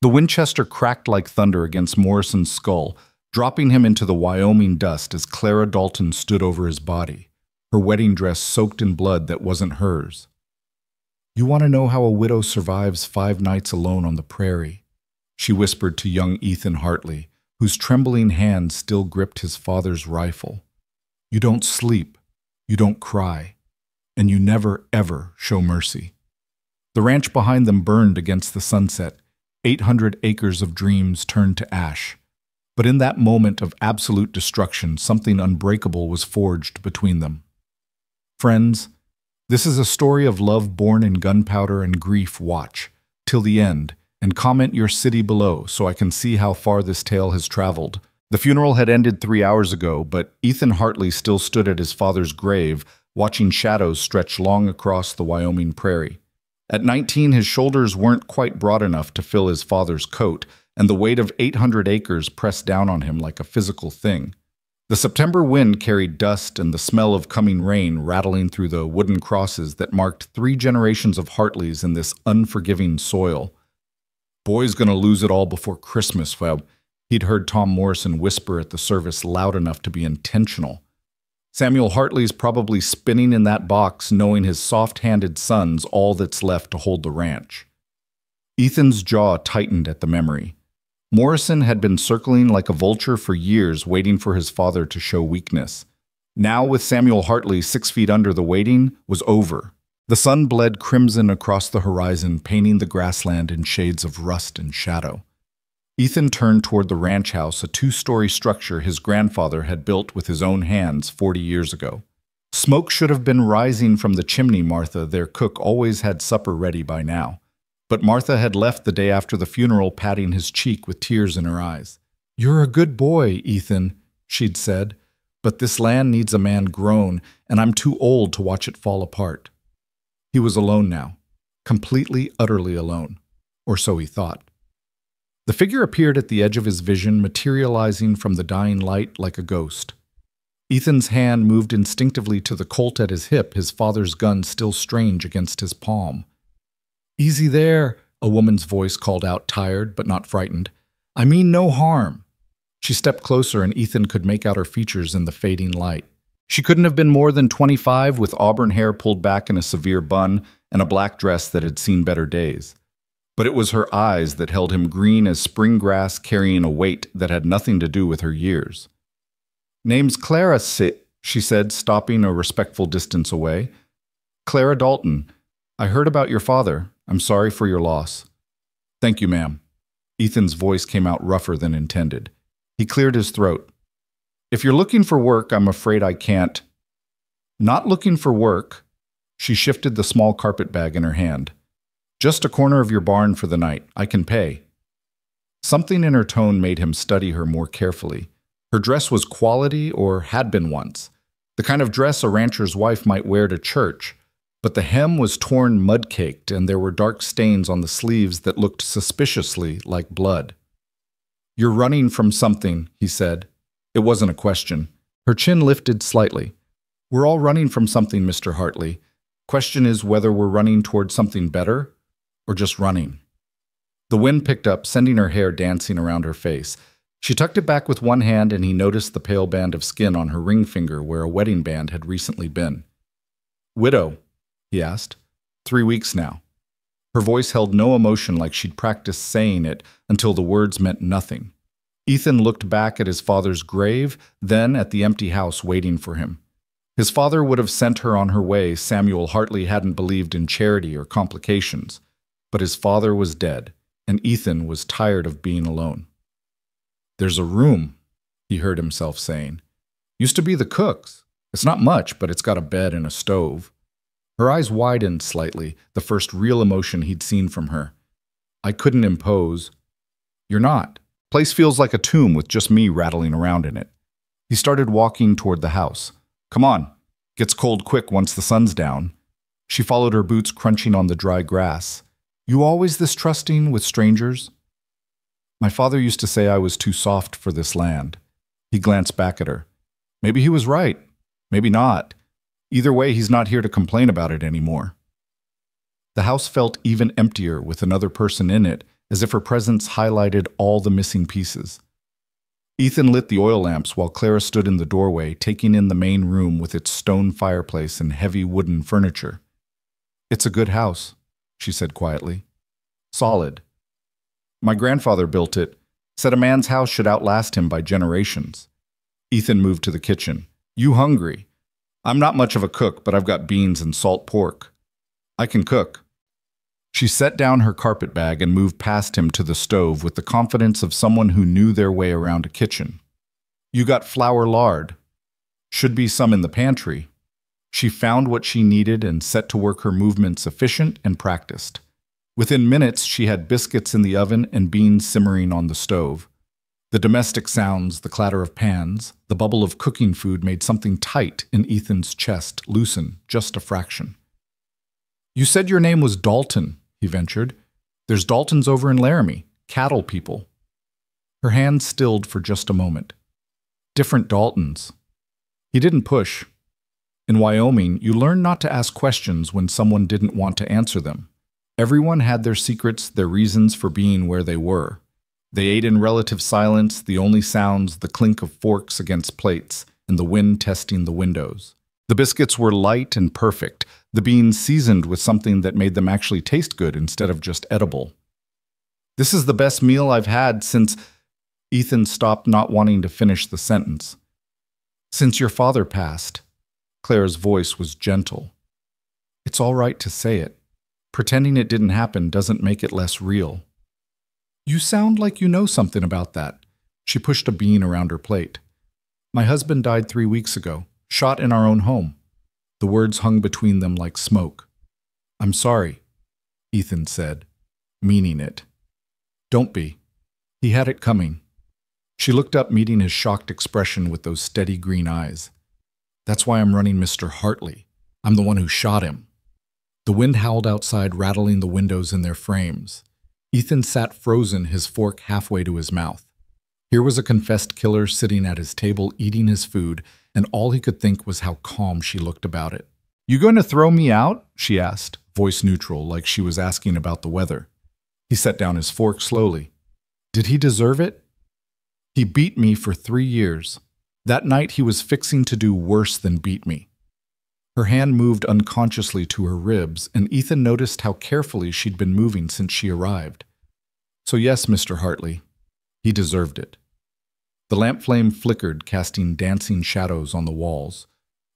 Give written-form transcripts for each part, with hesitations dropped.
The Winchester cracked like thunder against Morrison's skull, dropping him into the Wyoming dust as Clara Dalton stood over his body, her wedding dress soaked in blood that wasn't hers. "You want to know how a widow survives 5 nights alone on the prairie?" she whispered to young Ethan Hartley, whose trembling hand still gripped his father's rifle. "You don't sleep, you don't cry, and you never, ever show mercy." The ranch behind them burned against the sunset. 800 acres of dreams turned to ash. But in that moment of absolute destruction, something unbreakable was forged between them. Friends, this is a story of love born in gunpowder and grief. Watch till the end and comment your city below so I can see how far this tale has traveled. The funeral had ended 3 hours ago, but Ethan Hartley still stood at his father's grave, watching shadows stretch long across the Wyoming prairie. At 19, his shoulders weren't quite broad enough to fill his father's coat, and the weight of 800 acres pressed down on him like a physical thing. The September wind carried dust and the smell of coming rain rattling through the wooden crosses that marked 3 generations of Hartleys in this unforgiving soil. "Boy's gonna lose it all before Christmas," he'd heard Tom Morrison whisper at the service loud enough to be intentional. Samuel Hartley's probably spinning in that box, knowing his soft-handed son's all that's left to hold the ranch. Ethan's jaw tightened at the memory. Morrison had been circling like a vulture for years, waiting for his father to show weakness. Now, with Samuel Hartley 6 feet under, the waiting was over. The sun bled crimson across the horizon, painting the grassland in shades of rust and shadow. Ethan turned toward the ranch house, a 2-story structure his grandfather had built with his own hands 40 years ago. Smoke should have been rising from the chimney. Martha, their cook, always had supper ready by now. But Martha had left the day after the funeral, patting his cheek with tears in her eyes. "You're a good boy, Ethan," she'd said, "but this land needs a man grown, and I'm too old to watch it fall apart." He was alone now, completely, utterly alone, or so he thought. The figure appeared at the edge of his vision, materializing from the dying light like a ghost. Ethan's hand moved instinctively to the Colt at his hip, his father's gun still strange against his palm. "Easy there," a woman's voice called out, tired but not frightened. "I mean no harm." She stepped closer and Ethan could make out her features in the fading light. She couldn't have been more than 25, with auburn hair pulled back in a severe bun and a black dress that had seen better days. But it was her eyes that held him, green as spring grass, carrying a weight that had nothing to do with her years. "Name's Clara, she said, stopping a respectful distance away. "Clara Dalton. I heard about your father. I'm sorry for your loss." "Thank you, ma'am." Ethan's voice came out rougher than intended. He cleared his throat. "If you're looking for work, I'm afraid I can't." "Not looking for work." She shifted the small carpet bag in her hand. "Just a corner of your barn for the night. I can pay." Something in her tone made him study her more carefully. Her dress was quality, or had been once. The kind of dress a rancher's wife might wear to church. But the hem was torn mud-caked, and there were dark stains on the sleeves that looked suspiciously like blood. "You're running from something," he said. It wasn't a question. Her chin lifted slightly. "We're all running from something, Mr. Hartley. Question is whether we're running toward something better, or just running." The wind picked up, sending her hair dancing around her face. She tucked it back with one hand, and he noticed the pale band of skin on her ring finger where a wedding band had recently been. "Widow?" he asked. 3 weeks now." Her voice held no emotion, like she'd practiced saying it until the words meant nothing. Ethan looked back at his father's grave, then at the empty house waiting for him. His father would have sent her on her way. Samuel Hartley hadn't believed in charity or complications. But his father was dead, and Ethan was tired of being alone. "There's a room," he heard himself saying. "Used to be the cook's. It's not much, but it's got a bed and a stove." Her eyes widened slightly, the first real emotion he'd seen from her. "I couldn't impose." "You're not. Place feels like a tomb with just me rattling around in it." He started walking toward the house. "Come on. Gets cold quick once the sun's down." She followed, her boots crunching on the dry grass. "You always this trusting with strangers?" "My father used to say I was too soft for this land." He glanced back at her. Maybe he was right. Maybe not. Either way, he's not here to complain about it anymore. The house felt even emptier with another person in it, as if her presence highlighted all the missing pieces. Ethan lit the oil lamps while Clara stood in the doorway, taking in the main room with its stone fireplace and heavy wooden furniture. "It's a good house," she said quietly. "Solid. My grandfather built it, said a man's house should outlast him by generations." Ethan moved to the kitchen. "You hungry? I'm not much of a cook, but I've got beans and salt pork. I can cook." She set down her carpet bag and moved past him to the stove with the confidence of someone who knew their way around a kitchen. "You got flour lard? Should be some in the pantry." She found what she needed and set to work, her movements efficient and practiced. Within minutes, she had biscuits in the oven and beans simmering on the stove. The domestic sounds, the clatter of pans, the bubble of cooking food made something tight in Ethan's chest loosen just a fraction. "You said your name was Dalton," he ventured. "There's Daltons over in Laramie, cattle people." Her hand stilled for just a moment. "Different Daltons." He didn't push. In Wyoming, you learn not to ask questions when someone didn't want to answer them. Everyone had their secrets, their reasons for being where they were. They ate in relative silence, the only sounds the clink of forks against plates and the wind testing the windows. The biscuits were light and perfect, the beans seasoned with something that made them actually taste good instead of just edible. "This is the best meal I've had since—" Ethan stopped, not wanting to finish the sentence. "Since your father passed." Clara's voice was gentle. "It's all right to say it. Pretending it didn't happen doesn't make it less real." "You sound like you know something about that." She pushed a bean around her plate. "My husband died 3 weeks ago, shot in our own home." The words hung between them like smoke. "I'm sorry," Ethan said, meaning it. "Don't be. He had it coming." She looked up, meeting his shocked expression with those steady green eyes. "That's why I'm running Mr. Hartley. I'm the one who shot him." The wind howled outside, rattling the windows in their frames. Ethan sat frozen, his fork halfway to his mouth. Here was a confessed killer sitting at his table eating his food, and all he could think was how calm she looked about it. "You going to throw me out?" she asked, voice neutral, like she was asking about the weather. He set down his fork slowly. "Did he deserve it?" "He beat me for 3 years. That night he was fixing to do worse than beat me." Her hand moved unconsciously to her ribs, and Ethan noticed how carefully she'd been moving since she arrived. "So yes, Mr. Hartley, he deserved it." The lamp flame flickered, casting dancing shadows on the walls.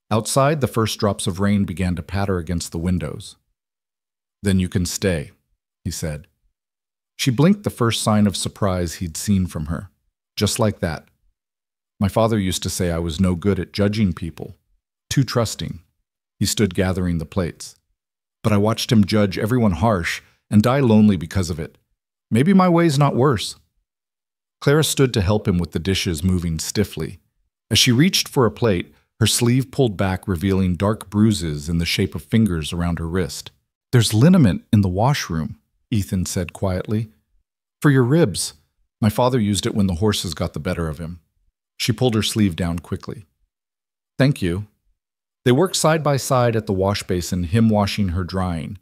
Outside, the first drops of rain began to patter against the windows. "Then you can stay," he said. She blinked, the first sign of surprise he'd seen from her. Just like that. "My father used to say I was no good at judging people. Too trusting." He stood gathering the plates. "But I watched him judge everyone harsh and die lonely because of it. Maybe my way's not worse." Clara stood to help him with the dishes moving stiffly. As she reached for a plate, her sleeve pulled back, revealing dark bruises in the shape of fingers around her wrist. "There's liniment in the washroom," Ethan said quietly. "For your ribs. My father used it when the horses got the better of him." She pulled her sleeve down quickly. "Thank you." They worked side by side at the wash basin, him washing, her drying.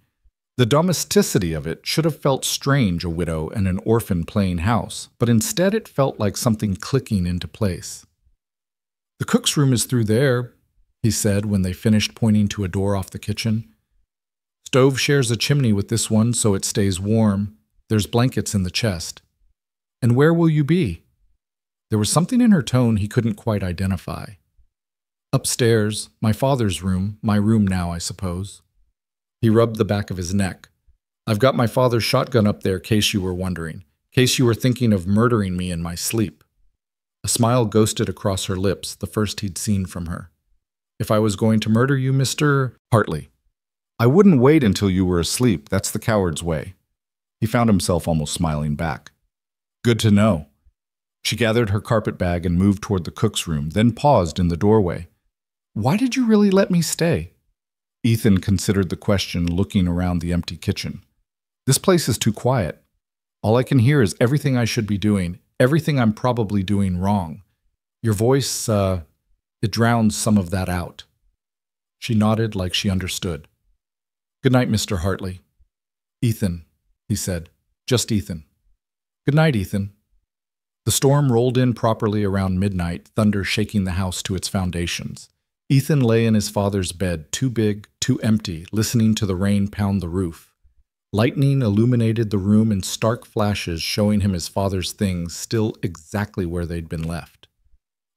The domesticity of it should have felt strange, a widow and an orphan playing house, but instead it felt like something clicking into place. "The cook's room is through there," he said when they finished, pointing to a door off the kitchen. "Stove shares a chimney with this one, so it stays warm. There's blankets in the chest." "And where will you be?" There was something in her tone he couldn't quite identify. "Upstairs, my father's room, my room now, I suppose." He rubbed the back of his neck. "I've got my father's shotgun up there, case you were wondering, case you were thinking of murdering me in my sleep." A smile ghosted across her lips, the first he'd seen from her. "If I was going to murder you, Mr. Hartley, I wouldn't wait until you were asleep. That's the coward's way." He found himself almost smiling back. "Good to know." She gathered her carpet bag and moved toward the cook's room, then paused in the doorway. "Why did you really let me stay?" Ethan considered the question, looking around the empty kitchen. "This place is too quiet. All I can hear is everything I should be doing, everything I'm probably doing wrong. Your voice, it drowns some of that out." She nodded like she understood. "Good night, Mr. Hartley." "Ethan," he said. "Just Ethan." Good night, Ethan. The storm rolled in properly around midnight, thunder shaking the house to its foundations. Ethan lay in his father's bed, too big, too empty, listening to the rain pound the roof. Lightning illuminated the room in stark flashes, showing him his father's things still exactly where they'd been left.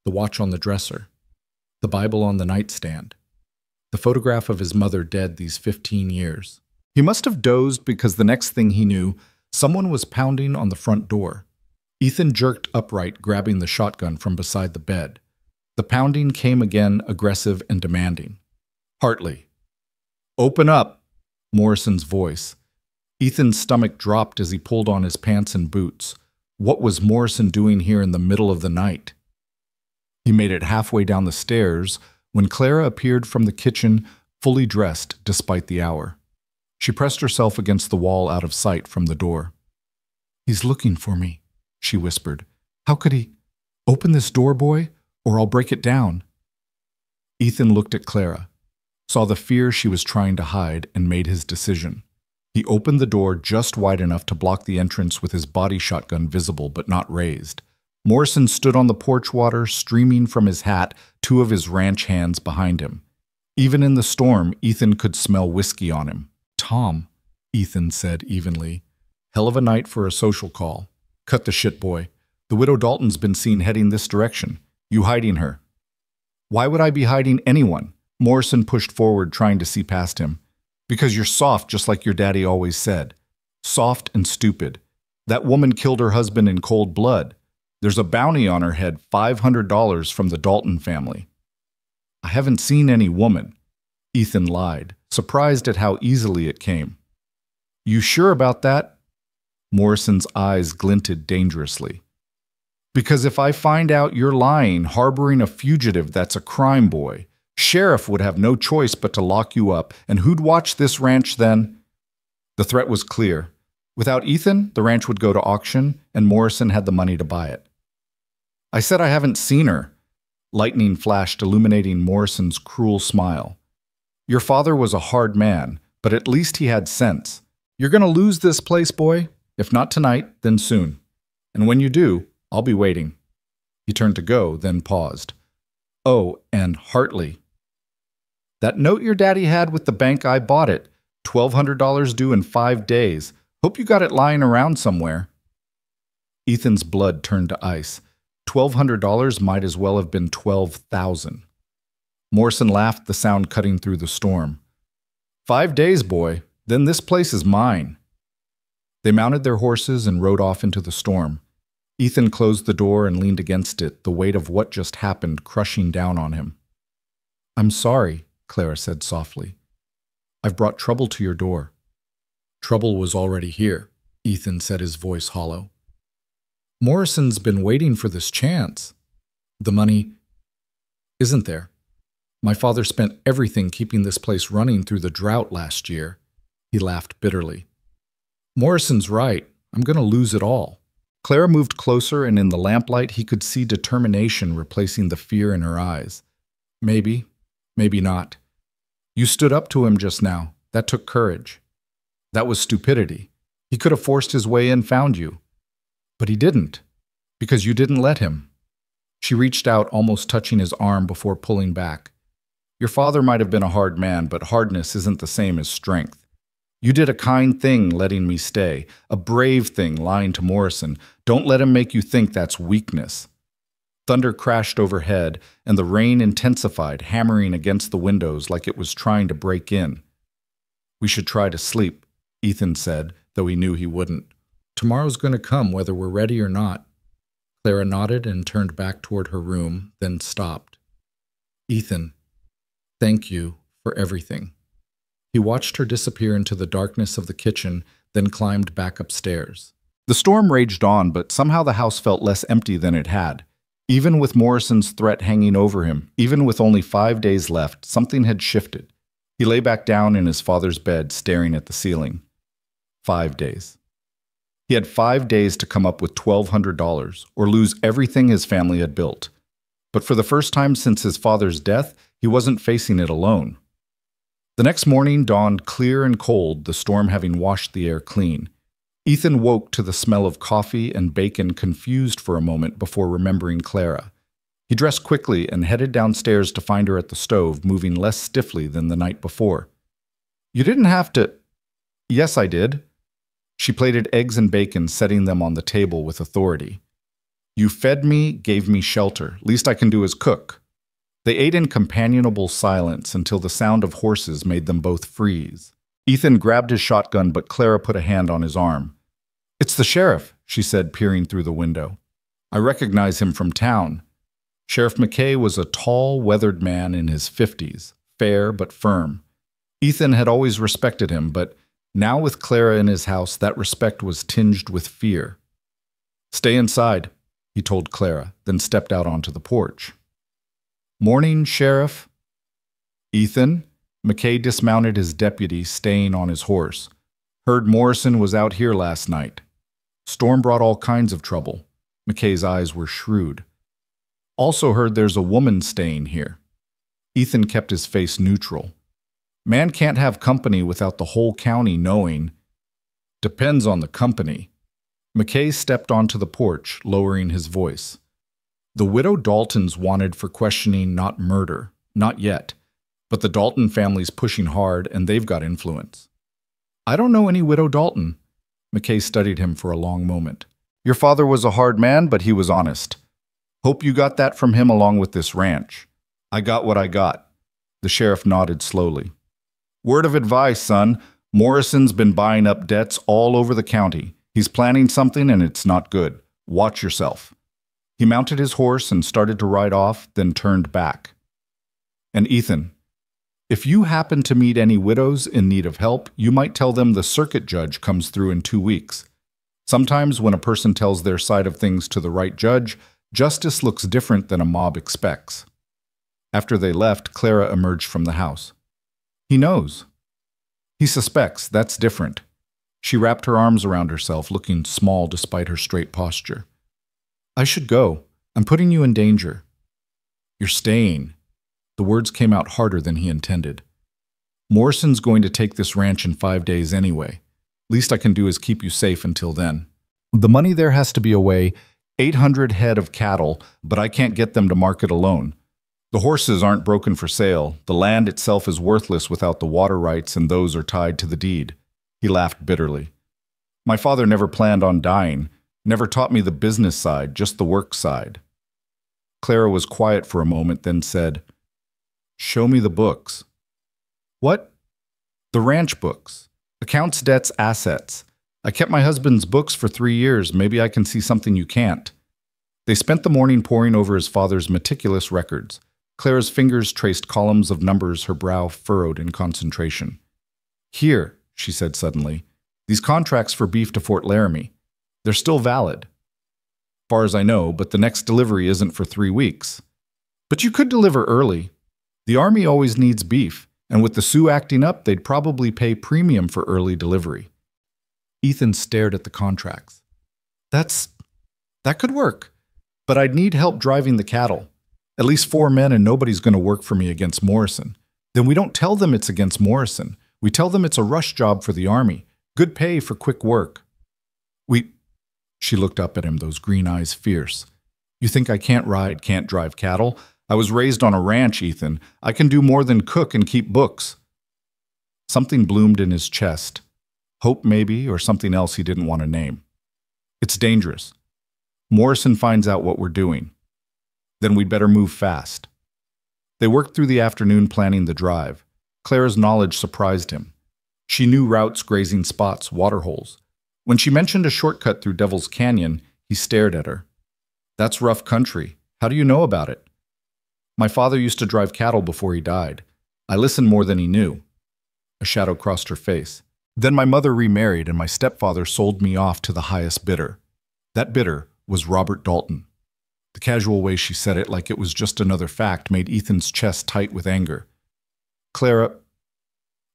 The watch on the dresser, the Bible on the nightstand, the photograph of his mother dead these 15 years. He must have dozed because the next thing he knew, someone was pounding on the front door. Ethan jerked upright, grabbing the shotgun from beside the bed. The pounding came again, aggressive and demanding. Hartley. "Open up!" Morrison's voice. Ethan's stomach dropped as he pulled on his pants and boots. What was Morrison doing here in the middle of the night? He made it halfway down the stairs when Clara appeared from the kitchen, fully dressed despite the hour. She pressed herself against the wall out of sight from the door. "He's looking for me," she whispered. "How could he? Open this door, boy, or I'll break it down." Ethan looked at Clara, saw the fear she was trying to hide, and made his decision. He opened the door just wide enough to block the entrance with his body shotgun visible but not raised. Morrison stood on the porch water, streaming from his hat, two of his ranch hands behind him. Even in the storm, Ethan could smell whiskey on him. "Tom," Ethan said evenly. "Hell of a night for a social call. Cut the shit, boy. The widow Dalton's been seen heading this direction. You hiding her." "Why would I be hiding anyone?" Morrison pushed forward, trying to see past him. "Because you're soft, just like your daddy always said. Soft and stupid. That woman killed her husband in cold blood. There's a bounty on her head, $500 from the Dalton family." "I haven't seen any woman," Ethan lied, surprised at how easily it came. "You sure about that?" Morrison's eyes glinted dangerously. "Because if I find out you're lying, harboring a fugitive that's a crime boy, sheriff would have no choice but to lock you up, and who'd watch this ranch then?" The threat was clear. Without Ethan, the ranch would go to auction, and Morrison had the money to buy it. "I said I haven't seen her." Lightning flashed, illuminating Morrison's cruel smile. "Your father was a hard man, but at least he had sense. You're going to lose this place, boy. If not tonight, then soon. And when you do, I'll be waiting." He turned to go, then paused. "Oh, and Hartley. That note your daddy had with the bank, I bought it. $1,200 due in 5 days. Hope you got it lying around somewhere." Ethan's blood turned to ice. $1,200 might as well have been 12,000. Morrison laughed, the sound cutting through the storm. 5 days, boy. Then this place is mine." They mounted their horses and rode off into the storm. Ethan closed the door and leaned against it, the weight of what just happened crushing down on him. "I'm sorry," Clara said softly. "I've brought trouble to your door." "Trouble was already here," Ethan said, his voice hollow. "Morrison's been waiting for this chance. The money isn't there. My father spent everything keeping this place running through the drought last year." He laughed bitterly. "Morrison's right. I'm going to lose it all." Clara moved closer, and in the lamplight he could see determination replacing the fear in her eyes. "Maybe, maybe not. You stood up to him just now. That took courage. That was stupidity. He could have forced his way in, found you. But he didn't, because you didn't let him." She reached out, almost touching his arm before pulling back. "Your father might have been a hard man, but hardness isn't the same as strength. You did a kind thing letting me stay, a brave thing lying to Morrison. Don't let him make you think that's weakness." Thunder crashed overhead, and the rain intensified, hammering against the windows like it was trying to break in. "We should try to sleep," Ethan said, though he knew he wouldn't. "Tomorrow's going to come, whether we're ready or not." Clara nodded and turned back toward her room, then stopped. "Ethan, thank you for everything." He watched her disappear into the darkness of the kitchen, then climbed back upstairs. The storm raged on, but somehow the house felt less empty than it had. Even with Morrison's threat hanging over him, even with only 5 days left, something had shifted. He lay back down in his father's bed, staring at the ceiling. 5 days. He had 5 days to come up with $1,200, or lose everything his family had built. But for the first time since his father's death, he wasn't facing it alone. The next morning dawned clear and cold, the storm having washed the air clean. Ethan woke to the smell of coffee and bacon, confused for a moment before remembering Clara. He dressed quickly and headed downstairs to find her at the stove, moving less stiffly than the night before. "You didn't have to—" "Yes, I did." She plated eggs and bacon, setting them on the table with authority. "You fed me, gave me shelter. Least I can do is cook." They ate in companionable silence until the sound of horses made them both freeze. Ethan grabbed his shotgun, but Clara put a hand on his arm. "It's the sheriff," she said, peering through the window. "I recognize him from town." Sheriff McKay was a tall, weathered man in his 50s, fair but firm. Ethan had always respected him, but now with Clara in his house, that respect was tinged with fear. "Stay inside," he told Clara, then stepped out onto the porch. "Morning, Sheriff." "Ethan?" McKay dismounted his deputy, staying on his horse. "Heard Morrison was out here last night. Storm brought all kinds of trouble." McKay's eyes were shrewd. "Also heard there's a woman staying here." Ethan kept his face neutral. "Man can't have company without the whole county knowing." "Depends on the company." McKay stepped onto the porch, lowering his voice. "The widow Dalton's wanted for questioning, not murder. Not yet. But the Dalton family's pushing hard, and they've got influence." "I don't know any widow Dalton." McKay studied him for a long moment. "Your father was a hard man, but he was honest. Hope you got that from him along with this ranch." "I got what I got." The sheriff nodded slowly. "Word of advice, son. Morrison's been buying up debts all over the county. He's planning something, and it's not good. Watch yourself." He mounted his horse and started to ride off, then turned back. "And Ethan, if you happen to meet any widows in need of help, you might tell them the circuit judge comes through in 2 weeks. Sometimes when a person tells their side of things to the right judge, justice looks different than a mob expects." After they left, Clara emerged from the house. "He knows." "He suspects. That's different." She wrapped her arms around herself, looking small despite her straight posture. "I should go. I'm putting you in danger." "You're staying." The words came out harder than he intended. "Morrison's going to take this ranch in 5 days anyway. Least I can do is keep you safe until then. The money there has to be away, 800 head of cattle, but I can't get them to market alone. The horses aren't broken for sale. The land itself is worthless without the water rights, and those are tied to the deed." He laughed bitterly. "My father never planned on dying, never taught me the business side, just the work side." Clara was quiet for a moment, then said, "Show me the books." "What?" "The ranch books. Accounts, debts, assets. I kept my husband's books for 3 years. Maybe I can see something you can't." They spent the morning poring over his father's meticulous records. Clara's fingers traced columns of numbers, her brow furrowed in concentration. "Here," she said suddenly, "these contracts for beef to Fort Laramie. They're still valid." "Far as I know, but the next delivery isn't for 3 weeks." "But you could deliver early. The Army always needs beef, and with the Sioux acting up, they'd probably pay premium for early delivery." Ethan stared at the contracts. That could work, but I'd need help driving the cattle. At least 4 men, and nobody's going to work for me against Morrison. Then we don't tell them it's against Morrison. We tell them it's a rush job for the Army. Good pay for quick work." She looked up at him, those green eyes fierce. "You think I can't ride, can't drive cattle? I was raised on a ranch, Ethan. I can do more than cook and keep books." Something bloomed in his chest. Hope, maybe, or something else he didn't want to name. "It's dangerous. Morrison finds out what we're doing. Then we'd better move fast." They worked through the afternoon planning the drive. Clara's knowledge surprised him. She knew routes, grazing spots, waterholes. When she mentioned a shortcut through Devil's Canyon, he stared at her. "That's rough country. How do you know about it?" "My father used to drive cattle before he died. I listened more than he knew." A shadow crossed her face. "Then my mother remarried, and my stepfather sold me off to the highest bidder. That bidder was Robert Dalton." The casual way she said it, like it was just another fact, made Ethan's chest tight with anger. "Clara,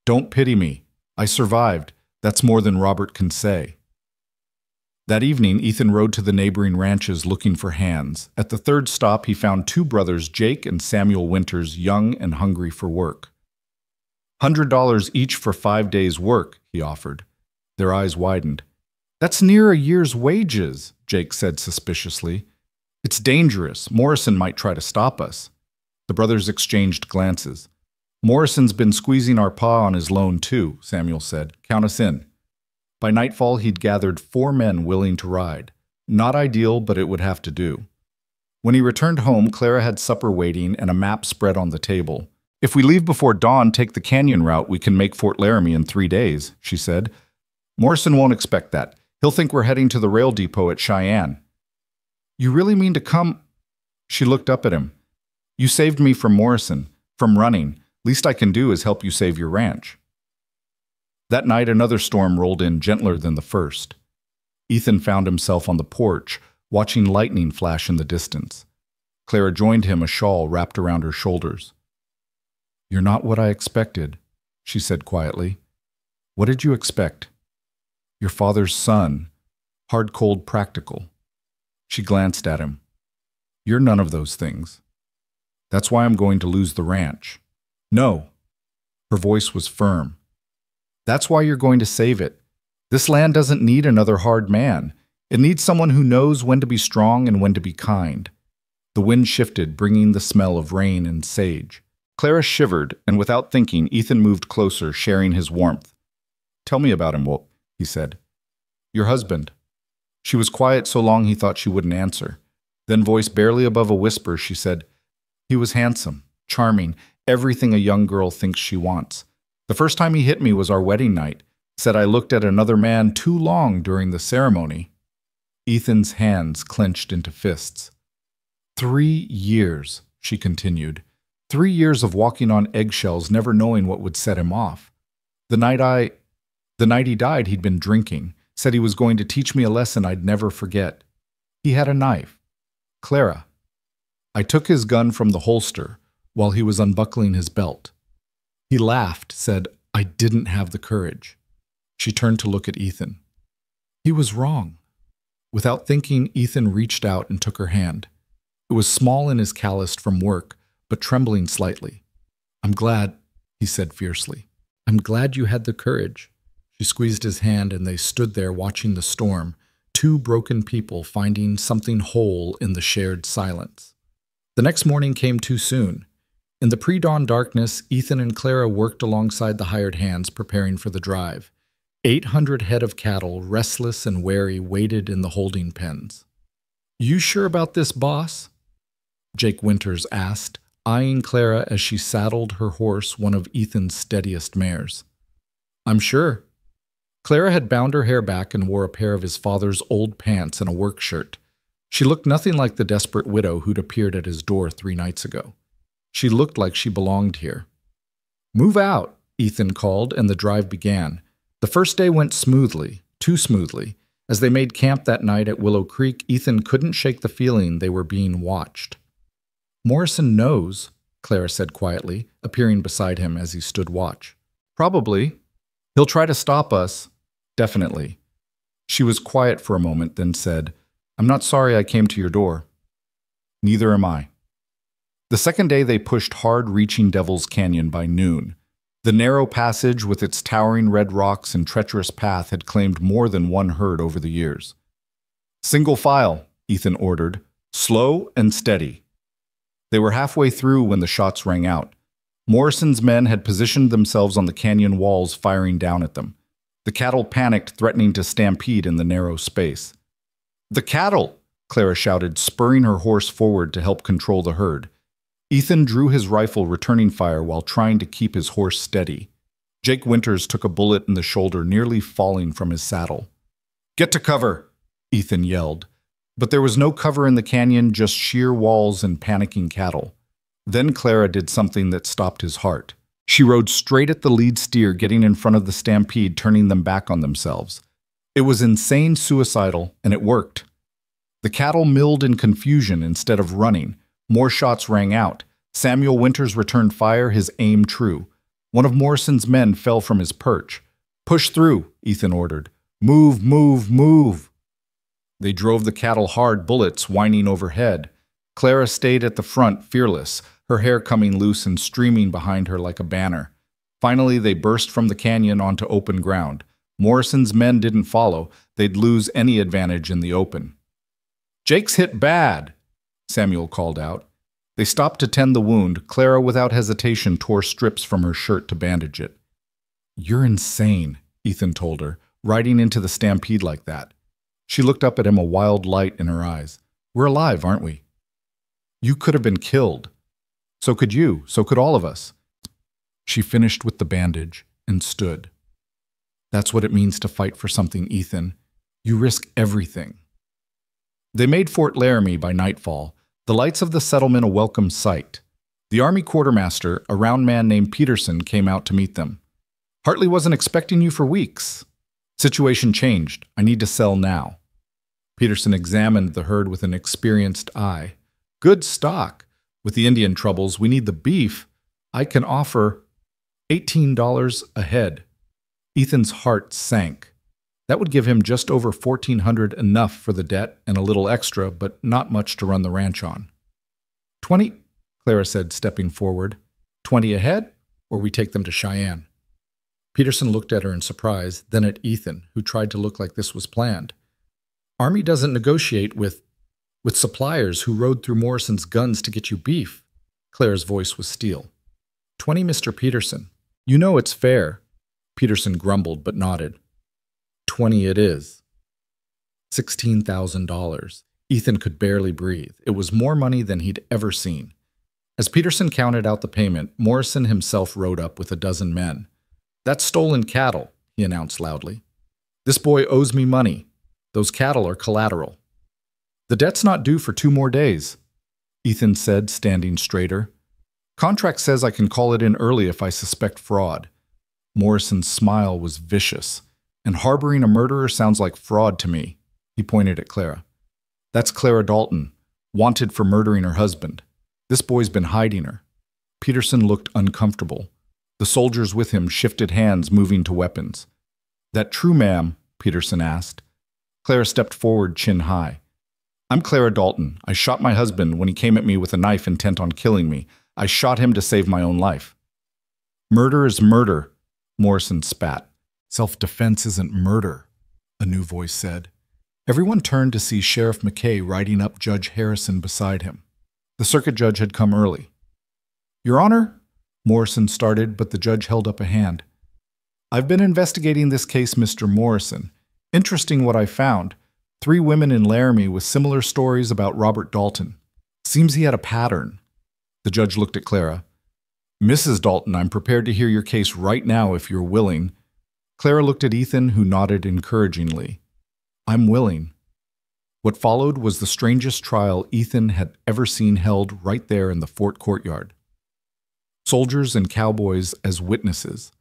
don't pity me. I survived. That's more than Robert can say." That evening, Ethan rode to the neighboring ranches looking for hands. At the third stop, he found 2 brothers, Jake and Samuel Winters, young and hungry for work. $100 each for 5 days' work, he offered. Their eyes widened. That's near a year's wages, Jake said suspiciously. It's dangerous. Morrison might try to stop us. The brothers exchanged glances. Morrison's been squeezing our paw on his loan too, Samuel said. Count us in. By nightfall, he'd gathered 4 men willing to ride. Not ideal, but it would have to do. When he returned home, Clara had supper waiting and a map spread on the table. If we leave before dawn, take the canyon route, we can make Fort Laramie in 3 days, she said. Morrison won't expect that. He'll think we're heading to the rail depot at Cheyenne. You really mean to come? She looked up at him. You saved me from Morrison, from running. Least I can do is help you save your ranch. That night, another storm rolled in gentler than the first. Ethan found himself on the porch, watching lightning flash in the distance. Clara joined him, a shawl wrapped around her shoulders. You're not what I expected, she said quietly. What did you expect? Your father's son, hard, cold, practical. She glanced at him. You're none of those things. That's why I'm going to lose the ranch. No. Her voice was firm. That's why you're going to save it. This land doesn't need another hard man. It needs someone who knows when to be strong and when to be kind. The wind shifted, bringing the smell of rain and sage. Clara shivered, and without thinking, Ethan moved closer, sharing his warmth. Tell me about him, Wolf, he said. Your husband. She was quiet so long he thought she wouldn't answer. Then, voice barely above a whisper, she said, He was handsome, charming, everything a young girl thinks she wants. The first time he hit me was our wedding night. Said I looked at another man too long during the ceremony. Ethan's hands clenched into fists. 3 years, she continued. 3 years of walking on eggshells, never knowing what would set him off. The night he died, he'd been drinking. Said he was going to teach me a lesson I'd never forget. He had a knife. Clara. I took his gun from the holster while he was unbuckling his belt. He laughed, said, I didn't have the courage. She turned to look at Ethan. He was wrong. Without thinking, Ethan reached out and took her hand. It was small and his calloused from work, but trembling slightly. I'm glad, he said fiercely. I'm glad you had the courage. She squeezed his hand and they stood there watching the storm, 2 broken people finding something whole in the shared silence. The next morning came too soon. In the pre-dawn darkness, Ethan and Clara worked alongside the hired hands preparing for the drive. 800 head of cattle, restless and wary, waited in the holding pens. You sure about this, boss? Jake Winters asked, eyeing Clara as she saddled her horse, one of Ethan's steadiest mares. I'm sure. Clara had bound her hair back and wore a pair of his father's old pants and a work shirt. She looked nothing like the desperate widow who'd appeared at his door 3 nights ago. She looked like she belonged here. Move out, Ethan called, and the drive began. The first day went smoothly, too smoothly. As they made camp that night at Willow Creek, Ethan couldn't shake the feeling they were being watched. Morrison knows, Clara said quietly, appearing beside him as he stood watch. Probably. He'll try to stop us. Definitely. She was quiet for a moment, then said, I'm not sorry I came to your door. Neither am I. The second day they pushed hard, reaching Devil's Canyon by noon. The narrow passage with its towering red rocks and treacherous path had claimed more than one herd over the years. Single file, Ethan ordered, slow and steady. They were halfway through when the shots rang out. Morrison's men had positioned themselves on the canyon walls, firing down at them. The cattle panicked, threatening to stampede in the narrow space. The cattle! Clara shouted, spurring her horse forward to help control the herd. Ethan drew his rifle, returning fire while trying to keep his horse steady. Jake Winters took a bullet in the shoulder, nearly falling from his saddle. Get to cover, Ethan yelled. But there was no cover in the canyon, just sheer walls and panicking cattle. Then Clara did something that stopped his heart. She rode straight at the lead steer, getting in front of the stampede, turning them back on themselves. It was insane, suicidal, and it worked. The cattle milled in confusion instead of running. More shots rang out. Samuel Winters returned fire, his aim true. One of Morrison's men fell from his perch. Push through, Ethan ordered. Move, move, move. They drove the cattle hard, bullets whining overhead. Clara stayed at the front, fearless, her hair coming loose and streaming behind her like a banner. Finally, they burst from the canyon onto open ground. Morrison's men didn't follow. They'd lose any advantage in the open. "Jake's hit bad," Samuel called out. They stopped to tend the wound. Clara, without hesitation, tore strips from her shirt to bandage it. "You're insane," Ethan told her, riding into the stampede like that. She looked up at him, a wild light in her eyes. "We're alive, aren't we? You could have been killed. So could you. So could all of us." She finished with the bandage and stood. "That's what it means to fight for something, Ethan. You risk everything." They made Fort Laramie by nightfall, the lights of the settlement a welcome sight. The Army quartermaster, a round man named Peterson, came out to meet them. "Hartley wasn't expecting you for weeks. Situation changed. I need to sell now." Peterson examined the herd with an experienced eye. "Good stock. With the Indian troubles, we need the beef. I can offer $18 a head." Ethan's heart sank. That would give him just over $1,400, enough for the debt and a little extra, but not much to run the ranch on. 20, Clara said, stepping forward. 20 a head, or we take them to Cheyenne." Peterson looked at her in surprise, then at Ethan, who tried to look like this was planned. "Army doesn't negotiate with suppliers who rode through Morrison's guns to get you beef." Clara's voice was steel. 20, Mr. Peterson. "You know it's fair." Peterson grumbled but nodded. 20 it is. $16,000. Ethan could barely breathe. It was more money than he'd ever seen. As Peterson counted out the payment, Morrison himself rode up with a dozen men. "That's stolen cattle," he announced loudly. "This boy owes me money. Those cattle are collateral." "The debt's not due for 2 more days," Ethan said, standing straighter. "Contract says I can call it in early if I suspect fraud." Morrison's smile was vicious. "And harboring a murderer sounds like fraud to me." He pointed at Clara. "That's Clara Dalton, wanted for murdering her husband. This boy's been hiding her." Peterson looked uncomfortable. The soldiers with him shifted hands, moving to weapons. "That true, ma'am?" Peterson asked. Clara stepped forward, chin high. "I'm Clara Dalton. I shot my husband when he came at me with a knife intent on killing me. I shot him to save my own life." "Murder is murder," Morrison spat. "Self-defense isn't murder," a new voice said. Everyone turned to see Sheriff McKay riding up Judge Harrison beside him. The circuit judge had come early. "Your Honor," Morrison started, but the judge held up a hand. "I've been investigating this case, Mr. Morrison. Interesting what I found. 3 women in Laramie with similar stories about Robert Dalton. Seems he had a pattern." The judge looked at Clara. "Mrs. Dalton, I'm prepared to hear your case right now if you're willing." Clara looked at Ethan, who nodded encouragingly. "I'm willing." What followed was the strangest trial Ethan had ever seen held right there in the fort courtyard. Soldiers and cowboys as witnesses.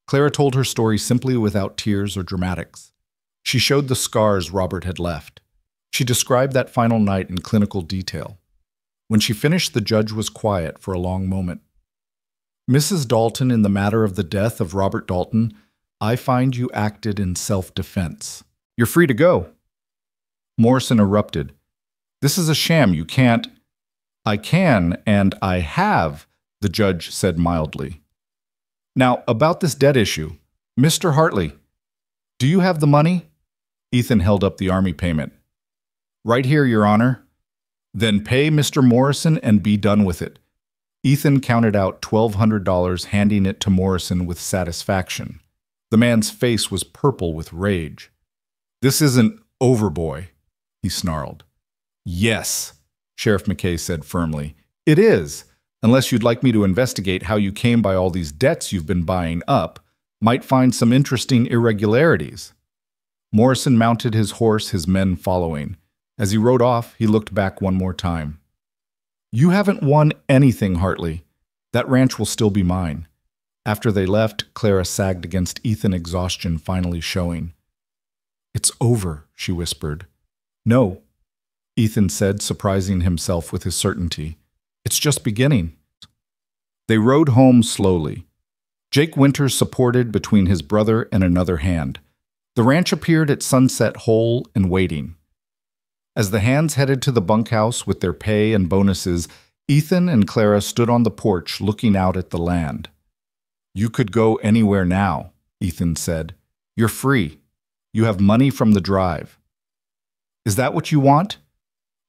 Clara told her story simply, without tears or dramatics. She showed the scars Robert had left. She described that final night in clinical detail. When she finished, the judge was quiet for a long moment. "Mrs. Dalton, in the matter of the death of Robert Dalton, I find you acted in self-defense. You're free to go." Morrison erupted. "This is a sham. You can't—" "I can, and I have," the judge said mildly. "Now, about this debt issue. Mr. Hartley, do you have the money?" Ethan held up the Army payment. "Right here, Your Honor." "Then pay Mr. Morrison and be done with it." Ethan counted out $1,200, handing it to Morrison with satisfaction. The man's face was purple with rage. "This isn't over, boy," he snarled. "Yes," Sheriff McKay said firmly. "It is, unless you'd like me to investigate how you came by all these debts you've been buying up. Might find some interesting irregularities." Morrison mounted his horse, his men following. As he rode off, he looked back one more time. "You haven't won anything, Hartley. That ranch will still be mine." After they left, Clara sagged against Ethan, exhaustion finally showing. "It's over," she whispered. "No," Ethan said, surprising himself with his certainty. "It's just beginning." They rode home slowly. Jake Winters supported between his brother and another hand. The ranch appeared at sunset whole and waiting. As the hands headed to the bunkhouse with their pay and bonuses, Ethan and Clara stood on the porch looking out at the land. "You could go anywhere now," Ethan said. You're free. You have money from the drive. Is that what you want?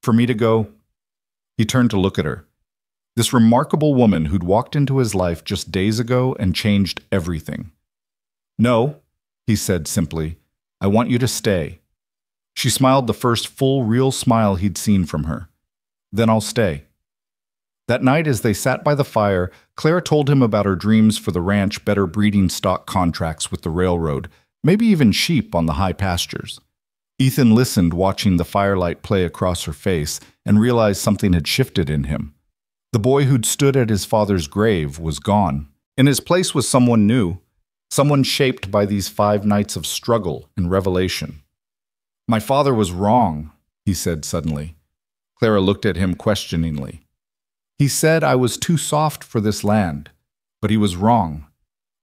For me to go? He turned to look at her. This remarkable woman who'd walked into his life just days ago and changed everything. No, he said simply. I want you to stay. She smiled the first full, real smile he'd seen from her. Then I'll stay. That night, as they sat by the fire, Clara told him about her dreams for the ranch, better breeding stock contracts with the railroad, maybe even sheep on the high pastures. Ethan listened, watching the firelight play across her face, and realized something had shifted in him. The boy who'd stood at his father's grave was gone. In his place was someone new, someone shaped by these 5 nights of struggle and revelation. My father was wrong, he said suddenly. Clara looked at him questioningly. He said I was too soft for this land, but he was wrong.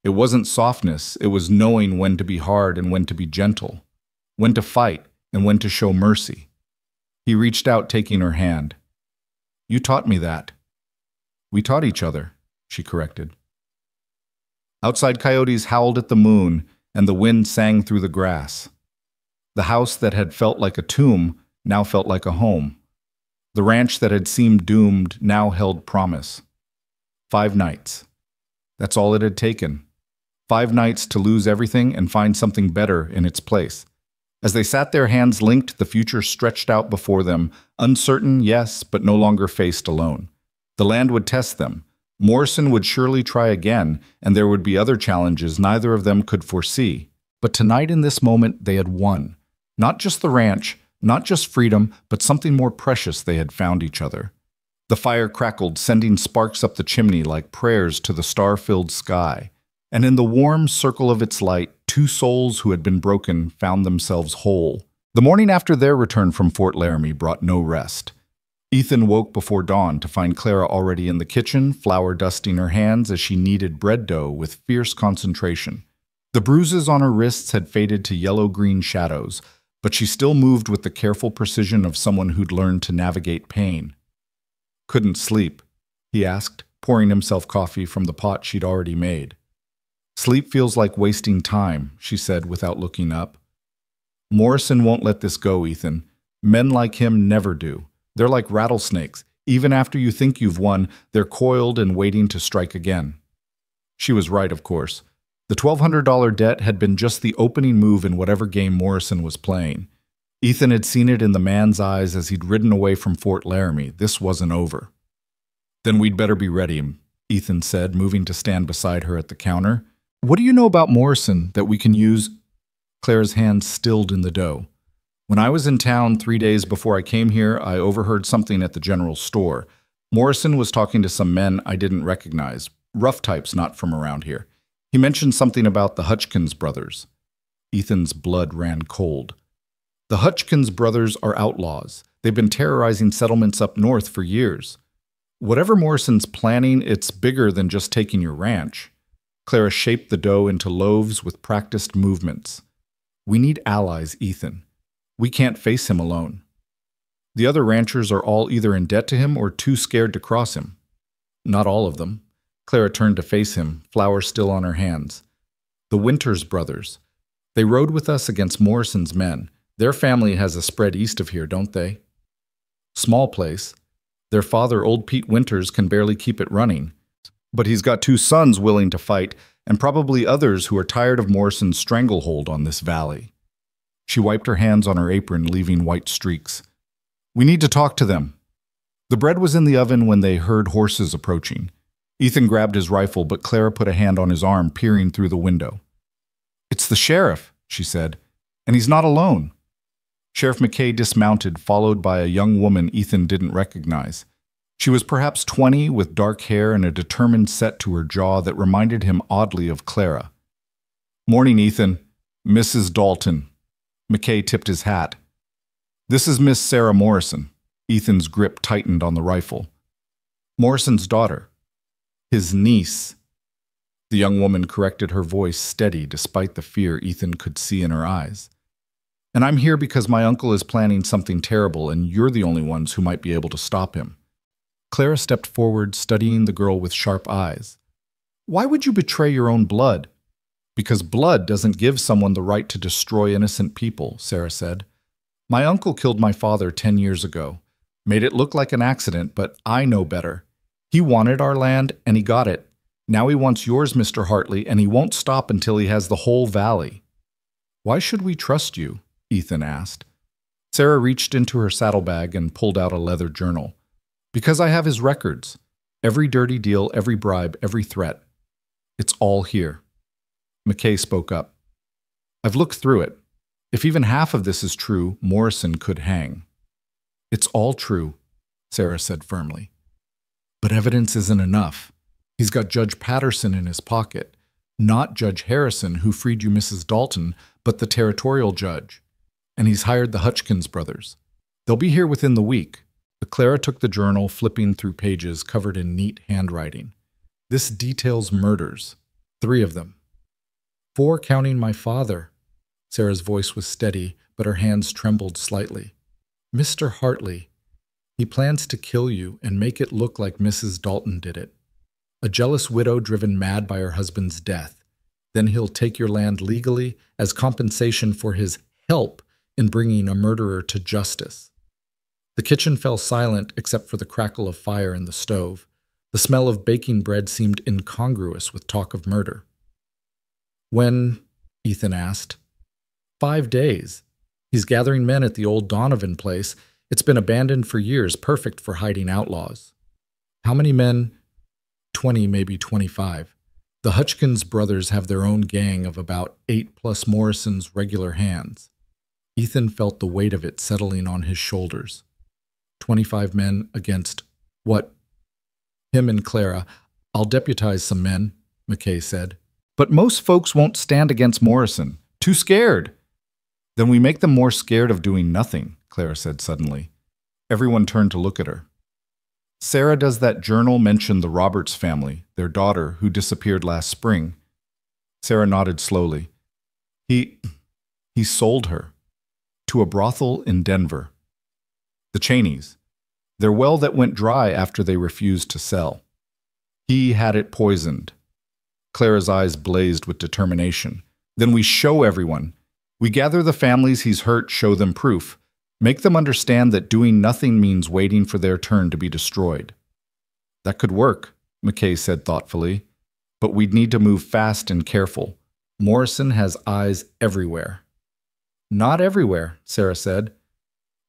It wasn't softness, it was knowing when to be hard and when to be gentle, when to fight and when to show mercy. He reached out, taking her hand. You taught me that. We taught each other, she corrected. Outside, coyotes howled at the moon, and the wind sang through the grass. The house that had felt like a tomb now felt like a home. The ranch that had seemed doomed now held promise. 5 nights. That's all it had taken. 5 nights to lose everything and find something better in its place. As they sat there, hands linked, the future stretched out before them, uncertain, yes, but no longer faced alone. The land would test them. Morrison would surely try again, and there would be other challenges neither of them could foresee. But tonight, in this moment, they had won. Not just the ranch, not just freedom, but something more precious. They had found each other. The fire crackled, sending sparks up the chimney like prayers to the star-filled sky. And in the warm circle of its light, 2 souls who had been broken found themselves whole. The morning after their return from Fort Laramie brought no rest. Ethan woke before dawn to find Clara already in the kitchen, flour dusting her hands as she kneaded bread dough with fierce concentration. The bruises on her wrists had faded to yellow-green shadows, but she still moved with the careful precision of someone who'd learned to navigate pain. Couldn't sleep, he asked, pouring himself coffee from the pot she'd already made. Sleep feels like wasting time, she said without looking up. Morrison won't let this go, Ethan. Men like him never do. They're like rattlesnakes. Even after you think you've won, they're coiled and waiting to strike again. She was right, of course. The $1,200 debt had been just the opening move in whatever game Morrison was playing. Ethan had seen it in the man's eyes as he'd ridden away from Fort Laramie. This wasn't over. Then we'd better be ready, Ethan said, moving to stand beside her at the counter. What do you know about Morrison that we can use? Clara's hand stilled in the dough. When I was in town 3 days before I came here, I overheard something at the general store. Morrison was talking to some men I didn't recognize, rough types not from around here. He mentioned something about the Hutchkins brothers. Ethan's blood ran cold. The Hutchkins brothers are outlaws. They've been terrorizing settlements up north for years. Whatever Morrison's planning, it's bigger than just taking your ranch. Clara shaped the dough into loaves with practiced movements. We need allies, Ethan. We can't face him alone. The other ranchers are all either in debt to him or too scared to cross him. Not all of them. Clara turned to face him, flour still on her hands. The Winters brothers. They rode with us against Morrison's men. Their family has a spread east of here, don't they? Small place. Their father, old Pete Winters, can barely keep it running. But he's got 2 sons willing to fight, and probably others who are tired of Morrison's stranglehold on this valley. She wiped her hands on her apron, leaving white streaks. We need to talk to them. The bread was in the oven when they heard horses approaching. Ethan grabbed his rifle, but Clara put a hand on his arm, peering through the window. It's the sheriff, she said, and he's not alone. Sheriff McKay dismounted, followed by a young woman Ethan didn't recognize. She was perhaps 20, with dark hair and a determined set to her jaw that reminded him oddly of Clara. Morning, Ethan. Mrs. Dalton. McKay tipped his hat. This is Miss Sarah Morrison. Ethan's grip tightened on the rifle. Morrison's daughter. His niece. The young woman corrected, her voice steady despite the fear Ethan could see in her eyes. And I'm here because my uncle is planning something terrible, and you're the only ones who might be able to stop him. Clara stepped forward, studying the girl with sharp eyes. Why would you betray your own blood? Because blood doesn't give someone the right to destroy innocent people, Sarah said. My uncle killed my father 10 years ago. Made it look like an accident, but I know better. He wanted our land, and he got it. Now he wants yours, Mr. Hartley, and he won't stop until he has the whole valley. Why should we trust you? Ethan asked. Sarah reached into her saddlebag and pulled out a leather journal. Because I have his records. Every dirty deal, every bribe, every threat. It's all here. McKay spoke up. I've looked through it. If even half of this is true, Morrison could hang. It's all true, Sarah said firmly. But evidence isn't enough. He's got Judge Patterson in his pocket. Not Judge Harrison, who freed you, Mrs. Dalton, but the territorial judge. And he's hired the Hutchkins brothers. They'll be here within the week. Clara took the journal, flipping through pages covered in neat handwriting. This details murders. 3 of them. 4 counting my father. Sarah's voice was steady, but her hands trembled slightly. Mr. Hartley, he plans to kill you and make it look like Mrs. Dalton did it. A jealous widow driven mad by her husband's death. Then he'll take your land legally as compensation for his help in bringing a murderer to justice. The kitchen fell silent except for the crackle of fire in the stove. The smell of baking bread seemed incongruous with talk of murder. When? Ethan asked. 5 days. He's gathering men at the old Donovan place. It's been abandoned for years, perfect for hiding outlaws. How many men? 20, maybe 25. The Hutchkins brothers have their own gang of about 8 plus Morrison's regular hands. Ethan felt the weight of it settling on his shoulders. 25 men against what? Him and Clara. I'll deputize some men, McKay said. But most folks won't stand against Morrison. Too scared. Then we make them more scared of doing nothing, Clara said suddenly. Everyone turned to look at her. Sarah, does that journal mention the Roberts family, their daughter, who disappeared last spring? Sarah nodded slowly. He sold her. To a brothel in Denver. The Cheneys. Their well that went dry after they refused to sell. He had it poisoned. Clara's eyes blazed with determination. Then we show everyone. We gather the families he's hurt, show them proof. Make them understand that doing nothing means waiting for their turn to be destroyed. That could work, McKay said thoughtfully. But we'd need to move fast and careful. Morrison has eyes everywhere. Not everywhere, Sarah said.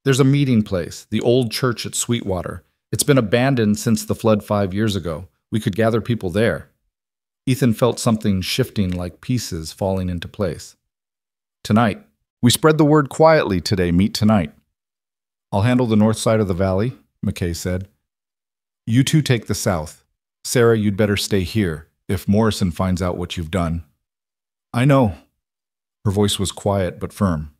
There's a meeting place, the old church at Sweetwater. It's been abandoned since the flood 5 years ago. We could gather people there. Ethan felt something shifting like pieces falling into place. Tonight. We spread the word quietly today. Meet tonight. I'll handle the north side of the valley, McKay said. You two take the south. Sarah, you'd better stay here if Morrison finds out what you've done. I know. Her voice was quiet but firm.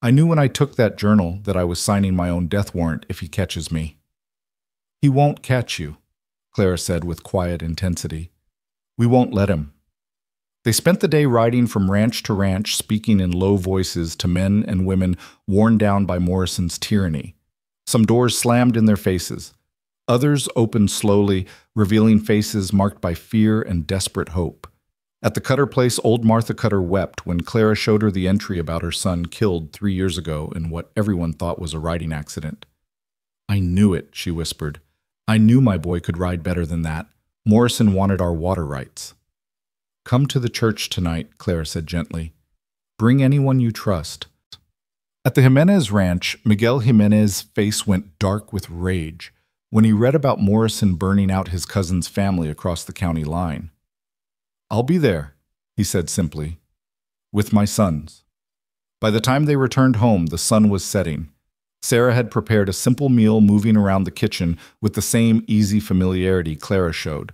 I knew when I took that journal that I was signing my own death warrant if he catches me. He won't catch you, Clara said with quiet intensity. We won't let him. They spent the day riding from ranch to ranch, speaking in low voices to men and women worn down by Morrison's tyranny. Some doors slammed in their faces. Others opened slowly, revealing faces marked by fear and desperate hope. At the Cutter place, old Martha Cutter wept when Clara showed her the entry about her son killed 3 years ago in what everyone thought was a riding accident. I knew it, she whispered. I knew my boy could ride better than that. Morrison wanted our water rights. Come to the church tonight, Clara said gently. Bring anyone you trust. At the Jimenez ranch, Miguel Jimenez's face went dark with rage when he read about Morrison burning out his cousin's family across the county line. I'll be there, he said simply, with my sons. By the time they returned home, the sun was setting. Sarah had prepared a simple meal, moving around the kitchen with the same easy familiarity Clara showed.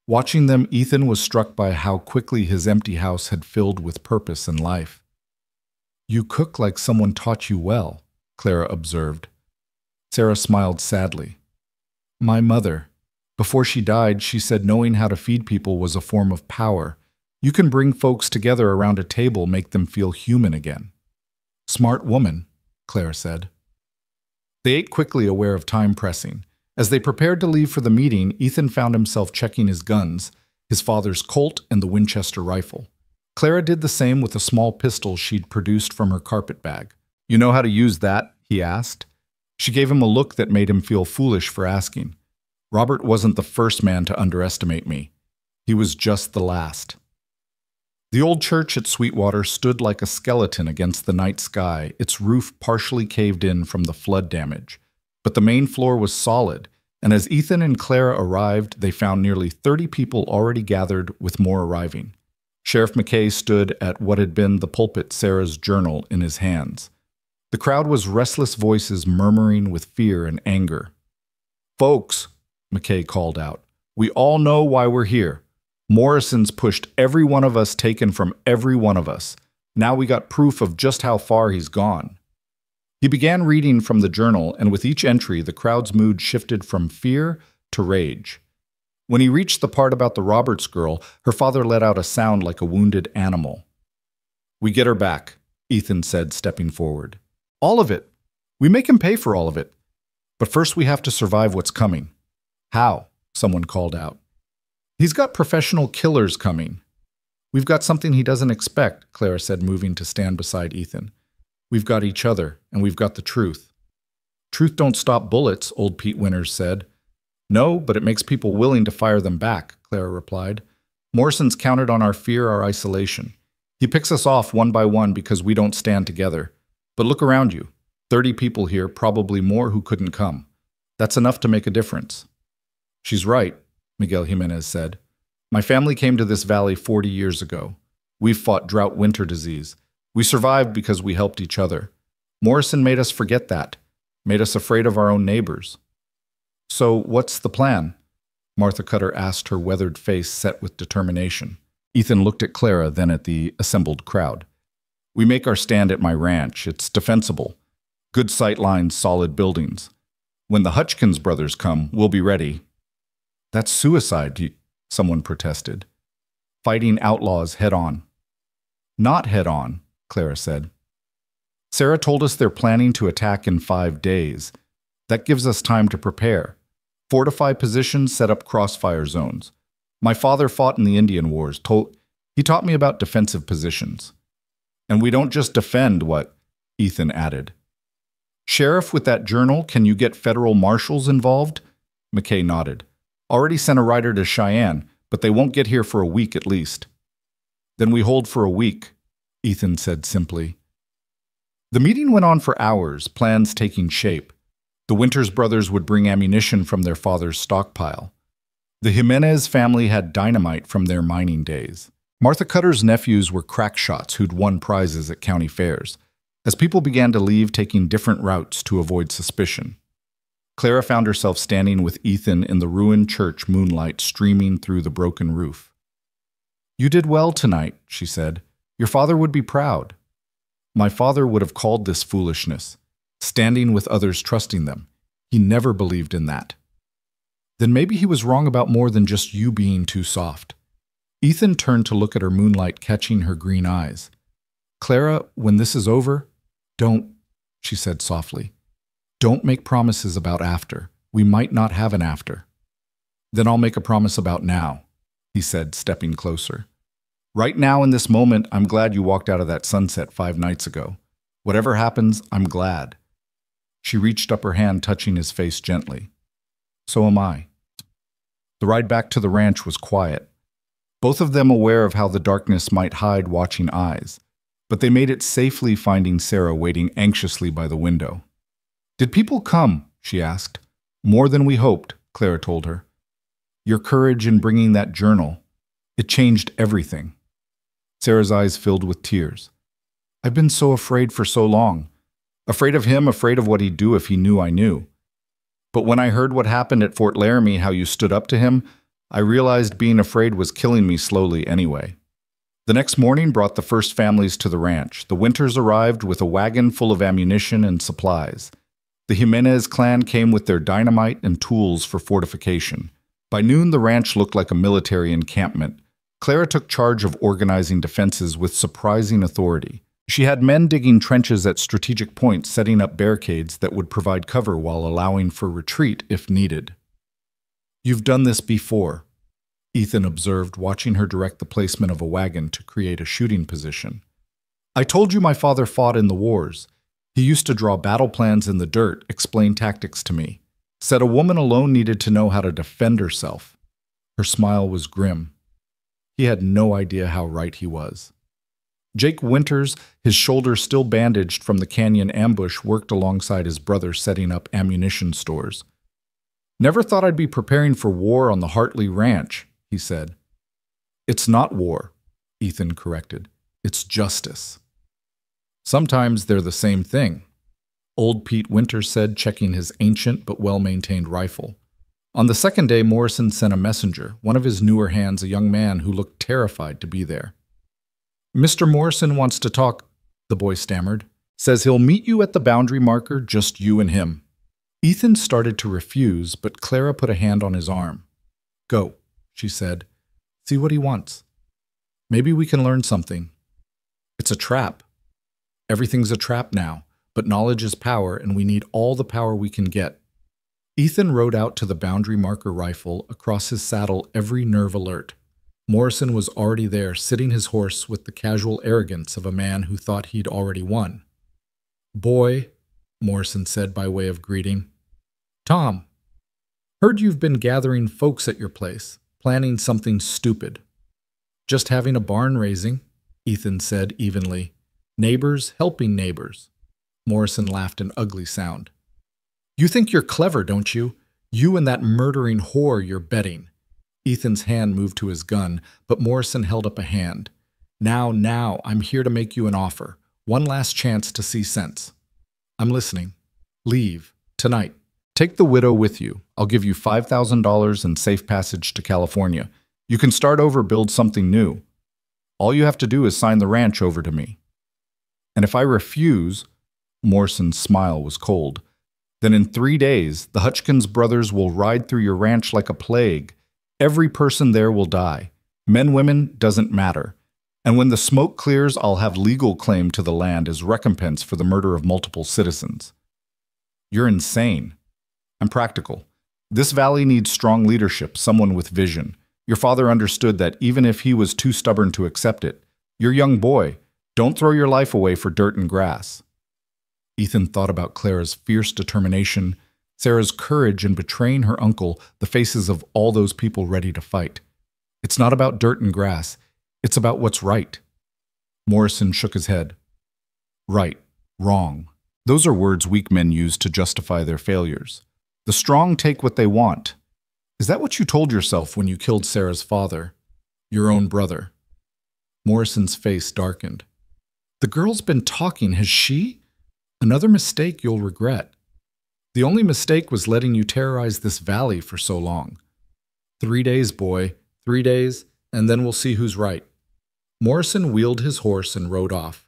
Watching them, Ethan was struck by how quickly his empty house had filled with purpose and life. You cook like someone taught you well, Clara observed. Sarah smiled sadly. My mother. Before she died, she said knowing how to feed people was a form of power. You can bring folks together around a table, make them feel human again. Smart woman, Clara said. They ate quickly, aware of time pressing. As they prepared to leave for the meeting, Ethan found himself checking his guns, his father's Colt and the Winchester rifle. Clara did the same with a small pistol she'd produced from her carpet bag. "You know how to use that?" he asked. She gave him a look that made him feel foolish for asking. Robert wasn't the first man to underestimate me. He was just the last. The old church at Sweetwater stood like a skeleton against the night sky, its roof partially caved in from the flood damage. But the main floor was solid, and as Ethan and Clara arrived, they found nearly 30 people already gathered, with more arriving. Sheriff McKay stood at what had been the pulpit, Sarah's journal, in his hands. The crowd was restless voices murmuring with fear and anger. "Folks," McKay called out, "we all know why we're here. Morrison's pushed every one of us, taken from every one of us. Now we got proof of just how far he's gone." He began reading from the journal, and with each entry, the crowd's mood shifted from fear to rage. When he reached the part about the Roberts girl, her father let out a sound like a wounded animal. "We get her back," Ethan said, stepping forward. "All of it. We make him pay for all of it. But first we have to survive what's coming." "How?" someone called out. "He's got professional killers coming." "We've got something he doesn't expect," Clara said, moving to stand beside Ethan. "We've got each other, and we've got the truth." "Truth don't stop bullets," old Pete Winters said. "No, but it makes people willing to fire them back," Clara replied. "Morrison's counted on our fear, our isolation. He picks us off one by one because we don't stand together. But look around you. 30 people here, probably more who couldn't come. That's enough to make a difference." "She's right," Miguel Jimenez said. "My family came to this valley 40 years ago. We've fought drought winter disease. We survived because we helped each other. Morrison made us forget that, made us afraid of our own neighbors." "So what's the plan?" Martha Cutter asked, her weathered face set with determination. Ethan looked at Clara, then at the assembled crowd. "We make our stand at my ranch. It's defensible. Good sight lines, solid buildings. When the Hutchkins brothers come, we'll be ready." "That's suicide," someone protested. "Fighting outlaws head-on." "Not head-on," Clara said. "Sarah told us they're planning to attack in 5 days. That gives us time to prepare. Fortify positions, set up crossfire zones. My father fought in the Indian Wars. He taught me about defensive positions." "And we don't just defend what," Ethan added. "Sheriff, with that journal, can you get federal marshals involved?" McKay nodded. "Already sent a rider to Cheyenne, but they won't get here for a week at least." "Then we hold for a week," Ethan said simply. The meeting went on for hours, plans taking shape. The Winters brothers would bring ammunition from their father's stockpile. The Jimenez family had dynamite from their mining days. Martha Cutter's nephews were crack shots who'd won prizes at county fairs. As people began to leave, taking different routes to avoid suspicion. Clara found herself standing with Ethan in the ruined church, moonlight streaming through the broken roof. "You did well tonight," she said. "Your father would be proud." "My father would have called this foolishness. Standing with others, trusting them. He never believed in that." "Then maybe he was wrong about more than just you being too soft." Ethan turned to look at her, moonlight catching her green eyes. "Clara, when this is over, don't," she said softly. "Don't make promises about after. We might not have an after." "Then I'll make a promise about now," he said, stepping closer. "Right now in this moment, I'm glad you walked out of that sunset 5 nights ago. Whatever happens, I'm glad." She reached up her hand, touching his face gently. "So am I." The ride back to the ranch was quiet. Both of them aware of how the darkness might hide watching eyes, but they made it safely, finding Sarah waiting anxiously by the window. "Did people come?" she asked. "More than we hoped," Clara told her. "Your courage in bringing that journal, it changed everything." Sarah's eyes filled with tears. "I've been so afraid for so long. Afraid of him, afraid of what he'd do if he knew I knew. But when I heard what happened at Fort Laramie, how you stood up to him, I realized being afraid was killing me slowly anyway." The next morning brought the first families to the ranch. The Winters arrived with a wagon full of ammunition and supplies. The Jimenez clan came with their dynamite and tools for fortification. By noon, the ranch looked like a military encampment. Clara took charge of organizing defenses with surprising authority. She had men digging trenches at strategic points, setting up barricades that would provide cover while allowing for retreat if needed. "You've done this before." Ethan observed, watching her direct the placement of a wagon to create a shooting position. I told you my father fought in the wars. He used to draw battle plans in the dirt, explain tactics to me. Said a woman alone needed to know how to defend herself. Her smile was grim. He had no idea how right he was. Jake Winters, his shoulder still bandaged from the canyon ambush, worked alongside his brother setting up ammunition stores. Never thought I'd be preparing for war on the Hartley Ranch, he said. It's not war, Ethan corrected. It's justice. Sometimes they're the same thing, Old Pete Winters said, checking his ancient but well-maintained rifle. On the second day, Morrison sent a messenger, one of his newer hands, a young man who looked terrified to be there. Mr. Morrison wants to talk, the boy stammered. Says he'll meet you at the boundary marker, just you and him. Ethan started to refuse, but Clara put a hand on his arm. Go, she said. See what he wants. Maybe we can learn something. It's a trap. Everything's a trap now, but knowledge is power, and we need all the power we can get. Ethan rode out to the boundary marker rifle, across his saddle, every nerve alert. Morrison was already there, sitting his horse with the casual arrogance of a man who thought he'd already won. Boy, Morrison said by way of greeting. Tom, heard you've been gathering folks at your place, planning something stupid. Just having a barn raising, Ethan said evenly. Neighbors helping neighbors. Morrison laughed an ugly sound. You think you're clever, don't you? You and that murdering whore you're betting. Ethan's hand moved to his gun, but Morrison held up a hand. Now, I'm here to make you an offer. One last chance to see sense. I'm listening. Leave. Tonight. Take the widow with you. I'll give you $5,000 and safe passage to California. You can start over, build something new. All you have to do is sign the ranch over to me. And if I refuse, Morrison's smile was cold, then in 3 days, the Hutchins brothers will ride through your ranch like a plague. Every person there will die. Men, women, doesn't matter. And when the smoke clears, I'll have legal claim to the land as recompense for the murder of multiple citizens. You're insane. I'm practical. This valley needs strong leadership, someone with vision. Your father understood that even if he was too stubborn to accept it. You're a young boy. Don't throw your life away for dirt and grass. Ethan thought about Clara's fierce determination, Sarah's courage in betraying her uncle, the faces of all those people ready to fight. It's not about dirt and grass. It's about what's right. Morrison shook his head. Right, wrong. Those are words weak men use to justify their failures. The strong take what they want. Is that what you told yourself when you killed Sarah's father, your own brother? Morrison's face darkened. The girl's been talking, has she? Another mistake you'll regret. The only mistake was letting you terrorize this valley for so long. 3 days, boy, 3 days, and then we'll see who's right. Morrison wheeled his horse and rode off.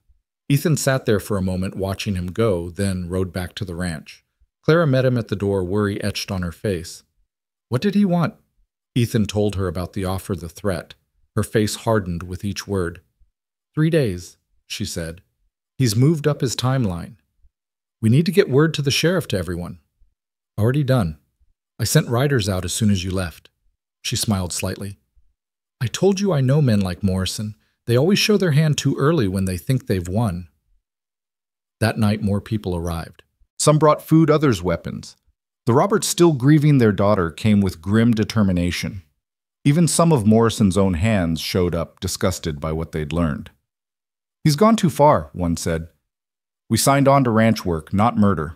Ethan sat there for a moment watching him go, then rode back to the ranch. Clara met him at the door, worry etched on her face. What did he want? Ethan told her about the offer, the threat. Her face hardened with each word. 3 days, she said. He's moved up his timeline. We need to get word to the sheriff, to everyone. Already done. I sent riders out as soon as you left. She smiled slightly. I told you I know men like Morrison. They always show their hand too early when they think they've won. That night, more people arrived. Some brought food, others weapons. The Roberts, still grieving their daughter, came with grim determination. Even some of Morrison's own hands showed up, disgusted by what they'd learned. He's gone too far, one said. We signed on to ranch work, not murder.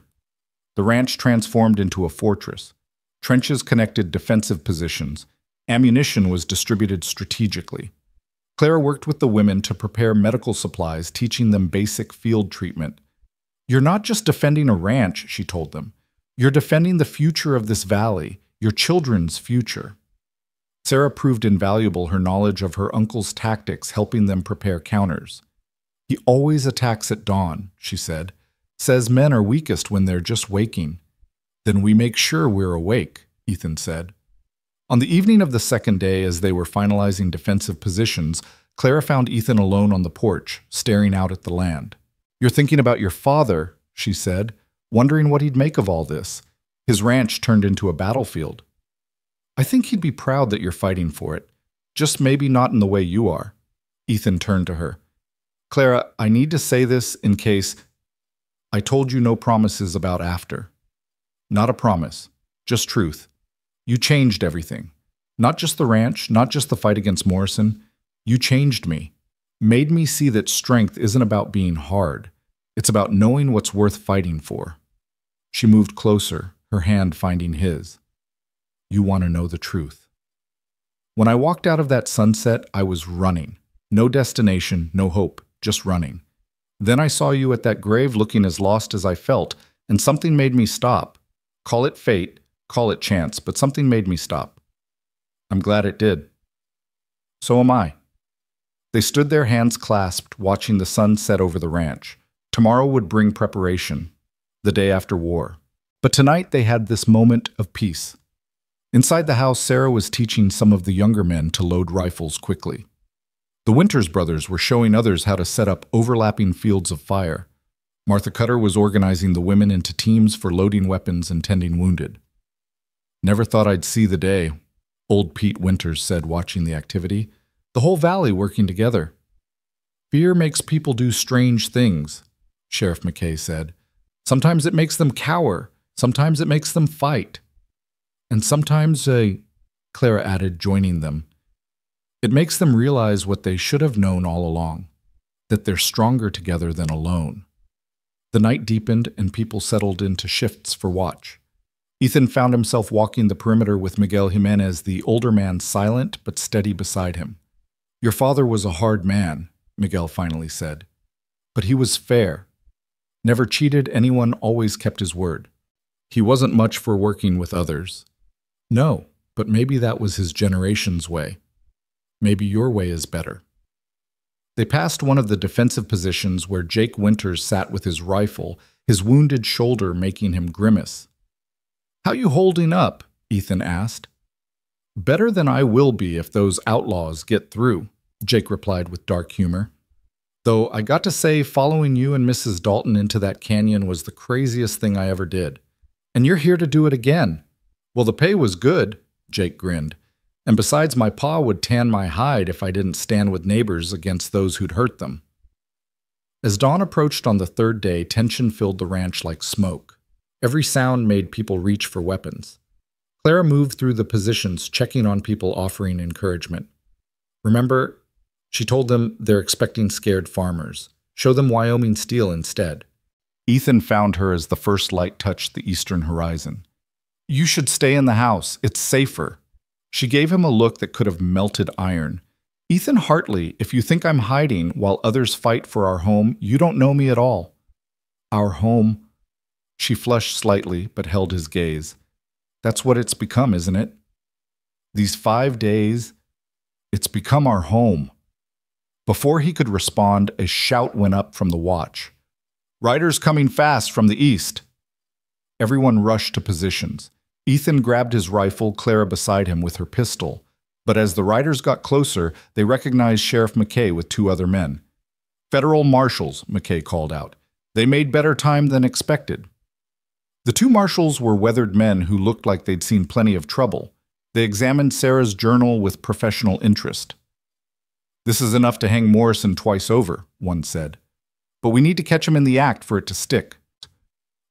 The ranch transformed into a fortress. Trenches connected defensive positions. Ammunition was distributed strategically. Clara worked with the women to prepare medical supplies, teaching them basic field treatment. You're not just defending a ranch, she told them. You're defending the future of this valley, your children's future. Sarah proved invaluable, her knowledge of her uncle's tactics helping them prepare counters. He always attacks at dawn, she said. Says men are weakest when they're just waking. Then we make sure we're awake, Ethan said. On the evening of the second day, as they were finalizing defensive positions, Clara found Ethan alone on the porch, staring out at the land. You're thinking about your father, she said, wondering what he'd make of all this. His ranch turned into a battlefield. I think he'd be proud that you're fighting for it. Just maybe not in the way you are. Ethan turned to her. Clara, I need to say this in case I told you no promises about after. Not a promise, just truth. You changed everything. Not just the ranch, not just the fight against Morrison. You changed me. Made me see that strength isn't about being hard. It's about knowing what's worth fighting for. She moved closer, her hand finding his. You want to know the truth. When I walked out of that sunset, I was running. No destination, no hope, just running. Then I saw you at that grave looking as lost as I felt, and something made me stop. Call it fate, call it chance, but something made me stop. I'm glad it did. So am I. They stood there, hands clasped, watching the sun set over the ranch. Tomorrow would bring preparation, the day after war. But tonight they had this moment of peace. Inside the house, Sarah was teaching some of the younger men to load rifles quickly. The Winters brothers were showing others how to set up overlapping fields of fire. Martha Cutter was organizing the women into teams for loading weapons and tending wounded. Never thought I'd see the day, old Pete Winters said, watching the activity. The whole valley working together. Fear makes people do strange things, Sheriff McKay said. Sometimes it makes them cower. Sometimes it makes them fight. And sometimes, Clara added, joining them, it makes them realize what they should have known all along, that they're stronger together than alone. The night deepened and people settled into shifts for watch. Ethan found himself walking the perimeter with Miguel Jimenez, the older man, silent but steady beside him. Your father was a hard man, Miguel finally said, but he was fair. Never cheated anyone, always kept his word. He wasn't much for working with others. No, but maybe that was his generation's way. Maybe your way is better. They passed one of the defensive positions where Jake Winters sat with his rifle, his wounded shoulder making him grimace. How you holding up? Ethan asked. Better than I will be if those outlaws get through, Jake replied with dark humor. Though I got to say, following you and Mrs. Dalton into that canyon was the craziest thing I ever did. And you're here to do it again. Well, the pay was good, Jake grinned. And besides, my pa would tan my hide if I didn't stand with neighbors against those who'd hurt them. As dawn approached on the third day, tension filled the ranch like smoke. Every sound made people reach for weapons. Clara moved through the positions, checking on people offering encouragement. Remember, she told them they're expecting scared farmers. Show them Wyoming steel instead. Ethan found her as the first light touched the eastern horizon. You should stay in the house. It's safer. She gave him a look that could have melted iron. Ethan Hartley, if you think I'm hiding while others fight for our home, you don't know me at all. Our home. She flushed slightly, but held his gaze. That's what it's become, isn't it? These 5 days, it's become our home. Before he could respond, a shout went up from the watch. Riders coming fast from the east. Everyone rushed to positions. Ethan grabbed his rifle, Clara beside him with her pistol. But as the riders got closer, they recognized Sheriff McKay with 2 other men. Federal marshals, McKay called out. They made better time than expected. The 2 marshals were weathered men who looked like they'd seen plenty of trouble. They examined Sarah's journal with professional interest. This is enough to hang Morrison twice over, one said. But we need to catch him in the act for it to stick.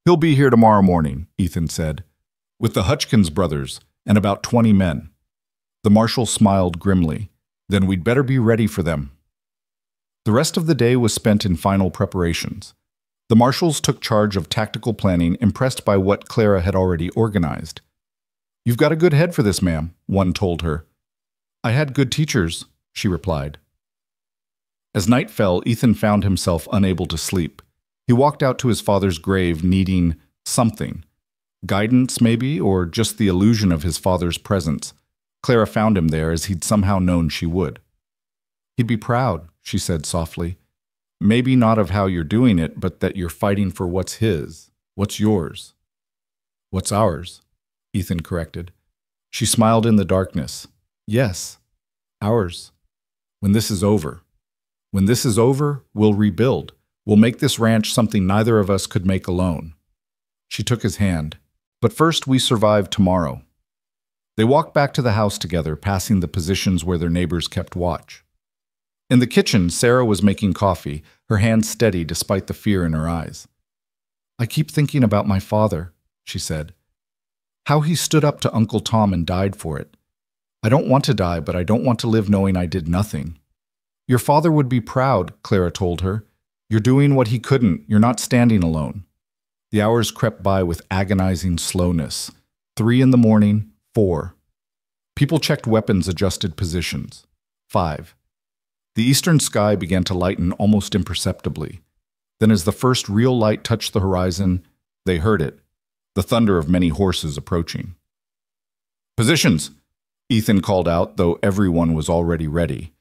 He'll be here tomorrow morning, Ethan said, with the Hutchkins brothers and about 20 men. The marshal smiled grimly. Then we'd better be ready for them. The rest of the day was spent in final preparations. The marshals took charge of tactical planning, impressed by what Clara had already organized. You've got a good head for this, ma'am, one told her. I had good teachers, she replied. As night fell, Ethan found himself unable to sleep. He walked out to his father's grave needing something. Guidance, maybe, or just the illusion of his father's presence. Clara found him there as he'd somehow known she would. He'd be proud, she said softly. Maybe not of how you're doing it, but that you're fighting for what's his, what's yours. What's ours, Ethan corrected. She smiled in the darkness. Yes, ours. When this is over. When this is over, we'll rebuild. We'll make this ranch something neither of us could make alone. She took his hand. But first we survive tomorrow. They walked back to the house together, passing the positions where their neighbors kept watch. In the kitchen, Sarah was making coffee, her hands steady despite the fear in her eyes. "I keep thinking about my father," she said. "How he stood up to Uncle Tom and died for it. I don't want to die, but I don't want to live knowing I did nothing." "Your father would be proud," Clara told her. "You're doing what he couldn't. You're not standing alone." The hours crept by with agonizing slowness. 3 in the morning, 4. People checked weapons, adjusted positions. 5. The eastern sky began to lighten almost imperceptibly. Then as the first real light touched the horizon, they heard it, the thunder of many horses approaching. "Positions!" Ethan called out, though everyone was already ready.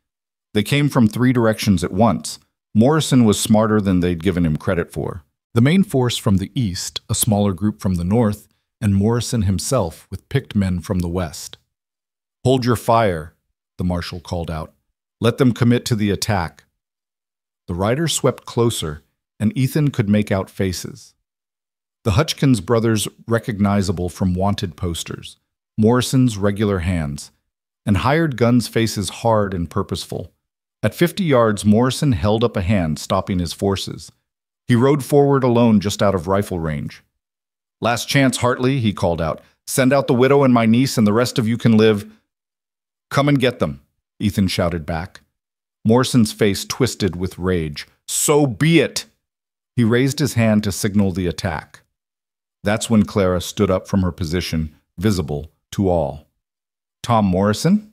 They came from 3 directions at once. Morrison was smarter than they'd given him credit for. The main force from the east, a smaller group from the north, and Morrison himself with picked men from the west. "Hold your fire," the marshal called out. "Let them commit to the attack." The riders swept closer, and Ethan could make out faces. The Hutchkins brothers recognizable from wanted posters, Morrison's regular hands, and hired guns' faces hard and purposeful. At 50 yards, Morrison held up a hand, stopping his forces. He rode forward alone just out of rifle range. "Last chance, Hartley," he called out. "Send out the widow and my niece, and the rest of you can live." "Come and get them," Ethan shouted back. Morrison's face twisted with rage. "So be it!" He raised his hand to signal the attack. That's when Clara stood up from her position, visible to all. "Tom Morrison?"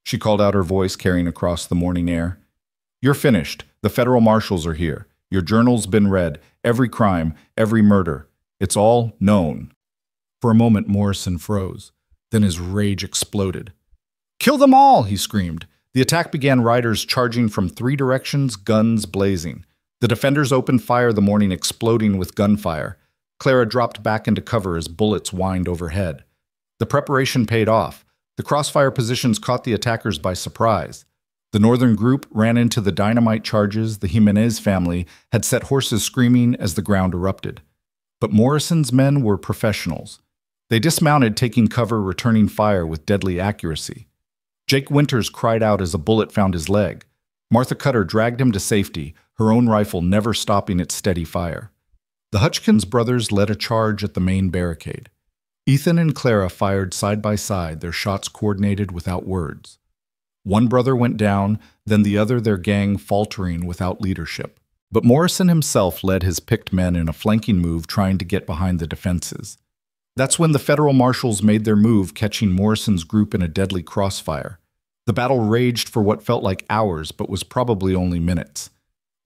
She called out, her voice carrying across the morning air. "You're finished. The federal marshals are here. Your journal's been read. Every crime, every murder. It's all known." For a moment, Morrison froze. Then his rage exploded. "Kill them all!" he screamed. The attack began, riders charging from 3 directions, guns blazing. The defenders opened fire, the morning exploding with gunfire. Clara dropped back into cover as bullets whined overhead. The preparation paid off. The crossfire positions caught the attackers by surprise. The northern group ran into the dynamite charges the Jimenez family had set horses screaming as the ground erupted. But Morrison's men were professionals. They dismounted, taking cover, returning fire with deadly accuracy. Jake Winters cried out as a bullet found his leg. Martha Cutter dragged him to safety, her own rifle never stopping its steady fire. The Hutchkins brothers led a charge at the main barricade. Ethan and Clara fired side by side, their shots coordinated without words. One brother went down, then the other, their gang faltering without leadership. But Morrison himself led his picked men in a flanking move, trying to get behind the defenses. That's when the federal marshals made their move, catching Morrison's group in a deadly crossfire. The battle raged for what felt like hours, but was probably only minutes.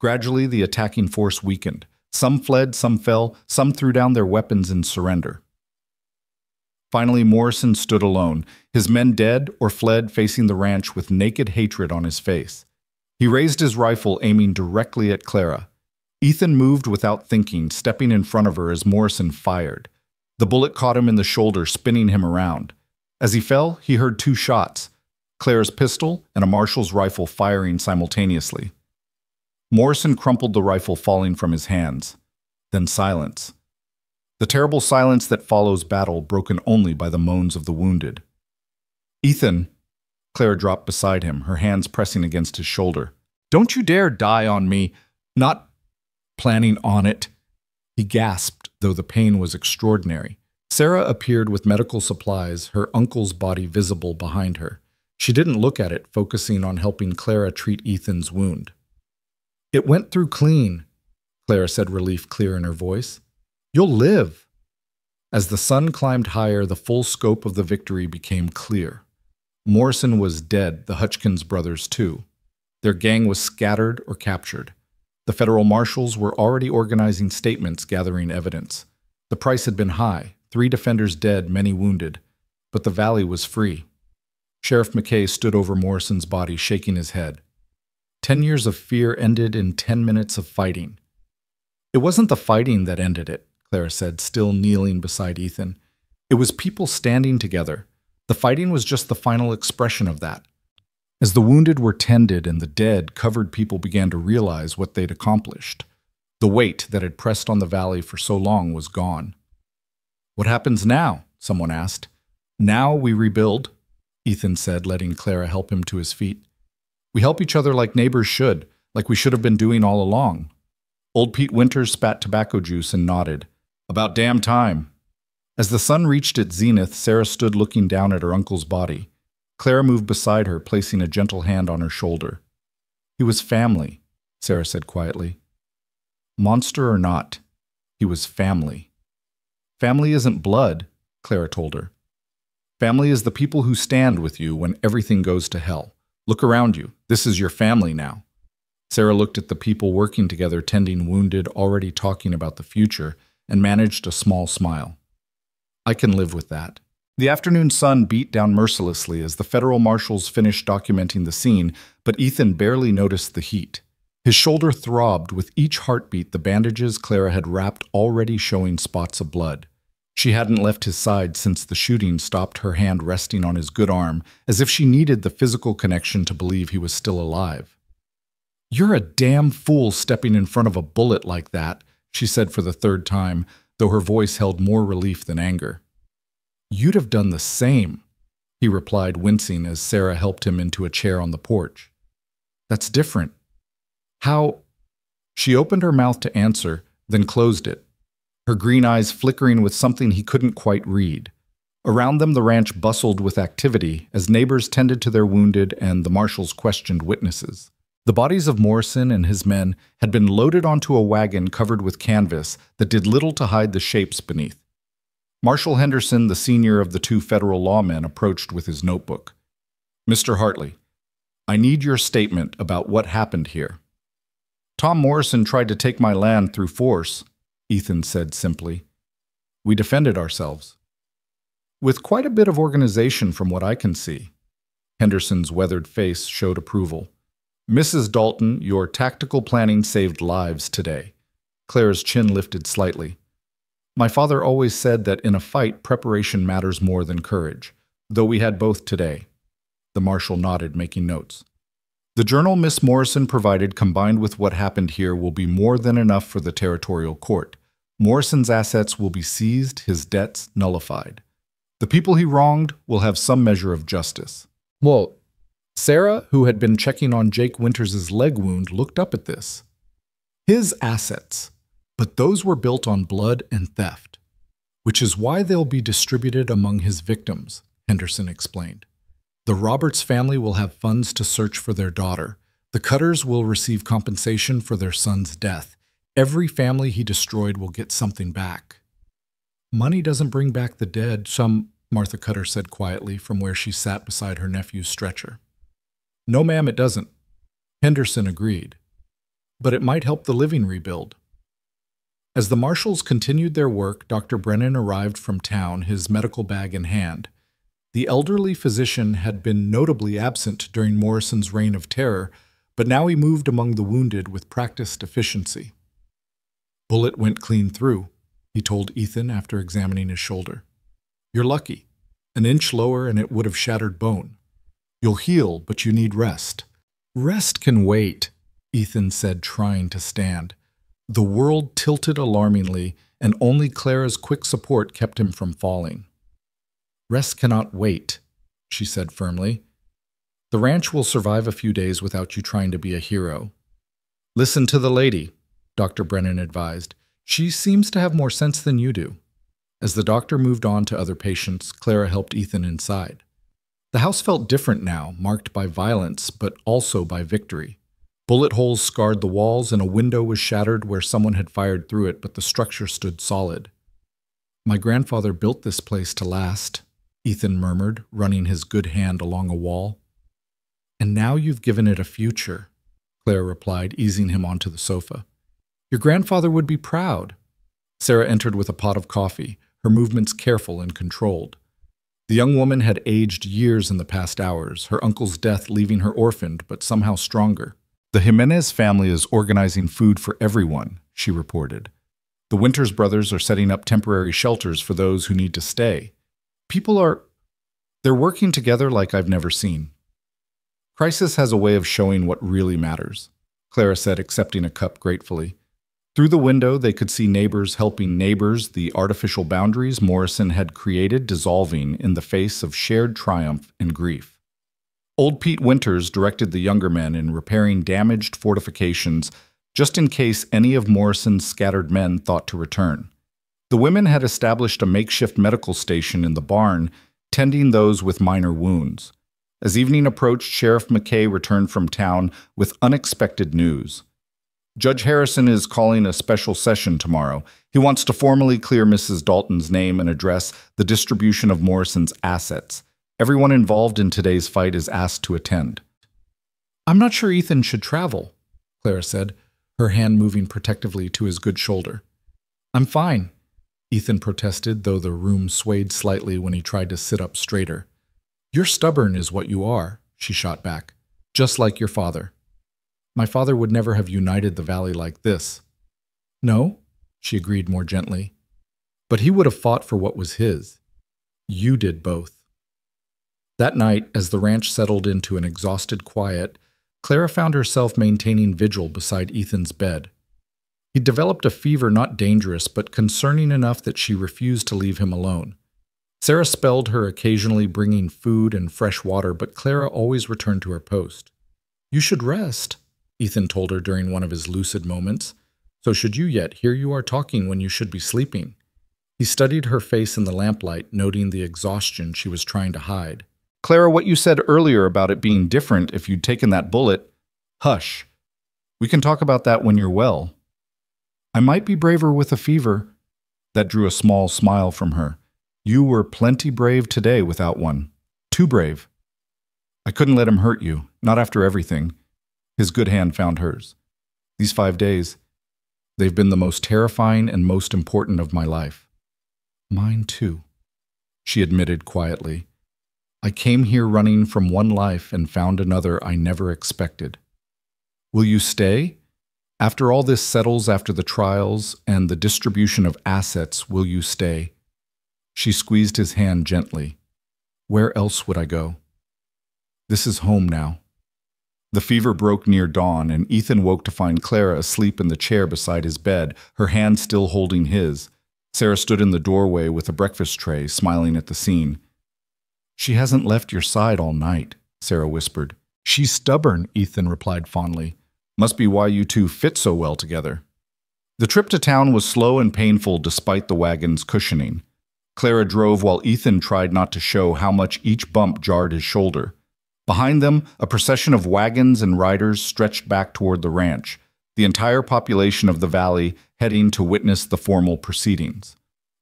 Gradually, the attacking force weakened. Some fled, some fell, some threw down their weapons in surrender. Finally, Morrison stood alone, his men dead or fled, facing the ranch with naked hatred on his face. He raised his rifle, aiming directly at Clara. Ethan moved without thinking, stepping in front of her as Morrison fired. The bullet caught him in the shoulder, spinning him around. As he fell, he heard 2 shots, Clara's pistol and a marshal's rifle firing simultaneously. Morrison crumpled the rifle, falling from his hands. Then silence. The terrible silence that follows battle, broken only by the moans of the wounded. "Ethan," Clara dropped beside him, her hands pressing against his shoulder. "Don't you dare die on me. Not planning on it." He gasped, though the pain was extraordinary. Sarah appeared with medical supplies, her uncle's body visible behind her. She didn't look at it, focusing on helping Clara treat Ethan's wound. "It went through clean," Clara said, relief clear in her voice. "You'll live." As the sun climbed higher, the full scope of the victory became clear. Morrison was dead, the Hutchkins brothers too. Their gang was scattered or captured. The federal marshals were already organizing statements, gathering evidence. The price had been high, 3 defenders dead, many wounded. But the valley was free. Sheriff McKay stood over Morrison's body, shaking his head. 10 years of fear ended in 10 minutes of fighting. "It wasn't the fighting that ended it," Clara said, still kneeling beside Ethan. "It was people standing together. The fighting was just the final expression of that." As the wounded were tended and the dead covered, people began to realize what they'd accomplished. The weight that had pressed on the valley for so long was gone. "What happens now?" someone asked. Now we rebuild, Ethan said, letting Clara help him to his feet. We help each other like neighbors should, like we should have been doing all along. Old Pete Winters spat tobacco juice and nodded. About damn time. As the sun reached its zenith, Sarah stood looking down at her uncle's body. Clara moved beside her, placing a gentle hand on her shoulder. He was family, Sarah said quietly. Monster or not, he was family. Family isn't blood, Clara told her. Family is the people who stand with you when everything goes to hell. Look around you. This is your family now. Sarah looked at the people working together, tending wounded, already talking about the future, and managed a small smile. I can live with that. The afternoon sun beat down mercilessly as the federal marshals finished documenting the scene, but Ethan barely noticed the heat. His shoulder throbbed with each heartbeat, the bandages Clara had wrapped already showing spots of blood. She hadn't left his side since the shooting stopped, her hand resting on his good arm, as if she needed the physical connection to believe he was still alive. You're a damn fool stepping in front of a bullet like that, she said for the third time, though her voice held more relief than anger. You'd have done the same, he replied, wincing as Sarah helped him into a chair on the porch. That's different. How? She opened her mouth to answer, then closed it, her green eyes flickering with something he couldn't quite read. Around them, the ranch bustled with activity as neighbors tended to their wounded and the marshals questioned witnesses. The bodies of Morrison and his men had been loaded onto a wagon covered with canvas that did little to hide the shapes beneath. Marshal Henderson, the senior of the two federal lawmen, approached with his notebook. Mr. Hartley, I need your statement about what happened here. Tom Morrison tried to take my land through force, Ethan said simply. We defended ourselves. With quite a bit of organization from what I can see. Henderson's weathered face showed approval. Mrs. Dalton, your tactical planning saved lives today. Clara's chin lifted slightly. My father always said that in a fight, preparation matters more than courage, though we had both today. The marshal nodded, making notes. The journal Miss Morrison provided, combined with what happened here, will be more than enough for the territorial court. Morrison's assets will be seized, his debts nullified. The people he wronged will have some measure of justice. Well, Sarah, who had been checking on Jake Winters' leg wound, looked up at this. His assets, but those were built on blood and theft, which is why they'll be distributed among his victims, Henderson explained. The Roberts family will have funds to search for their daughter. The Cutters will receive compensation for their son's death. Every family he destroyed will get something back. Money doesn't bring back the dead, Martha Cutter said quietly from where she sat beside her nephew's stretcher. No, ma'am, it doesn't. Henderson agreed. But it might help the living rebuild. As the marshals continued their work, Dr. Brennan arrived from town, his medical bag in hand. The elderly physician had been notably absent during Morrison's reign of terror, but now he moved among the wounded with practiced efficiency. Bullet went clean through, he told Ethan after examining his shoulder. You're lucky. An inch lower and it would have shattered bone. You'll heal, but you need rest. Rest can wait, Ethan said, trying to stand. The world tilted alarmingly, and only Clara's quick support kept him from falling. Rest cannot wait, she said firmly. The ranch will survive a few days without you trying to be a hero. Listen to the lady, Dr. Brennan advised. She seems to have more sense than you do. As the doctor moved on to other patients, Clara helped Ethan inside. The house felt different now, marked by violence, but also by victory. Bullet holes scarred the walls, and a window was shattered where someone had fired through it, but the structure stood solid. My grandfather built this place to last, Ethan murmured, running his good hand along a wall. And now you've given it a future, Clara replied, easing him onto the sofa. Your grandfather would be proud. Sarah entered with a pot of coffee, her movements careful and controlled. The young woman had aged years in the past hours, her uncle's death leaving her orphaned but somehow stronger. The Jimenez family is organizing food for everyone, she reported. The Winters brothers are setting up temporary shelters for those who need to stay. They're working together like I've never seen. Crisis has a way of showing what really matters, Clara said, accepting a cup gratefully. Through the window, they could see neighbors helping neighbors, the artificial boundaries Morrison had created dissolving in the face of shared triumph and grief. Old Pete Winters directed the younger men in repairing damaged fortifications just in case any of Morrison's scattered men thought to return. The women had established a makeshift medical station in the barn, tending those with minor wounds. As evening approached, Sheriff McKay returned from town with unexpected news. Judge Harrison is calling a special session tomorrow. He wants to formally clear Mrs. Dalton's name and address the distribution of Morrison's assets. Everyone involved in today's fight is asked to attend. "I'm not sure Ethan should travel," Clara said, her hand moving protectively to his good shoulder. "I'm fine," Ethan protested, though the room swayed slightly when he tried to sit up straighter. "You're stubborn is what you are," she shot back, "just like your father. My father would never have united the valley like this." "No," she agreed more gently, "but he would have fought for what was his. You did both." That night, as the ranch settled into an exhausted quiet, Clara found herself maintaining vigil beside Ethan's bed. He developed a fever not dangerous but concerning enough that she refused to leave him alone. Sarah spelled her occasionally bringing food and fresh water, but Clara always returned to her post. "You should rest," Ethan told her during one of his lucid moments. "So should you yet. Here you are talking when you should be sleeping." He studied her face in the lamplight, noting the exhaustion she was trying to hide. "Clara, what you said earlier about it being different if you'd taken that bullet—" "Hush. We can talk about that when you're well." "I might be braver with a fever." That drew a small smile from her. "You were plenty brave today without one. Too brave." "I couldn't let him hurt you, not after everything." His good hand found hers. "These 5 days, they've been the most terrifying and most important of my life." "Mine too," she admitted quietly. "I came here running from one life and found another I never expected." "Will you stay? After all this settles, after the trials and the distribution of assets, will you stay?" She squeezed his hand gently. "Where else would I go? This is home now." The fever broke near dawn, and Ethan woke to find Clara asleep in the chair beside his bed, her hand still holding his. Sarah stood in the doorway with a breakfast tray, smiling at the scene. "She hasn't left your side all night," Sarah whispered. "She's stubborn," Ethan replied fondly. "Must be why you two fit so well together." The trip to town was slow and painful despite the wagon's cushioning. Clara drove while Ethan tried not to show how much each bump jarred his shoulder. Behind them, a procession of wagons and riders stretched back toward the ranch, the entire population of the valley heading to witness the formal proceedings.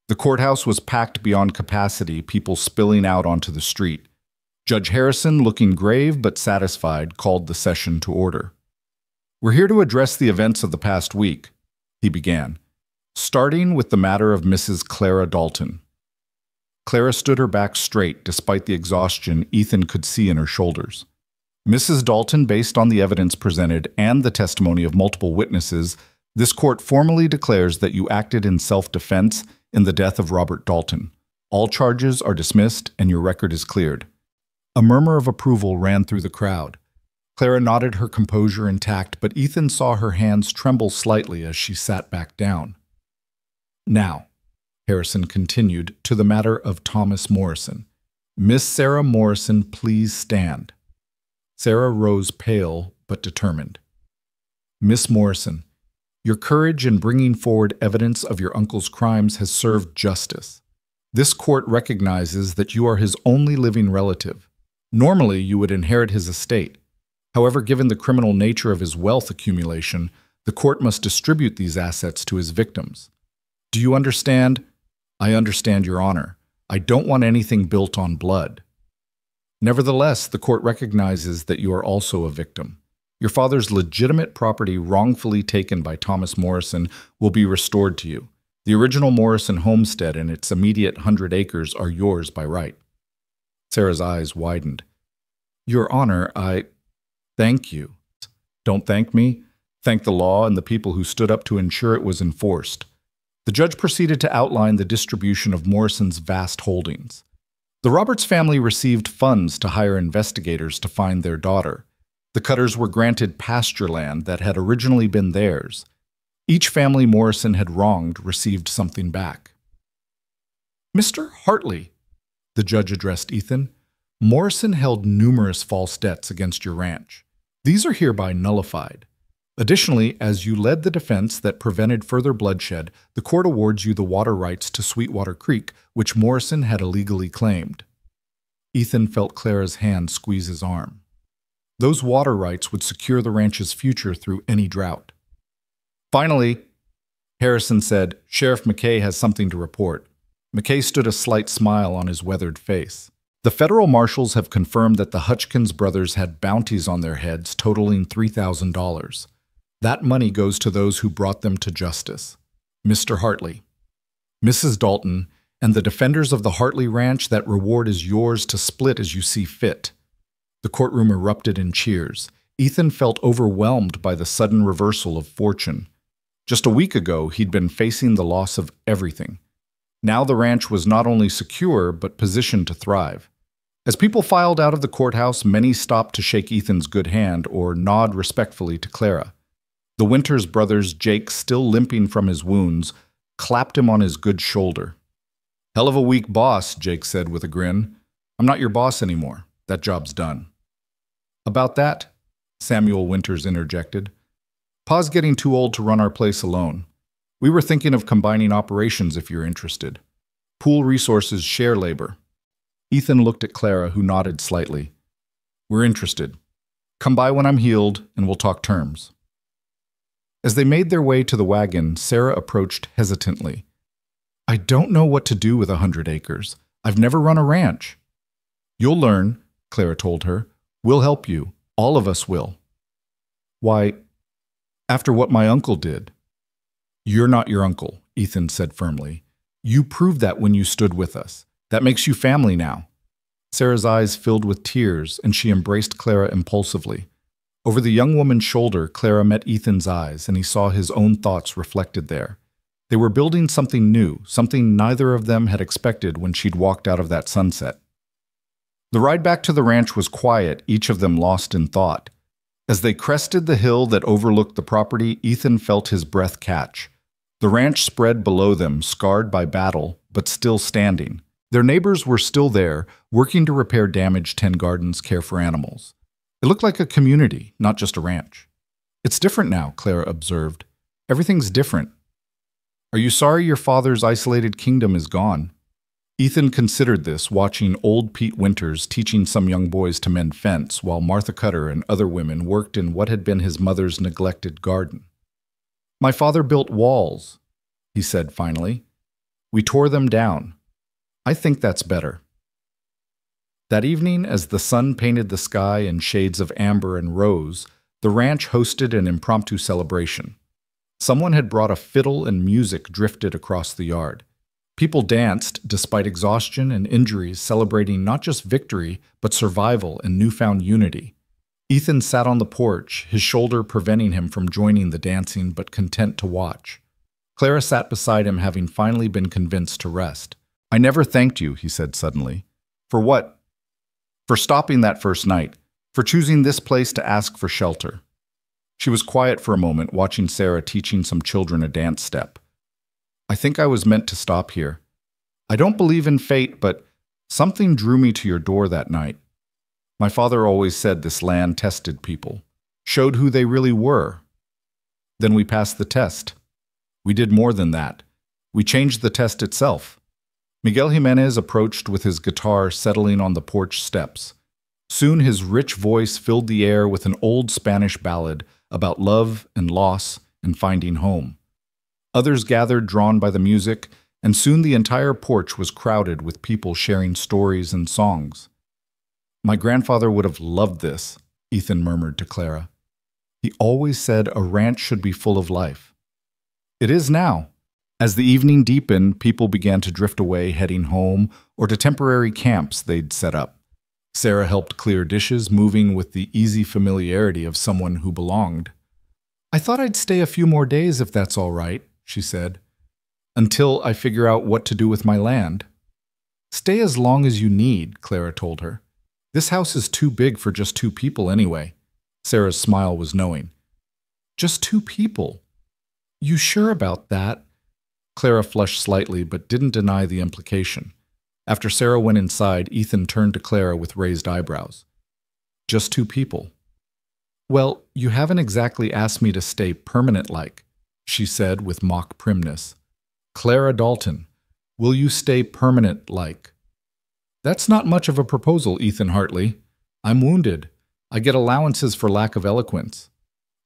The courthouse was packed beyond capacity, people spilling out onto the street. Judge Harrison, looking grave but satisfied, called the session to order. "We're here to address the events of the past week," he began, starting with the matter of Mrs. Clara Dalton. Clara stood her back straight despite the exhaustion Ethan could see in her shoulders. "Mrs. Dalton, based on the evidence presented and the testimony of multiple witnesses, this court formally declares that you acted in self-defense in the death of Robert Dalton. All charges are dismissed and your record is cleared." A murmur of approval ran through the crowd. Clara nodded, her composure intact, but Ethan saw her hands tremble slightly as she sat back down. "Now," Harrison continued, "to the matter of Thomas Morrison. Miss Sarah Morrison, please stand." Sarah rose pale but determined. "Miss Morrison, your courage in bringing forward evidence of your uncle's crimes has served justice. This court recognizes that you are his only living relative. Normally, you would inherit his estate. However, given the criminal nature of his wealth accumulation, the court must distribute these assets to his victims. Do you understand?" "I understand, Your Honor. I don't want anything built on blood." "Nevertheless, the court recognizes that you are also a victim. Your father's legitimate property wrongfully taken by Thomas Morrison will be restored to you. The original Morrison homestead and its immediate 100 acres are yours by right." Sarah's eyes widened. "Your Honor, I—" "Thank you." "Don't thank me. Thank the law and the people who stood up to ensure it was enforced." The judge proceeded to outline the distribution of Morrison's vast holdings. The Roberts family received funds to hire investigators to find their daughter. The Cutters were granted pasture land that had originally been theirs. Each family Morrison had wronged received something back. "Mr. Hartley," the judge addressed Ethan, "Morrison held numerous false debts against your ranch. These are hereby nullified. Additionally, as you led the defense that prevented further bloodshed, the court awards you the water rights to Sweetwater Creek, which Morrison had illegally claimed." Ethan felt Clara's hand squeeze his arm. Those water rights would secure the ranch's future through any drought. "Finally," Harrison said, "Sheriff McKay has something to report." McKay stood a slight smile on his weathered face. "The federal marshals have confirmed that the Hutchkins brothers had bounties on their heads totaling $3,000. That money goes to those who brought them to justice. Mr. Hartley, Mrs. Dalton, and the defenders of the Hartley Ranch, that reward is yours to split as you see fit." The courtroom erupted in cheers. Ethan felt overwhelmed by the sudden reversal of fortune. Just a week ago, he'd been facing the loss of everything. Now the ranch was not only secure, but positioned to thrive. As people filed out of the courthouse, many stopped to shake Ethan's good hand or nod respectfully to Clara. The Winters brothers, Jake, still limping from his wounds, clapped him on his good shoulder. "Hell of a week, boss," Jake said with a grin. "I'm not your boss anymore. That job's done." "About that," Samuel Winters interjected, "Pa's getting too old to run our place alone. We were thinking of combining operations if you're interested. Pool resources, share labor." Ethan looked at Clara, who nodded slightly. "We're interested. Come by when I'm healed, and we'll talk terms." As they made their way to the wagon, Sarah approached hesitantly. "I don't know what to do with 100 acres. I've never run a ranch." "You'll learn," Clara told her. "We'll help you. All of us will." "Why, after what my uncle did." "You're not your uncle," Ethan said firmly. "You proved that when you stood with us. That makes you family now." Sarah's eyes filled with tears, and she embraced Clara impulsively. Over the young woman's shoulder, Clara met Ethan's eyes, and he saw his own thoughts reflected there. They were building something new, something neither of them had expected when she'd walked out of that sunset. The ride back to the ranch was quiet, each of them lost in thought. As they crested the hill that overlooked the property, Ethan felt his breath catch. The ranch spread below them, scarred by battle, but still standing. Their neighbors were still there, working to repair damaged 10 Gardens care for animals. It looked like a community, not just a ranch. "It's different now," Clara observed. "Everything's different." "Are you sorry your father's isolated kingdom is gone?" Ethan considered this, watching old Pete Winters teaching some young boys to mend fence, while Martha Cutter and other women worked in what had been his mother's neglected garden. "My father built walls," he said finally. "We tore them down. I think that's better." That evening, as the sun painted the sky in shades of amber and rose, the ranch hosted an impromptu celebration. Someone had brought a fiddle, and music drifted across the yard. People danced, despite exhaustion and injuries, celebrating not just victory, but survival and newfound unity. Ethan sat on the porch, his shoulder preventing him from joining the dancing, but content to watch. Clara sat beside him, having finally been convinced to rest. "I never thanked you," he said suddenly. "For what?" "For stopping that first night, for choosing this place to ask for shelter." She was quiet for a moment, watching Sarah teaching some children a dance step. "I think I was meant to stop here. I don't believe in fate, but something drew me to your door that night. My father always said this land tested people, showed who they really were. Then we passed the test. We did more than that. We changed the test itself." Miguel Jimenez approached with his guitar settling on the porch steps. Soon his rich voice filled the air with an old Spanish ballad about love and loss and finding home. Others gathered, drawn by the music, and soon the entire porch was crowded with people sharing stories and songs. "My grandfather would have loved this," Ethan murmured to Clara. "He always said a ranch should be full of life." It is now. As the evening deepened, people began to drift away, heading home or to temporary camps they'd set up. Sarah helped clear dishes, moving with the easy familiarity of someone who belonged. "I thought I'd stay a few more days if that's all right," she said, "until I figure out what to do with my land." "Stay as long as you need," Clara told her. "This house is too big for just 2 people anyway." Sarah's smile was knowing. "Just 2 people?" You sure about that? Clara flushed slightly, but didn't deny the implication. After Sarah went inside, Ethan turned to Clara with raised eyebrows. Just two people. Well, you haven't exactly asked me to stay permanent-like, she said with mock primness. Clara Dalton, will you stay permanent-like? That's not much of a proposal, Ethan Hartley. I'm wounded. I get allowances for lack of eloquence.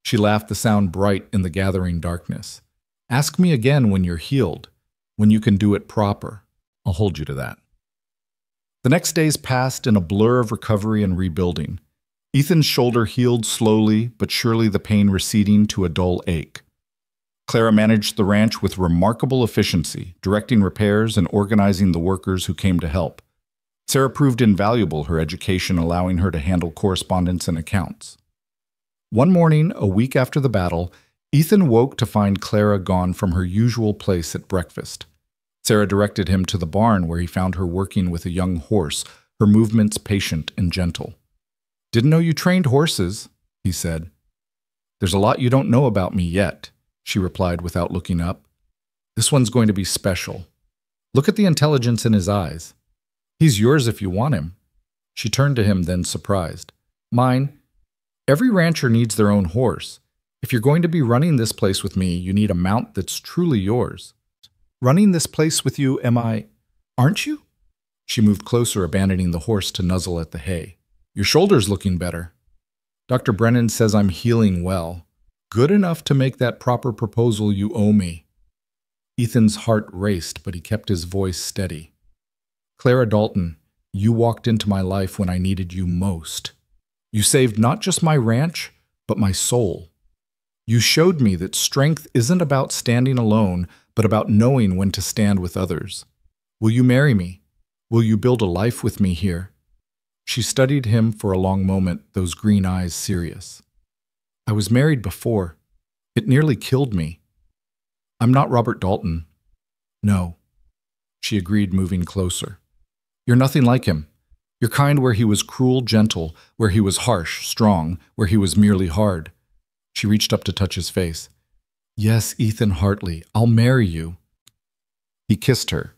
She laughed, the sound bright in the gathering darkness. Ask me again when you're healed, when you can do it proper. I'll hold you to that. The next days passed in a blur of recovery and rebuilding. Ethan's shoulder healed slowly, but surely, the pain receding to a dull ache. Clara managed the ranch with remarkable efficiency, directing repairs and organizing the workers who came to help. Sarah proved invaluable, her education allowing her to handle correspondence and accounts. One morning, a week after the battle, Ethan woke to find Clara gone from her usual place at breakfast. Sarah directed him to the barn where he found her working with a young horse, her movements patient and gentle. Didn't know you trained horses, he said. There's a lot you don't know about me yet, she replied without looking up. This one's going to be special. Look at the intelligence in his eyes. He's yours if you want him. She turned to him, then surprised. Mine? Every rancher needs their own horse. If you're going to be running this place with me, you need a mount that's truly yours. Running this place with you, am I? Aren't you? She moved closer, abandoning the horse to nuzzle at the hay. Your shoulder's looking better. Dr. Brennan says I'm healing well. Good enough to make that proper proposal you owe me. Ethan's heart raced, but he kept his voice steady. Clara Dalton, you walked into my life when I needed you most. You saved not just my ranch, but my soul. You showed me that strength isn't about standing alone, but about knowing when to stand with others. Will you marry me? Will you build a life with me here? She studied him for a long moment, those green eyes serious. I was married before. It nearly killed me. I'm not Robert Dalton. No, she agreed, moving closer. You're nothing like him. You're kind where he was cruel, gentle, where he was harsh, strong, where he was merely hard. She reached up to touch his face. Yes, Ethan Hartley, I'll marry you. He kissed her.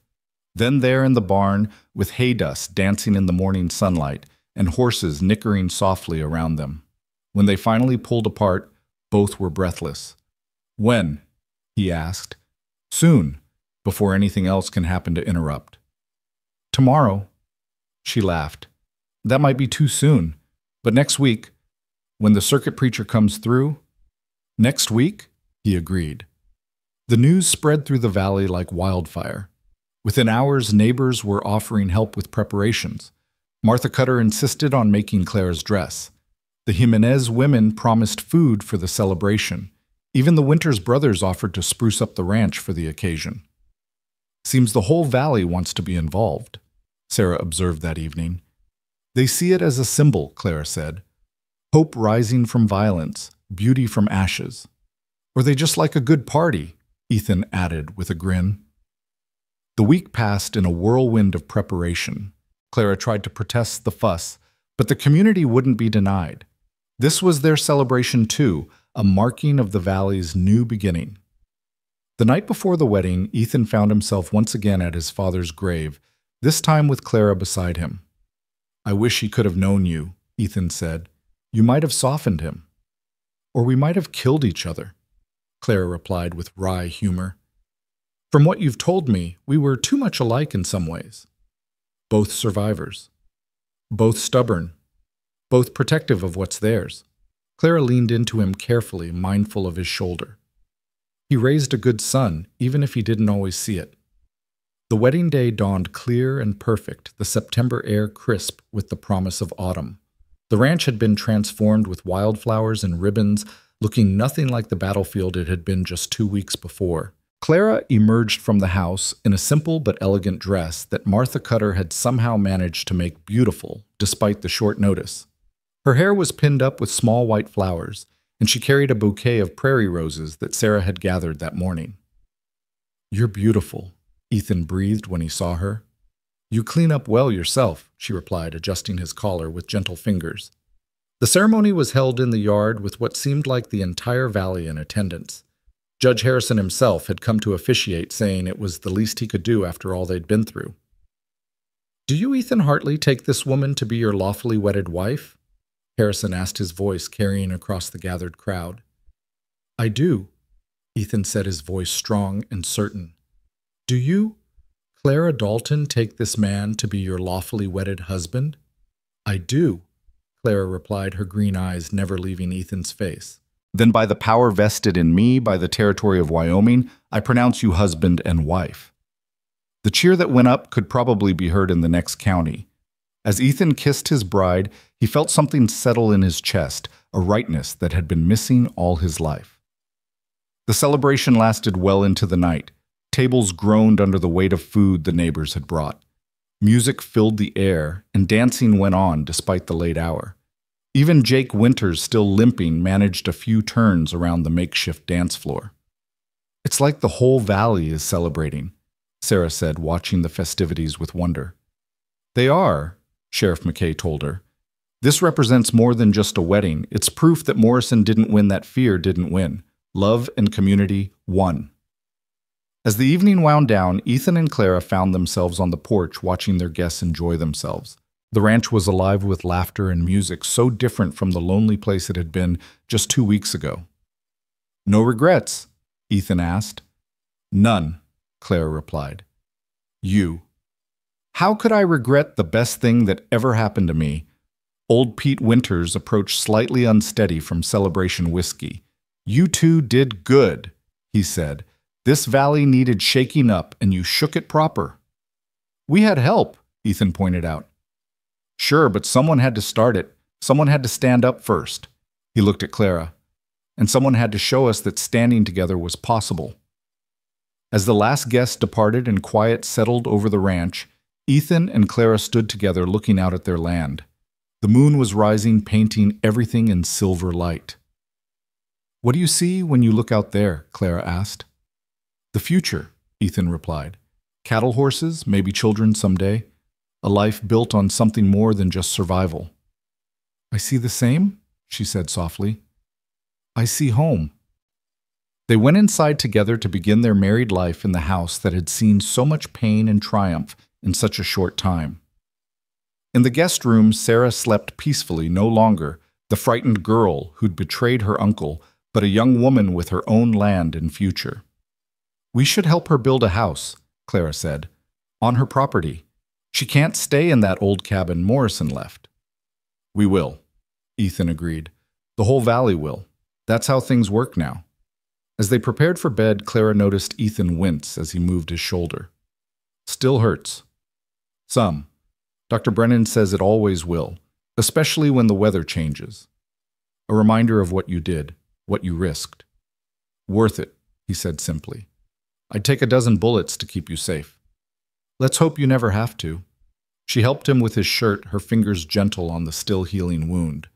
Then there in the barn, with hay dust dancing in the morning sunlight and horses nickering softly around them. When they finally pulled apart, both were breathless. When? He asked. Soon, before anything else can happen to interrupt. Tomorrow. She laughed. That might be too soon, but next week, when the circuit preacher comes through. Next week? He agreed. The news spread through the valley like wildfire. Within hours, neighbors were offering help with preparations. Martha Cutter insisted on making Clara's dress. The Jimenez women promised food for the celebration. Even the Winters brothers offered to spruce up the ranch for the occasion. Seems the whole valley wants to be involved, Sarah observed that evening. They see it as a symbol, Clara said. Hope rising from violence, beauty from ashes. Or they just like a good party, Ethan added with a grin. The week passed in a whirlwind of preparation. Clara tried to protest the fuss, but the community wouldn't be denied. This was their celebration too, a marking of the valley's new beginning. The night before the wedding, Ethan found himself once again at his father's grave, this time with Clara beside him. I wish he could have known you, Ethan said. You might have softened him. Or we might have killed each other, Clara replied with wry humor. From what you've told me, we were too much alike in some ways. Both survivors. Both stubborn. Both protective of what's theirs. Clara leaned into him carefully, mindful of his shoulder. He raised a good son, even if he didn't always see it. The wedding day dawned clear and perfect, the September air crisp with the promise of autumn. The ranch had been transformed with wildflowers and ribbons, looking nothing like the battlefield it had been just 2 weeks before. Clara emerged from the house in a simple but elegant dress that Martha Cutter had somehow managed to make beautiful, despite the short notice. Her hair was pinned up with small white flowers, and she carried a bouquet of prairie roses that Sarah had gathered that morning. You're beautiful, Ethan breathed when he saw her. You clean up well yourself, she replied, adjusting his collar with gentle fingers. The ceremony was held in the yard with what seemed like the entire valley in attendance. Judge Harrison himself had come to officiate, saying it was the least he could do after all they'd been through. "Do you, Ethan Hartley, take this woman to be your lawfully wedded wife?" Harrison asked, his voice carrying across the gathered crowd. "I do," Ethan said, his voice strong and certain. "Do you, Clara Dalton, take this man to be your lawfully wedded husband?" "I do," Clara replied, her green eyes never leaving Ethan's face. "Then by the power vested in me by the territory of Wyoming, I pronounce you husband and wife." The cheer that went up could probably be heard in the next county. As Ethan kissed his bride, he felt something settle in his chest, a rightness that had been missing all his life. The celebration lasted well into the night. Tables groaned under the weight of food the neighbors had brought. Music filled the air, and dancing went on despite the late hour. Even Jake Winters, still limping, managed a few turns around the makeshift dance floor. "It's like the whole valley is celebrating," Sarah said, watching the festivities with wonder. "They are," Sheriff McKay told her. "This represents more than just a wedding. It's proof that Morrison didn't win, that fear didn't win. Love and community won." As the evening wound down, Ethan and Clara found themselves on the porch watching their guests enjoy themselves. The ranch was alive with laughter and music, so different from the lonely place it had been just 2 weeks ago. "No regrets?" Ethan asked. "None," Clara replied. "You." "How could I regret the best thing that ever happened to me?" Old Pete Winters approached slightly unsteady from Celebration whiskey. "You two did good," he said. "This valley needed shaking up, and you shook it proper." "We had help," Ethan pointed out. "Sure, but someone had to start it. Someone had to stand up first." He looked at Clara. "And someone had to show us that standing together was possible." As the last guest departed and quiet settled over the ranch, Ethan and Clara stood together looking out at their land. The moon was rising, painting everything in silver light. "What do you see when you look out there?" Clara asked. "The future," Ethan replied. "Cattle horses, maybe children someday. A life built on something more than just survival." "I see the same," she said softly. "I see home." They went inside together to begin their married life in the house that had seen so much pain and triumph in such a short time. In the guest room, Sarah slept peacefully no longer, the frightened girl who'd betrayed her uncle, but a young woman with her own land and future. "We should help her build a house," Clara said, "on her property. She can't stay in that old cabin Morrison left." "We will," Ethan agreed. "The whole valley will. That's how things work now." As they prepared for bed, Clara noticed Ethan wince as he moved his shoulder. "Still hurts." "Some. Dr. Brennan says it always will, especially when the weather changes. A reminder of what you did, what you risked." "Worth it," he said simply. "I'd take a dozen bullets to keep you safe." "Let's hope you never have to." She helped him with his shirt, her fingers gentle on the still healing wound.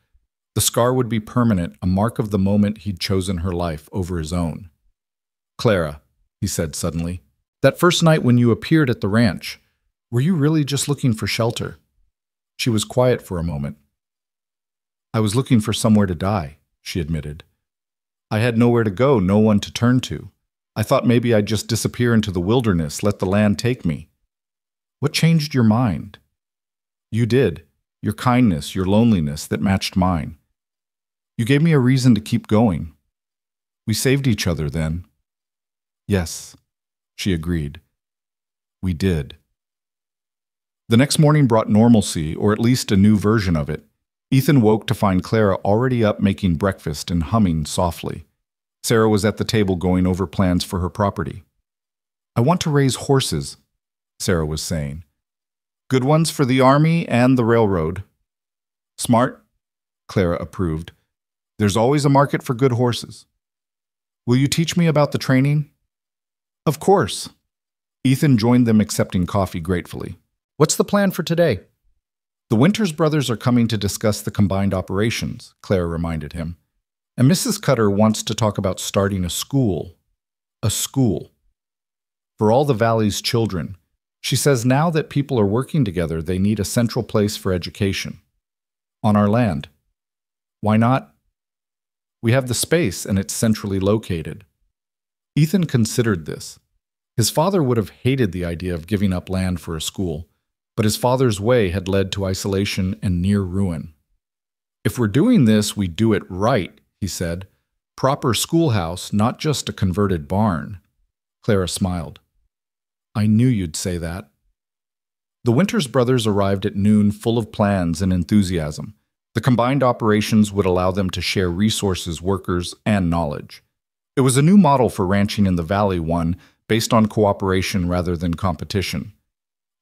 The scar would be permanent, a mark of the moment he'd chosen her life over his own. "Clara," he said suddenly, "that first night when you appeared at the ranch, were you really just looking for shelter?" She was quiet for a moment. "I was looking for somewhere to die," she admitted. "I had nowhere to go, no one to turn to. I thought maybe I'd just disappear into the wilderness, let the land take me." "What changed your mind?" "You did. Your kindness, your loneliness that matched mine. You gave me a reason to keep going. We saved each other then." "Yes," she agreed. "We did." The next morning brought normalcy, or at least a new version of it. Ethan woke to find Clara already up making breakfast and humming softly. Sarah was at the table going over plans for her property. "I want to raise horses," Sarah was saying. "Good ones for the army and the railroad." "Smart," Clara approved. "There's always a market for good horses." "Will you teach me about the training?" "Of course." Ethan joined them, accepting coffee gratefully. "What's the plan for today?" "The Winters brothers are coming to discuss the combined operations," Clara reminded him. "And Mrs. Cutter wants to talk about starting a school. A school. For all the valley's children. She says now that people are working together, they need a central place for education. On our land. Why not? We have the space, and it's centrally located." Ethan considered this. His father would have hated the idea of giving up land for a school, but his father's way had led to isolation and near ruin. "If we're doing this, we do it right," he said. "Proper schoolhouse, not just a converted barn." Clara smiled. "I knew you'd say that." The Winters brothers arrived at noon full of plans and enthusiasm. The combined operations would allow them to share resources, workers, and knowledge. It was a new model for ranching in the valley, one based on cooperation rather than competition.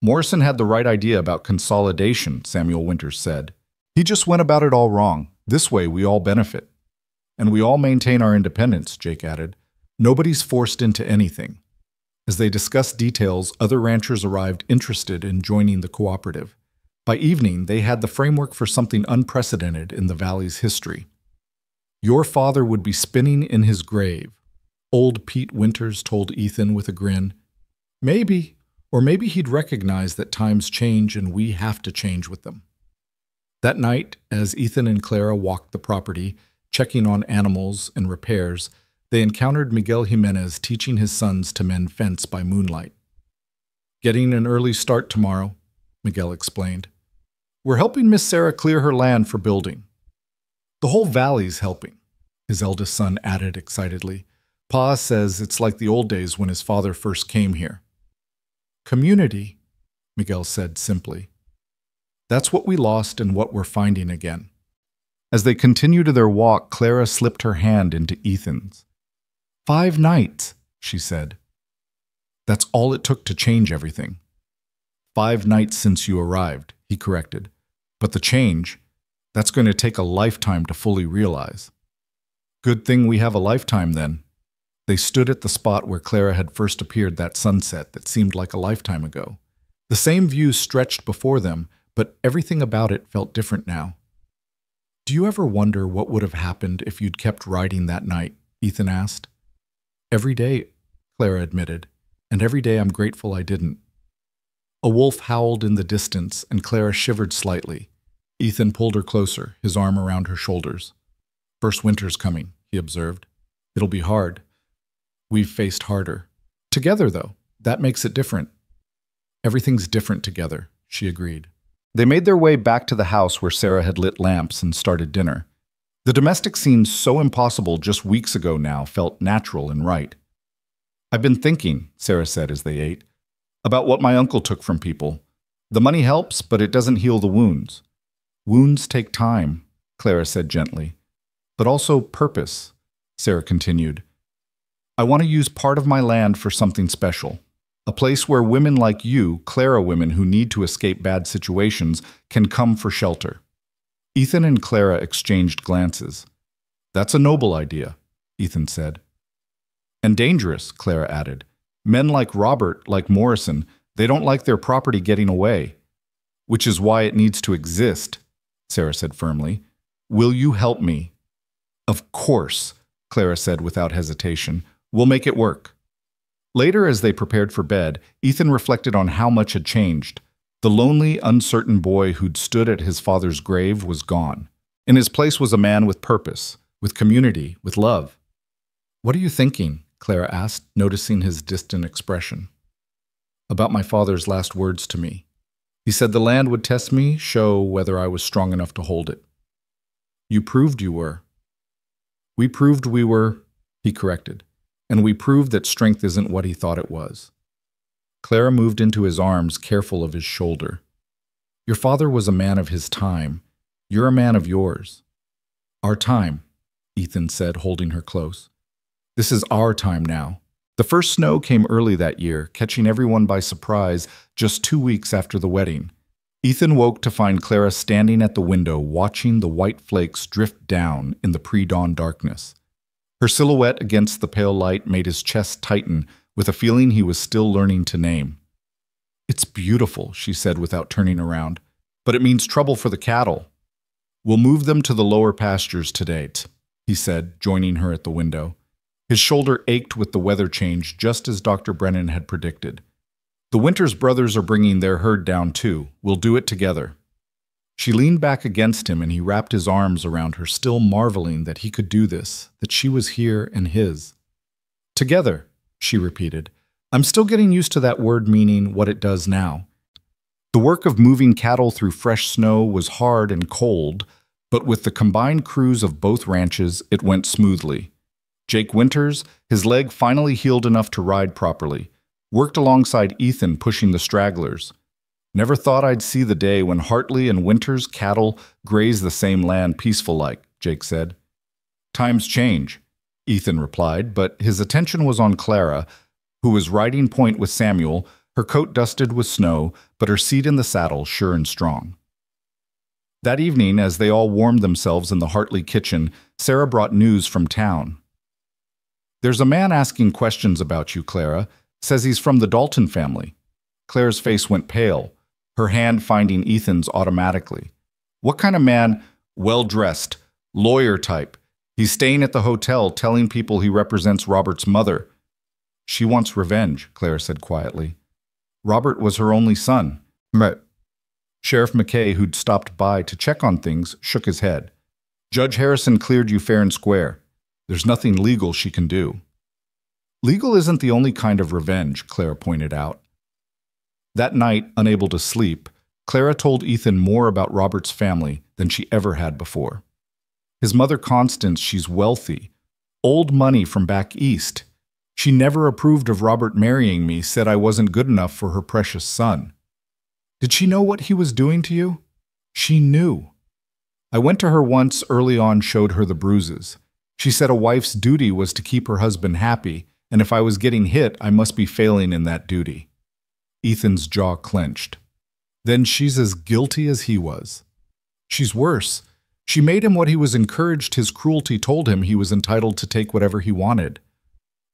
Morrison had the right idea about consolidation, Samuel Winters said. He just went about it all wrong. This way we all benefit. And we all maintain our independence, Jake added. Nobody's forced into anything. As they discussed details, other ranchers arrived interested in joining the cooperative. By evening, they had the framework for something unprecedented in the valley's history. "Your father would be spinning in his grave," old Pete Winters told Ethan with a grin. "Maybe, or maybe he'd recognize that times change and we have to change with them." That night, as Ethan and Clara walked the property, checking on animals and repairs, they encountered Miguel Jimenez teaching his sons to mend fence by moonlight. "Getting an early start tomorrow," Miguel explained. "We're helping Miss Sarah clear her land for building." "The whole valley's helping," his eldest son added excitedly. "Pa says it's like the old days when his father first came here." "Community," Miguel said simply. "That's what we lost and what we're finding again." As they continued their walk, Clara slipped her hand into Ethan's. 5 nights, she said. "That's all it took to change everything." 5 nights since you arrived, he corrected. "But the change, that's going to take a lifetime to fully realize." "Good thing we have a lifetime then." They stood at the spot where Clara had first appeared that sunset that seemed like a lifetime ago. The same view stretched before them, but everything about it felt different now. "Do you ever wonder what would have happened if you'd kept riding that night?" Ethan asked. "Every day," Clara admitted, "and every day I'm grateful I didn't." A wolf howled in the distance, and Clara shivered slightly. Ethan pulled her closer, his arm around her shoulders. "First winter's coming," he observed. "It'll be hard. We've faced harder. Together, though, that makes it different." "Everything's different together," she agreed. They made their way back to the house where Sarah had lit lamps and started dinner. The domestic scene so impossible just weeks ago now felt natural and right. "I've been thinking," Sarah said as they ate, "about what my uncle took from people. The money helps, but it doesn't heal the wounds." "Wounds take time," Clara said gently. "But also purpose," Sarah continued. "I want to use part of my land for something special. A place where women like you, Clara women who need to escape bad situations, can come for shelter." Ethan and Clara exchanged glances. "That's a noble idea," Ethan said. "And dangerous," Clara added. "Men like Robert, like Morrison, they don't like their property getting away. Which is why it needs to exist," Sarah said firmly. "Will you help me?" "Of course," Clara said without hesitation. "We'll make it work." Later, as they prepared for bed, Ethan reflected on how much had changed. The lonely, uncertain boy who'd stood at his father's grave was gone. In his place was a man with purpose, with community, with love. "What are you thinking?" Clara asked, noticing his distant expression. "About my father's last words to me. He said the land would test me, show whether I was strong enough to hold it." "You proved you were." "We proved we were," he corrected. "And we proved that strength isn't what he thought it was." Clara moved into his arms, careful of his shoulder. "Your father was a man of his time. You're a man of yours." "Our time," Ethan said, holding her close. "This is our time now." The first snow came early that year, catching everyone by surprise just 2 weeks after the wedding. Ethan woke to find Clara standing at the window, watching the white flakes drift down in the pre-dawn darkness. Her silhouette against the pale light made his chest tighten with a feeling he was still learning to name. "It's beautiful," she said without turning around, "but it means trouble for the cattle." "We'll move them to the lower pastures today," he said, joining her at the window. His shoulder ached with the weather change, just as Dr. Brennan had predicted. "The Winters brothers are bringing their herd down too. We'll do it together." She leaned back against him and he wrapped his arms around her, still marveling that he could do this, that she was here and his. Together, she repeated. I'm still getting used to that word meaning what it does now. The work of moving cattle through fresh snow was hard and cold, but with the combined crews of both ranches, it went smoothly. Jake Winters, his leg finally healed enough to ride properly, worked alongside Ethan pushing the stragglers. Never thought I'd see the day when Hartley and Winters' cattle graze the same land peaceful-like, Jake said. Times change, Ethan replied, but his attention was on Clara, who was riding point with Samuel, her coat dusted with snow, but her seat in the saddle sure and strong. That evening, as they all warmed themselves in the Hartley kitchen, Sarah brought news from town. There's a man asking questions about you, Clara. Says he's from the Dalton family. Clara's face went pale, her hand finding Ethan's automatically. What kind of man? Well-dressed, lawyer type. He's staying at the hotel telling people he represents Robert's mother. She wants revenge, Clara said quietly. Robert was her only son. Right. Sheriff McKay, who'd stopped by to check on things, shook his head. Judge Harrison cleared you fair and square. There's nothing legal she can do. Legal isn't the only kind of revenge, Clara pointed out. That night, unable to sleep, Clara told Ethan more about Robert's family than she ever had before. His mother Constance, she's wealthy. Old money from back east. She never approved of Robert marrying me, said I wasn't good enough for her precious son. Did she know what he was doing to you? She knew. I went to her once early on, showed her the bruises. She said a wife's duty was to keep her husband happy, and if I was getting hit, I must be failing in that duty. Ethan's jaw clenched. Then she's as guilty as he was. She's worse. She made him what he was encouraged. His cruelty told him he was entitled to take whatever he wanted.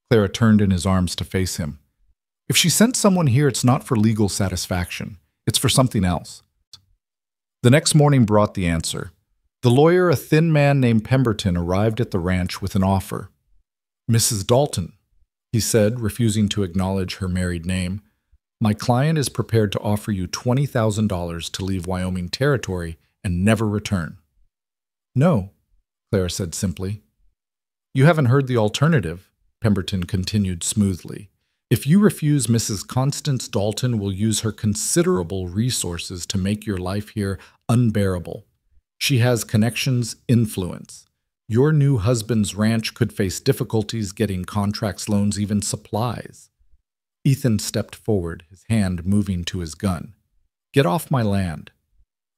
Clara turned in his arms to face him. If she sent someone here, it's not for legal satisfaction. It's for something else. The next morning brought the answer. The lawyer, a thin man named Pemberton, arrived at the ranch with an offer. Mrs. Dalton, he said, refusing to acknowledge her married name, my client is prepared to offer you $20,000 to leave Wyoming Territory and never return. No, Clara said simply. You haven't heard the alternative, Pemberton continued smoothly. If you refuse, Mrs. Constance Dalton will use her considerable resources to make your life here unbearable. She has connections, influence. Your new husband's ranch could face difficulties getting contracts, loans, even supplies. Ethan stepped forward, his hand moving to his gun. Get off my land.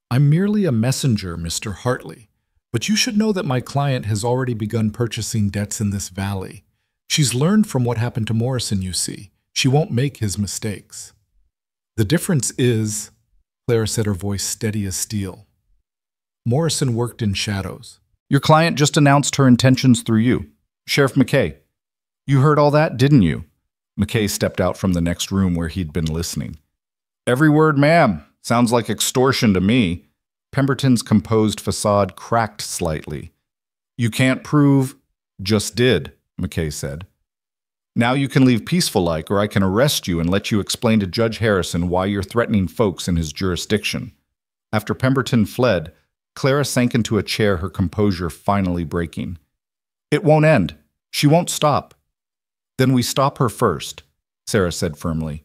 I'm merely a messenger, Mr. Hartley, but you should know that my client has already begun purchasing debts in this valley. She's learned from what happened to Morrison, you see. She won't make his mistakes. The difference is, Clara said, her voice steady as steel. Morrison worked in shadows. Your client just announced her intentions through you. Sheriff McKay. You heard all that, didn't you? McKay stepped out from the next room where he'd been listening. Every word, ma'am. Sounds like extortion to me. Pemberton's composed facade cracked slightly. You can't prove. Just did, McKay said. Now you can leave peaceful-like, or I can arrest you and let you explain to Judge Harrison why you're threatening folks in his jurisdiction. After Pemberton fled, Clara sank into a chair, her composure finally breaking. It won't end. She won't stop. Then we stop her first, Sarah said firmly.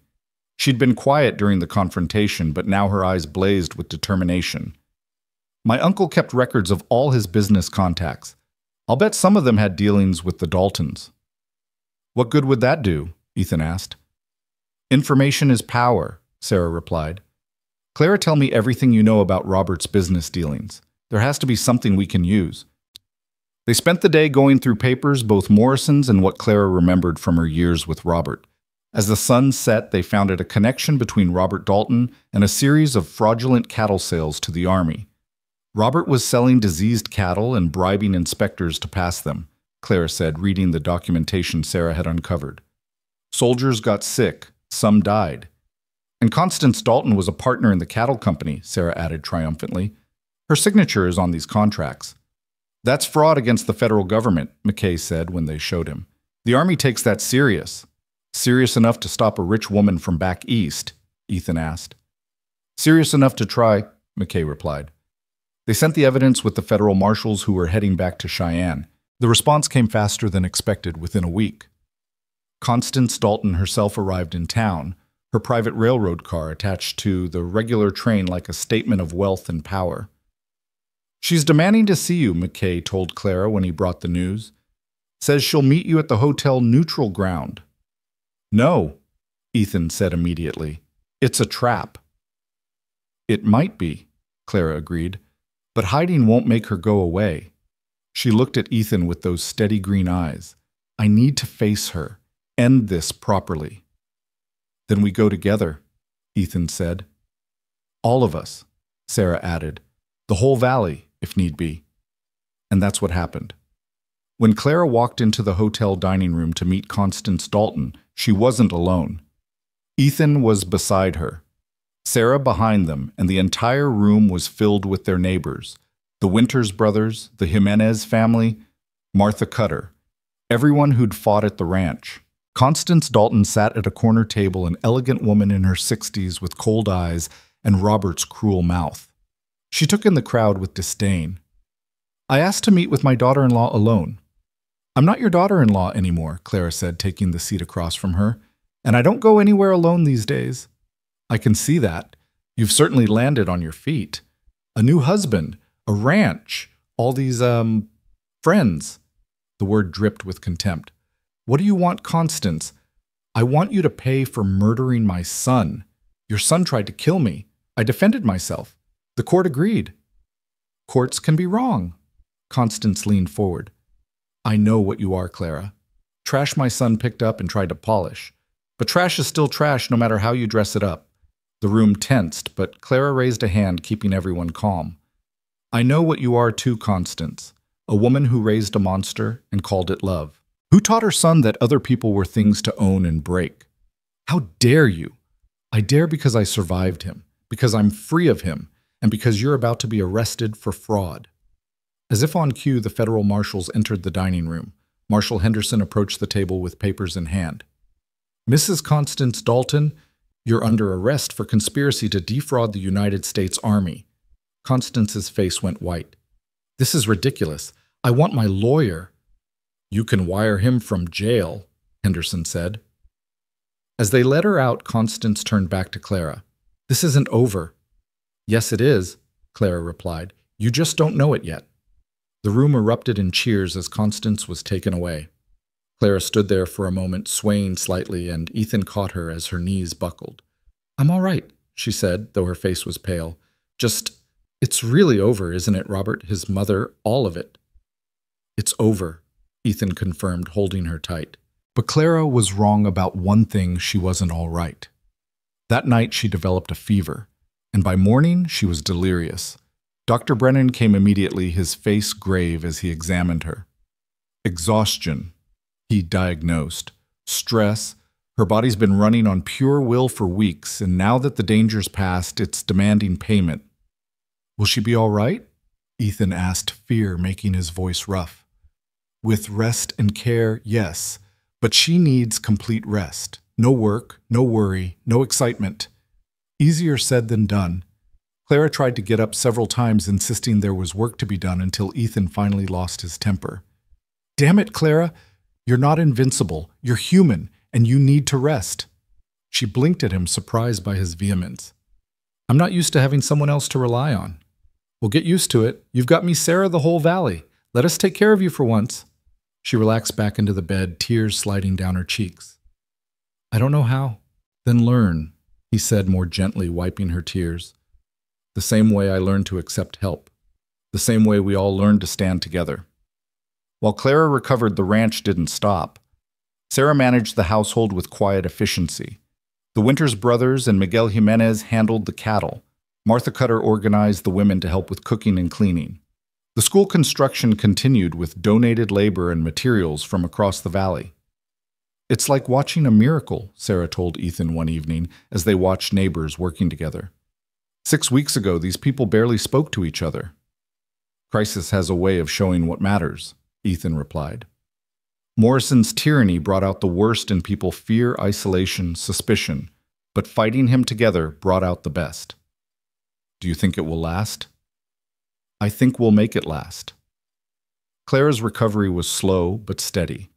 She'd been quiet during the confrontation, but now her eyes blazed with determination. My uncle kept records of all his business contacts. I'll bet some of them had dealings with the Daltons. What good would that do? Ethan asked. Information is power, Sarah replied. Clara, tell me everything you know about Robert's business dealings. There has to be something we can use. They spent the day going through papers, both Morrison's and what Clara remembered from her years with Robert. As the sun set, they found a connection between Robert Dalton and a series of fraudulent cattle sales to the Army. Robert was selling diseased cattle and bribing inspectors to pass them, Clara said, reading the documentation Sarah had uncovered. Soldiers got sick, some died. And Constance Dalton was a partner in the cattle company, Sarah added triumphantly. Her signature is on these contracts. That's fraud against the federal government, McKay said when they showed him. The Army takes that serious. Serious enough to stop a rich woman from back east, Ethan asked. Serious enough to try, McKay replied. They sent the evidence with the federal marshals who were heading back to Cheyenne. The response came faster than expected within a week. Constance Dalton herself arrived in town, her private railroad car attached to the regular train like a statement of wealth and power. "She's demanding to see you," McKay told Clara when he brought the news. "Says she'll meet you at the Hotel Neutral Ground." "No," Ethan said immediately. "It's a trap." "It might be," Clara agreed, "but hiding won't make her go away." She looked at Ethan with those steady green eyes. "I need to face her. End this properly." "Then we go together," Ethan said. "All of us," Sarah added. "The whole valley, if need be." And that's what happened. When Clara walked into the hotel dining room to meet Constance Dalton, she wasn't alone. Ethan was beside her, Sarah behind them, and the entire room was filled with their neighbors, the Winters brothers, the Jimenez family, Martha Cutter, everyone who'd fought at the ranch. Constance Dalton sat at a corner table, an elegant woman in her 60s with cold eyes and Robert's cruel mouth. She took in the crowd with disdain. "I asked to meet with my daughter-in-law alone." "I'm not your daughter-in-law anymore," Clara said, taking the seat across from her. "And I don't go anywhere alone these days." "I can see that. You've certainly landed on your feet. A new husband, a ranch, all these, friends." The word dripped with contempt. "What do you want, Constance?" "I want you to pay for murdering my son. Your son tried to kill me. I defended myself. The court agreed." "Courts can be wrong." Constance leaned forward. "I know what you are, Clara. Trash my son picked up and tried to polish. But trash is still trash no matter how you dress it up." The room tensed, but Clara raised a hand, keeping everyone calm. "I know what you are too, Constance. A woman who raised a monster and called it love. Who taught her son that other people were things to own and break? How dare you? I dare because I survived him, because I'm free of him, and because you're about to be arrested for fraud." As if on cue, the federal marshals entered the dining room. Marshal Henderson approached the table with papers in hand. "Mrs. Constance Dalton, you're under arrest for conspiracy to defraud the United States Army." Constance's face went white. "This is ridiculous. I want my lawyer." "You can wire him from jail," Henderson said. As they led her out, Constance turned back to Clara. "This isn't over." "Yes, it is," Clara replied. "You just don't know it yet." The room erupted in cheers as Constance was taken away. Clara stood there for a moment, swaying slightly, and Ethan caught her as her knees buckled. "I'm all right," she said, though her face was pale. It's really over, isn't it, Robert? His mother, all of it." "It's over," Ethan confirmed, holding her tight. But Clara was wrong about one thing: she wasn't all right. That night she developed a fever, and by morning she was delirious. Dr. Brennan came immediately, his face grave as he examined her. "Exhaustion," he diagnosed. "Stress. Her body's been running on pure will for weeks, and now that the danger's past, it's demanding payment." "Will she be all right?" Ethan asked, fear making his voice rough. "With rest and care, yes. But she needs complete rest. No work, no worry, no excitement." Easier said than done. Clara tried to get up several times, insisting there was work to be done, until Ethan finally lost his temper. "Damn it, Clara! You're not invincible. You're human, and you need to rest." She blinked at him, surprised by his vehemence. "I'm not used to having someone else to rely on." "Well, get used to it. You've got me, Sarah, the whole valley. Let us take care of you for once." She relaxed back into the bed, tears sliding down her cheeks. "I don't know how." "Then learn," he said more gently, wiping her tears. "The same way I learned to accept help. The same way we all learned to stand together." While Clara recovered, the ranch didn't stop. Sarah managed the household with quiet efficiency. The Winters brothers and Miguel Jimenez handled the cattle. Martha Cutter organized the women to help with cooking and cleaning. The school construction continued with donated labor and materials from across the valley. "It's like watching a miracle," Sarah told Ethan one evening as they watched neighbors working together. 6 weeks ago, these people barely spoke to each other." "Crisis has a way of showing what matters," Ethan replied. Morrison's tyranny brought out the worst in people: fear, isolation, suspicion, but fighting him together brought out the best. "Do you think it will last?" "I think we'll make it last." Clara's recovery was slow but steady.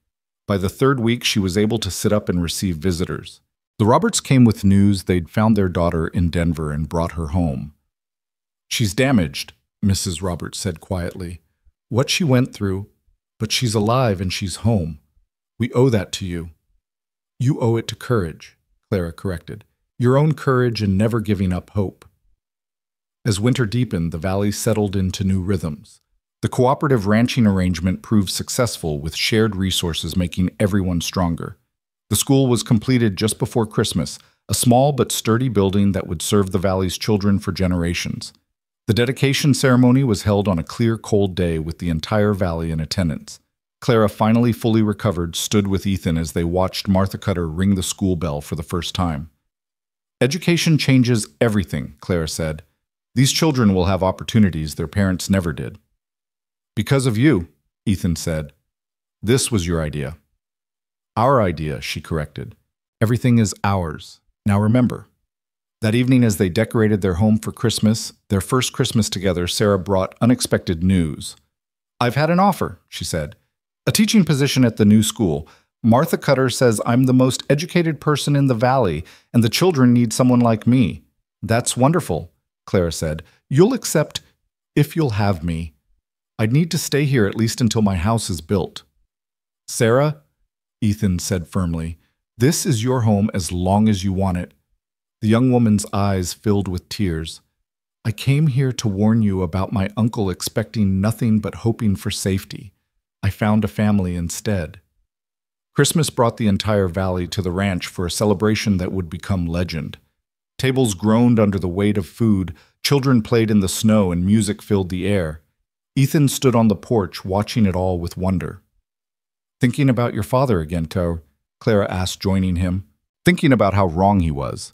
By the third week, she was able to sit up and receive visitors. The Roberts came with news they'd found their daughter in Denver and brought her home. "She's damaged," Mrs. Roberts said quietly. "What she went through, but she's alive and she's home. We owe that to you." "You owe it to courage," Clara corrected. "Your own courage and never giving up hope." As winter deepened, the valley settled into new rhythms. The cooperative ranching arrangement proved successful, with shared resources making everyone stronger. The school was completed just before Christmas, a small but sturdy building that would serve the valley's children for generations. The dedication ceremony was held on a clear, cold day with the entire valley in attendance. Clara, finally fully recovered, stood with Ethan as they watched Martha Cutter ring the school bell for the first time. "Education changes everything," Clara said. "These children will have opportunities their parents never did." "Because of you," Ethan said. "This was your idea." "Our idea," she corrected. "Everything is ours. Now remember." That evening, as they decorated their home for Christmas, their first Christmas together, Sarah brought unexpected news. "I've had an offer," she said. "A teaching position at the new school. Martha Cutter says I'm the most educated person in the valley, and the children need someone like me." "That's wonderful," Clara said. "You'll accept if you'll have me. I'd need to stay here at least until my house is built." "Sarah," Ethan said firmly, "this is your home as long as you want it." The young woman's eyes filled with tears. "I came here to warn you about my uncle expecting nothing but hoping for safety. I found a family instead." Christmas brought the entire valley to the ranch for a celebration that would become legend. Tables groaned under the weight of food, children played in the snow, and music filled the air. Ethan stood on the porch, watching it all with wonder. "Thinking about your father again, Clara asked, joining him. "Thinking about how wrong he was.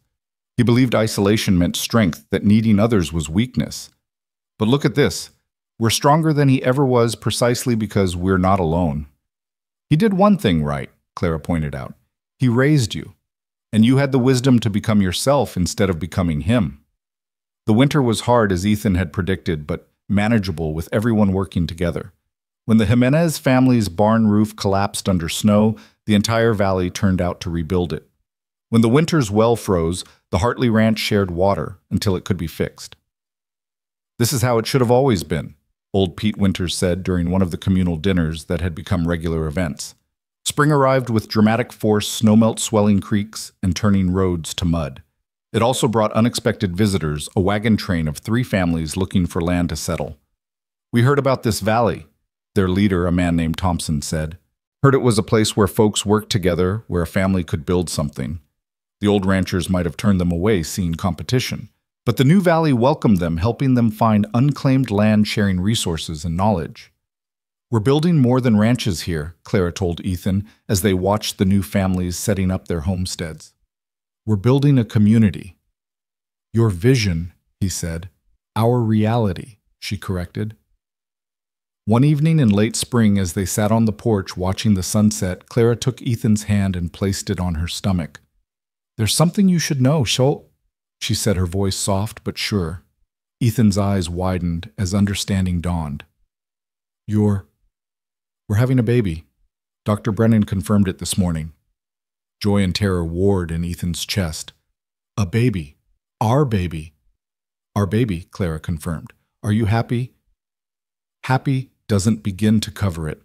He believed isolation meant strength, that needing others was weakness. But look at this. We're stronger than he ever was precisely because we're not alone." "He did one thing right," Clara pointed out. "He raised you, and you had the wisdom to become yourself instead of becoming him." The winter was hard, as Ethan had predicted, but manageable with everyone working together. When the Jimenez family's barn roof collapsed under snow, the entire valley turned out to rebuild it. When the winter's well froze, the Hartley Ranch shared water until it could be fixed. "This is how it should have always been," old Pete Winters said during one of the communal dinners that had become regular events. Spring arrived with dramatic force, snowmelt swelling creeks and turning roads to mud. It also brought unexpected visitors, a wagon train of 3 families looking for land to settle. "We heard about this valley," their leader, a man named Thompson, said. "Heard it was a place where folks worked together, where a family could build something." The old ranchers might have turned them away, seeing competition. But the new valley welcomed them, helping them find unclaimed land, sharing resources and knowledge. "We're building more than ranches here," Clara told Ethan as they watched the new families setting up their homesteads. "We're building a community." "Your vision," he said. "Our reality," she corrected. One evening in late spring, as they sat on the porch watching the sunset, Clara took Ethan's hand and placed it on her stomach. "There's something you should know, she said, her voice soft but sure. Ethan's eyes widened as understanding dawned. We're having a baby. Dr. Brennan confirmed it this morning." Joy and terror warred in Ethan's chest. "A baby. Our baby." "Our baby," Clara confirmed. "Are you happy?" "Happy doesn't begin to cover it."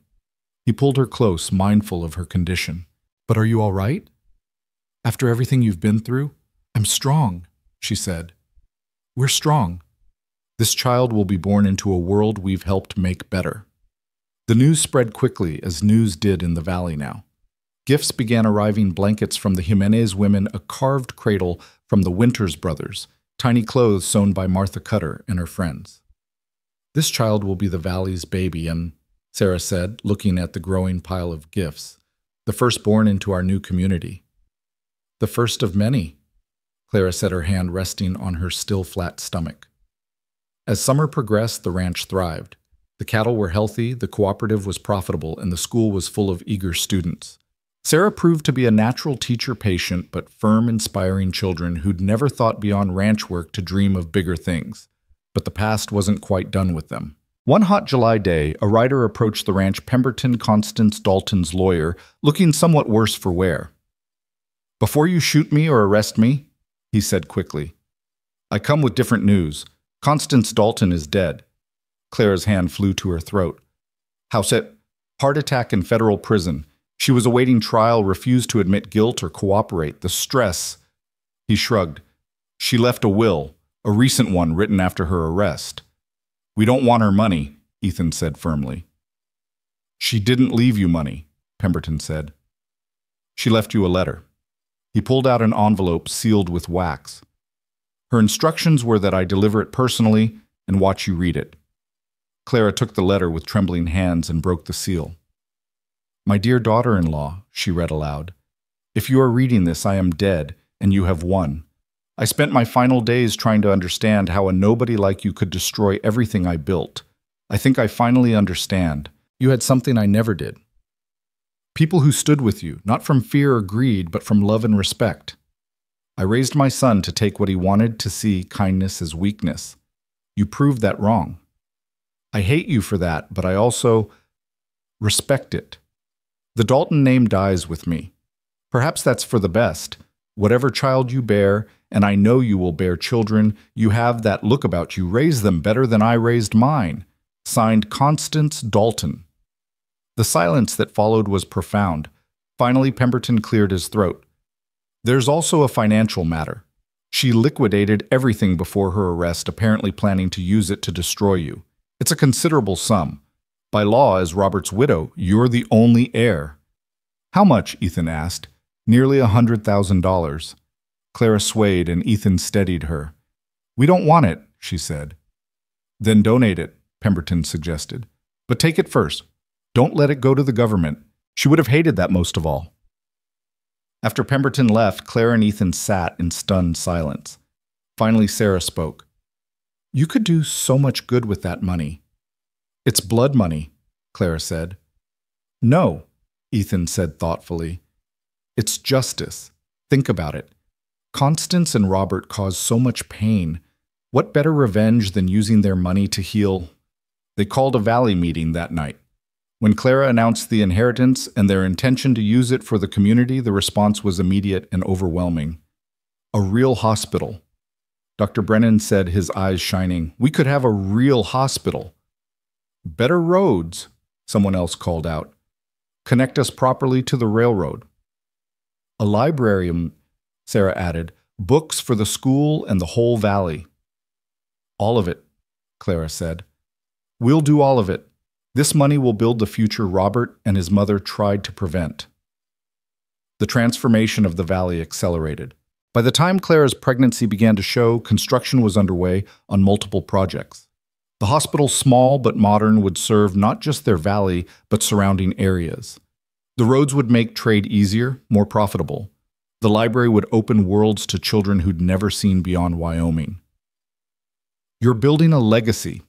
He pulled her close, mindful of her condition. "But are you all right? After everything you've been through?" "I'm strong," she said. "We're strong. This child will be born into a world we've helped make better." The news spread quickly, as news did in the valley now. Gifts began arriving: blankets from the Jimenez women, a carved cradle from the Winters brothers, tiny clothes sewn by Martha Cutter and her friends. "This child will be the valley's baby, and," Sarah said, looking at the growing pile of gifts, "the firstborn into our new community." "The first of many," Clara said, her hand resting on her still flat stomach. As summer progressed, the ranch thrived. The cattle were healthy, the cooperative was profitable, and the school was full of eager students. Sarah proved to be a natural teacher, patient but firm, inspiring children who'd never thought beyond ranch work to dream of bigger things. But the past wasn't quite done with them. One hot July day, a rider approached the ranch Pemberton Constance Dalton's lawyer, looking somewhat worse for wear. "Before you shoot me or arrest me," he said quickly, "I come with different news. Constance Dalton is dead." Clara's hand flew to her throat. "How set? Heart attack in federal prison. She was awaiting trial, refused to admit guilt or cooperate. The stress." He shrugged. "She left a will, a recent one written after her arrest." "We don't want her money," Ethan said firmly. "She didn't leave you money," Pemberton said. "She left you a letter." He pulled out an envelope sealed with wax. "Her instructions were that I deliver it personally and watch you read it." Clara took the letter with trembling hands and broke the seal. "My dear daughter-in-law," she read aloud, "if you are reading this, I am dead, and you have won. I spent my final days trying to understand how a nobody like you could destroy everything I built. I think I finally understand. You had something I never did. People who stood with you, not from fear or greed, but from love and respect. I raised my son to take what he wanted to see kindness as weakness. You proved that wrong. I hate you for that, but I also respect it. The Dalton name dies with me. Perhaps that's for the best. Whatever child you bear, and I know you will bear children, you have that look about you. Raise them better than I raised mine. Signed, Constance Dalton." The silence that followed was profound. Finally, Pemberton cleared his throat. "There's also a financial matter. She liquidated everything before her arrest, apparently planning to use it to destroy you. It's a considerable sum. By law, as Robert's widow, you're the only heir." "How much?" Ethan asked. "Nearly $100,000. Clara swayed, and Ethan steadied her. "We don't want it," she said. "Then donate it," Pemberton suggested. "But take it first. Don't let it go to the government. She would have hated that most of all." After Pemberton left, Clara and Ethan sat in stunned silence. Finally, Sarah spoke. "You could do so much good with that money." "It's blood money," Clara said. "No," Ethan said thoughtfully. "It's justice. Think about it. Constance and Robert caused so much pain. What better revenge than using their money to heal?" They called a valley meeting that night. When Clara announced the inheritance and their intention to use it for the community, the response was immediate and overwhelming. "A real hospital." Dr. Brennan said, his eyes shining. "We could have a real hospital." "Better roads," someone else called out. "Connect us properly to the railroad." "A library," Sarah added. "Books for the school and the whole valley." "All of it," Clara said. "We'll do all of it. This money will build the future Robert and his mother tried to prevent." The transformation of the valley accelerated. By the time Clara's pregnancy began to show, construction was underway on multiple projects. The hospital, small but modern, would serve not just their valley, but surrounding areas. The roads would make trade easier, more profitable. The library would open worlds to children who'd never seen beyond Wyoming. "You're building a legacy,"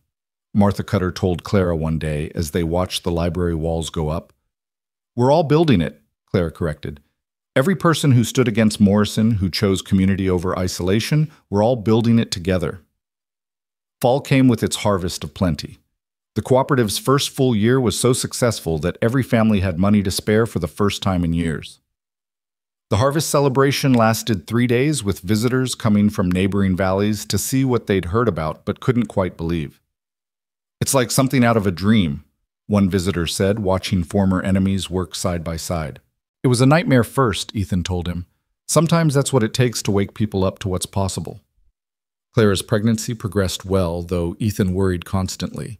Martha Cutter told Clara one day as they watched the library walls go up. "We're all building it," Clara corrected. "Every person who stood against Morrison, who chose community over isolation, we're all building it together." Fall came with its harvest of plenty. The cooperative's first full year was so successful that every family had money to spare for the first time in years. The harvest celebration lasted 3 days, with visitors coming from neighboring valleys to see what they'd heard about but couldn't quite believe. "It's like something out of a dream," one visitor said, watching former enemies work side by side. "It was a nightmare first," Ethan told him. "Sometimes that's what it takes to wake people up to what's possible." Clara's pregnancy progressed well, though Ethan worried constantly.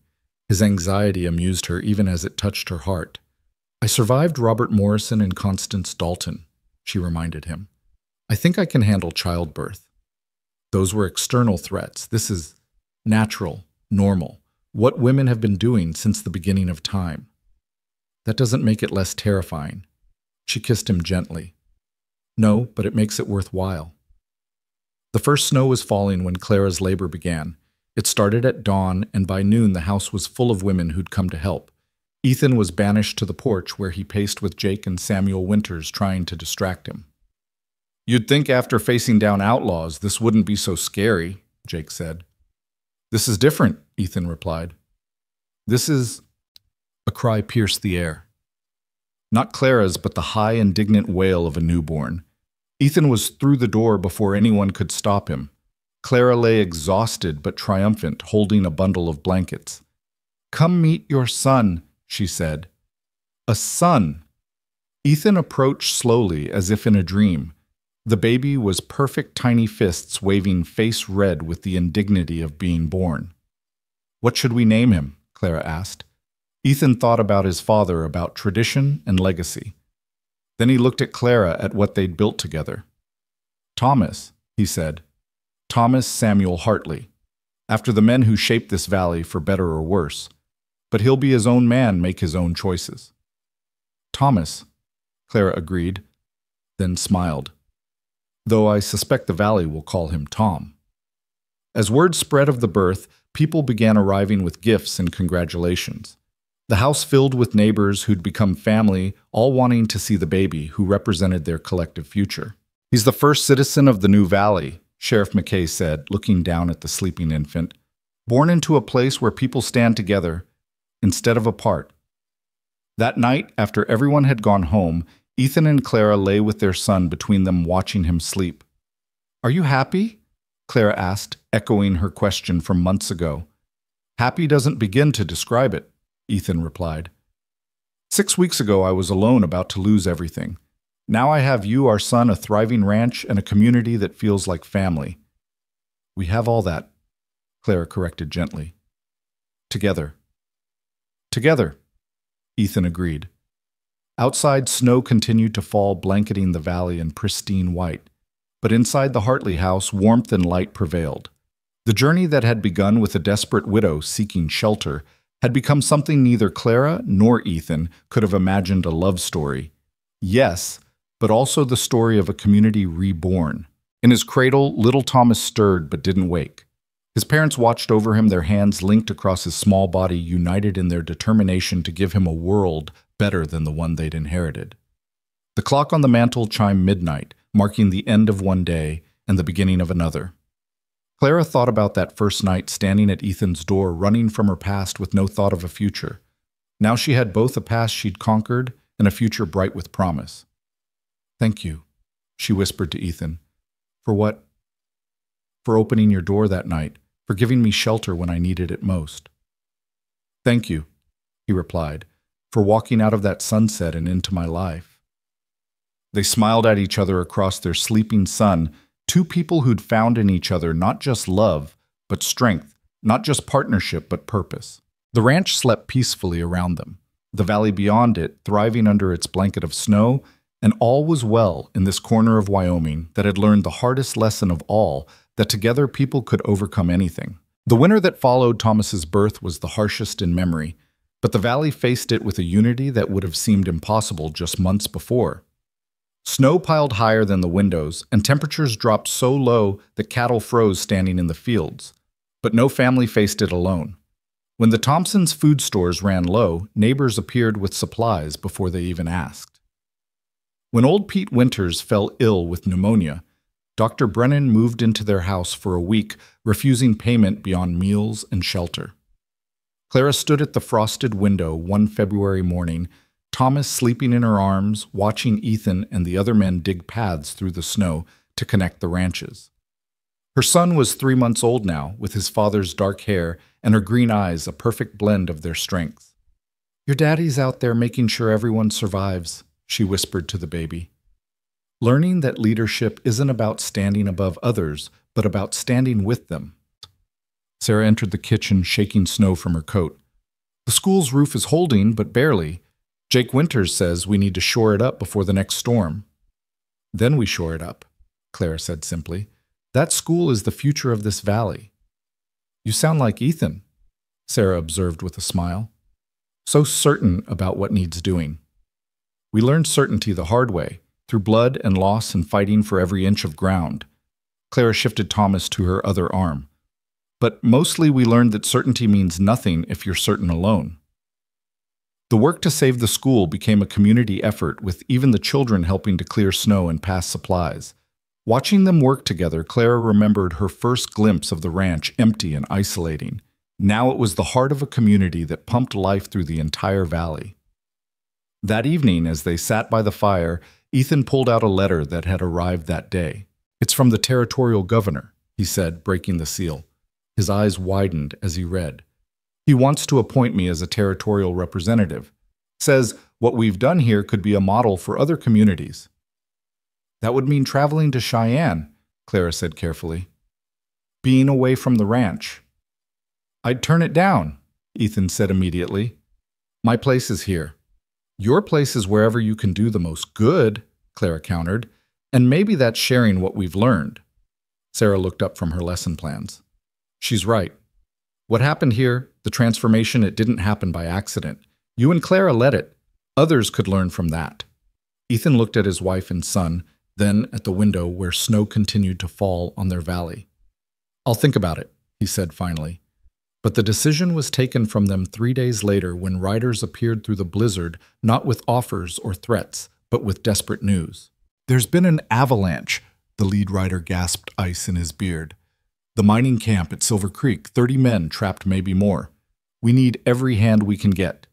His anxiety amused her even as it touched her heart. "I survived Robert Morrison and Constance Dalton," she reminded him. "I think I can handle childbirth. Those were external threats. This is natural, normal. What women have been doing since the beginning of time. That doesn't make it less terrifying." She kissed him gently. "No, but it makes it worthwhile." The first snow was falling when Clara's labor began. It started at dawn, and by noon the house was full of women who'd come to help. Ethan was banished to the porch where he paced with Jake and Samuel Winters, trying to distract him. "You'd think after facing down outlaws this wouldn't be so scary," Jake said. "This is different," Ethan replied. This is... A cry pierced the air. Not Clara's, but the high, indignant wail of a newborn. Ethan was through the door before anyone could stop him. Clara lay exhausted but triumphant, holding a bundle of blankets. "Come meet your son," she said. A son! Ethan approached slowly, as if in a dream. The baby was perfect tiny fists waving face red with the indignity of being born. "What should we name him?" Clara asked. Ethan thought about his father, about tradition and legacy. Then he looked at Clara, at what they'd built together. "Thomas," he said. "Thomas Samuel Hartley, after the men who shaped this valley for better or worse. But he'll be his own man, make his own choices." "Thomas," Clara agreed, then smiled. "Though I suspect the valley will call him Tom." As word spread of the birth, people began arriving with gifts and congratulations. The house filled with neighbors who'd become family, all wanting to see the baby who represented their collective future. "He's the first citizen of the new valley," Sheriff McKay said, looking down at the sleeping infant. "Born into a place where people stand together instead of apart." That night, after everyone had gone home, Ethan and Clara lay with their son between them, watching him sleep. "Are you happy?" Clara asked, echoing her question from months ago. "Happy doesn't begin to describe it," Ethan replied. "6 weeks ago I was alone, about to lose everything. Now I have you, our son, a thriving ranch, and a community that feels like family." "We have all that," Clara corrected gently. "Together." "Together," Ethan agreed. Outside, snow continued to fall, blanketing the valley in pristine white. But inside the Hartley house, warmth and light prevailed. The journey that had begun with a desperate widow seeking shelter had become something neither Clara nor Ethan could have imagined a love story. Yes, but also the story of a community reborn. In his cradle, little Thomas stirred but didn't wake. His parents watched over him, their hands linked across his small body, united in their determination to give him a world better than the one they'd inherited. The clock on the mantel chimed midnight, marking the end of one day and the beginning of another. Clara thought about that first night, standing at Ethan's door, running from her past with no thought of a future. Now she had both a past she'd conquered and a future bright with promise. "Thank you," she whispered to Ethan. "For what?" "For opening your door that night, for giving me shelter when I needed it most." "Thank you," he replied, "for walking out of that sunset and into my life." They smiled at each other across their sleeping son, two people who'd found in each other not just love, but strength, not just partnership, but purpose. The ranch slept peacefully around them, the valley beyond it thriving under its blanket of snow, and all was well in this corner of Wyoming that had learned the hardest lesson of all, that together people could overcome anything. The winter that followed Thomas's birth was the harshest in memory, but the valley faced it with a unity that would have seemed impossible just months before. Snow piled higher than the windows, and temperatures dropped so low that cattle froze standing in the fields. But no family faced it alone. When the Thompsons' food stores ran low, neighbors appeared with supplies before they even asked. When old Pete Winters fell ill with pneumonia, Dr. Brennan moved into their house for a week, refusing payment beyond meals and shelter. Clara stood at the frosted window one February morning, Thomas sleeping in her arms, watching Ethan and the other men dig paths through the snow to connect the ranches. Her son was 3 months old now, with his father's dark hair and her green eyes a perfect blend of their strengths. "Your daddy's out there making sure everyone survives," she whispered to the baby. Learning that leadership isn't about standing above others, but about standing with them. Sarah entered the kitchen, shaking snow from her coat. "The school's roof is holding, but barely. Jake Winters says we need to shore it up before the next storm." "Then we shore it up," Clara said simply. "That school is the future of this valley." "You sound like Ethan," Sarah observed with a smile. "So certain about what needs doing." "We learned certainty the hard way, through blood and loss and fighting for every inch of ground." Clara shifted Thomas to her other arm. "But mostly we learned that certainty means nothing if you're certain alone." The work to save the school became a community effort, with even the children helping to clear snow and pass supplies. Watching them work together, Clara remembered her first glimpse of the ranch, empty and isolating. Now it was the heart of a community that pumped life through the entire valley. That evening, as they sat by the fire, Ethan pulled out a letter that had arrived that day. "It's from the territorial governor," he said, breaking the seal. His eyes widened as he read. "He wants to appoint me as a territorial representative. Says what we've done here could be a model for other communities." "That would mean traveling to Cheyenne," Clara said carefully. "Being away from the ranch." "I'd turn it down," Ethan said immediately. "My place is here." "Your place is wherever you can do the most good," Clara countered, "and maybe that's sharing what we've learned." Sarah looked up from her lesson plans. "She's right. What happened here, the transformation, it didn't happen by accident. You and Clara led it. Others could learn from that." Ethan looked at his wife and son, then at the window where snow continued to fall on their valley. "I'll think about it," he said finally. But the decision was taken from them 3 days later when riders appeared through the blizzard, not with offers or threats, but with desperate news. "There's been an avalanche," the lead rider gasped, ice in his beard. "The mining camp at Silver Creek, 30 men trapped, maybe more. We need every hand we can get."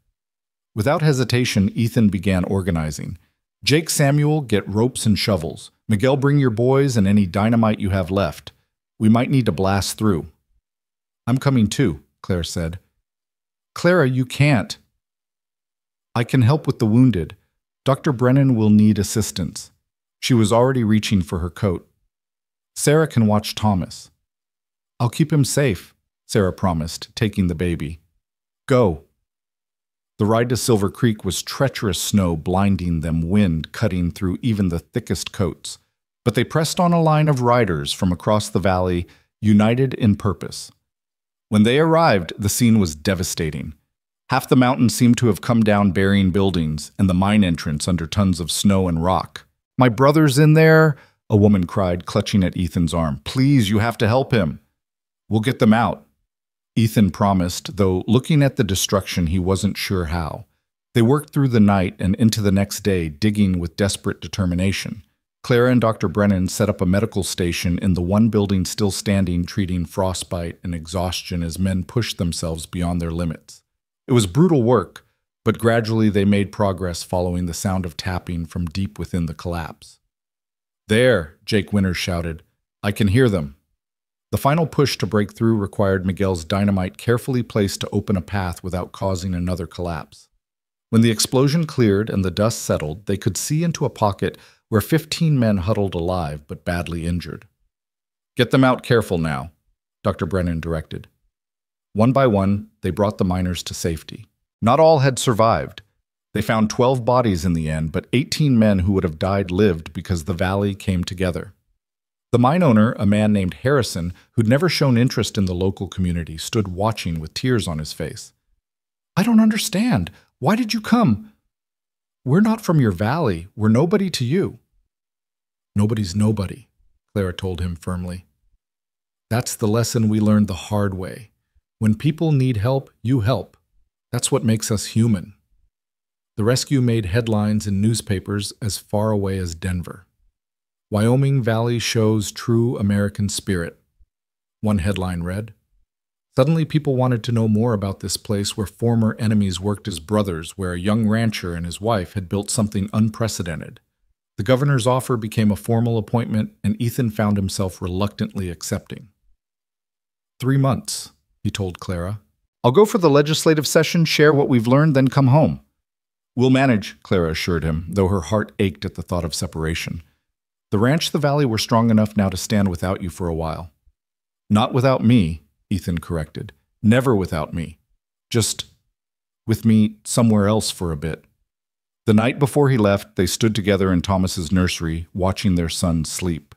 Without hesitation, Ethan began organizing. "Jake, Samuel, get ropes and shovels. Miguel, bring your boys and any dynamite you have left. We might need to blast through." "I'm coming too," Claire said. "Clara, you can't." "I can help with the wounded. Dr. Brennan will need assistance." She was already reaching for her coat. "Sarah can watch Thomas." "I'll keep him safe," Sarah promised, taking the baby. "Go." The ride to Silver Creek was treacherous snow blinding them, wind cutting through even the thickest coats. But they pressed on a line of riders from across the valley, united in purpose. When they arrived, the scene was devastating. Half the mountain seemed to have come down burying buildings, and the mine entrance under tons of snow and rock. "My brother's in there," a woman cried, clutching at Ethan's arm. "Please, you have to help him." "We'll get them out," Ethan promised, though looking at the destruction he wasn't sure how. They worked through the night and into the next day, digging with desperate determination. Clara and Dr. Brennan set up a medical station in the one building still standing, treating frostbite and exhaustion as men pushed themselves beyond their limits. It was brutal work, but gradually they made progress following the sound of tapping from deep within the collapse. "There," Jake Winters shouted. "I can hear them." The final push to break through required Miguel's dynamite carefully placed to open a path without causing another collapse. When the explosion cleared and the dust settled, they could see into a pocket where 15 men huddled alive but badly injured. "Get them out careful now," Dr. Brennan directed. One by one, they brought the miners to safety. Not all had survived. They found 12 bodies in the end, but 18 men who would have died lived because the valley came together. The mine owner, a man named Harrison, who'd never shown interest in the local community, stood watching with tears on his face. "I don't understand. Why did you come?" "We're not from your valley. We're nobody to you." "Nobody's nobody," Clara told him firmly. "That's the lesson we learned the hard way. When people need help, you help. That's what makes us human." The rescue made headlines in newspapers as far away as Denver. "Wyoming Valley shows true American spirit," one headline read. Suddenly people wanted to know more about this place where former enemies worked as brothers, where a young rancher and his wife had built something unprecedented. The governor's offer became a formal appointment, and Ethan found himself reluctantly accepting. 3 months, he told Clara. "I'll go for the legislative session, share what we've learned, then come home." "We'll manage," Clara assured him, though her heart ached at the thought of separation. "The ranch, the valley, were strong enough now to stand without you for a while." "Not without me," Ethan corrected. "Never without me. Just with me somewhere else for a bit." The night before he left, they stood together in Thomas's nursery, watching their son sleep.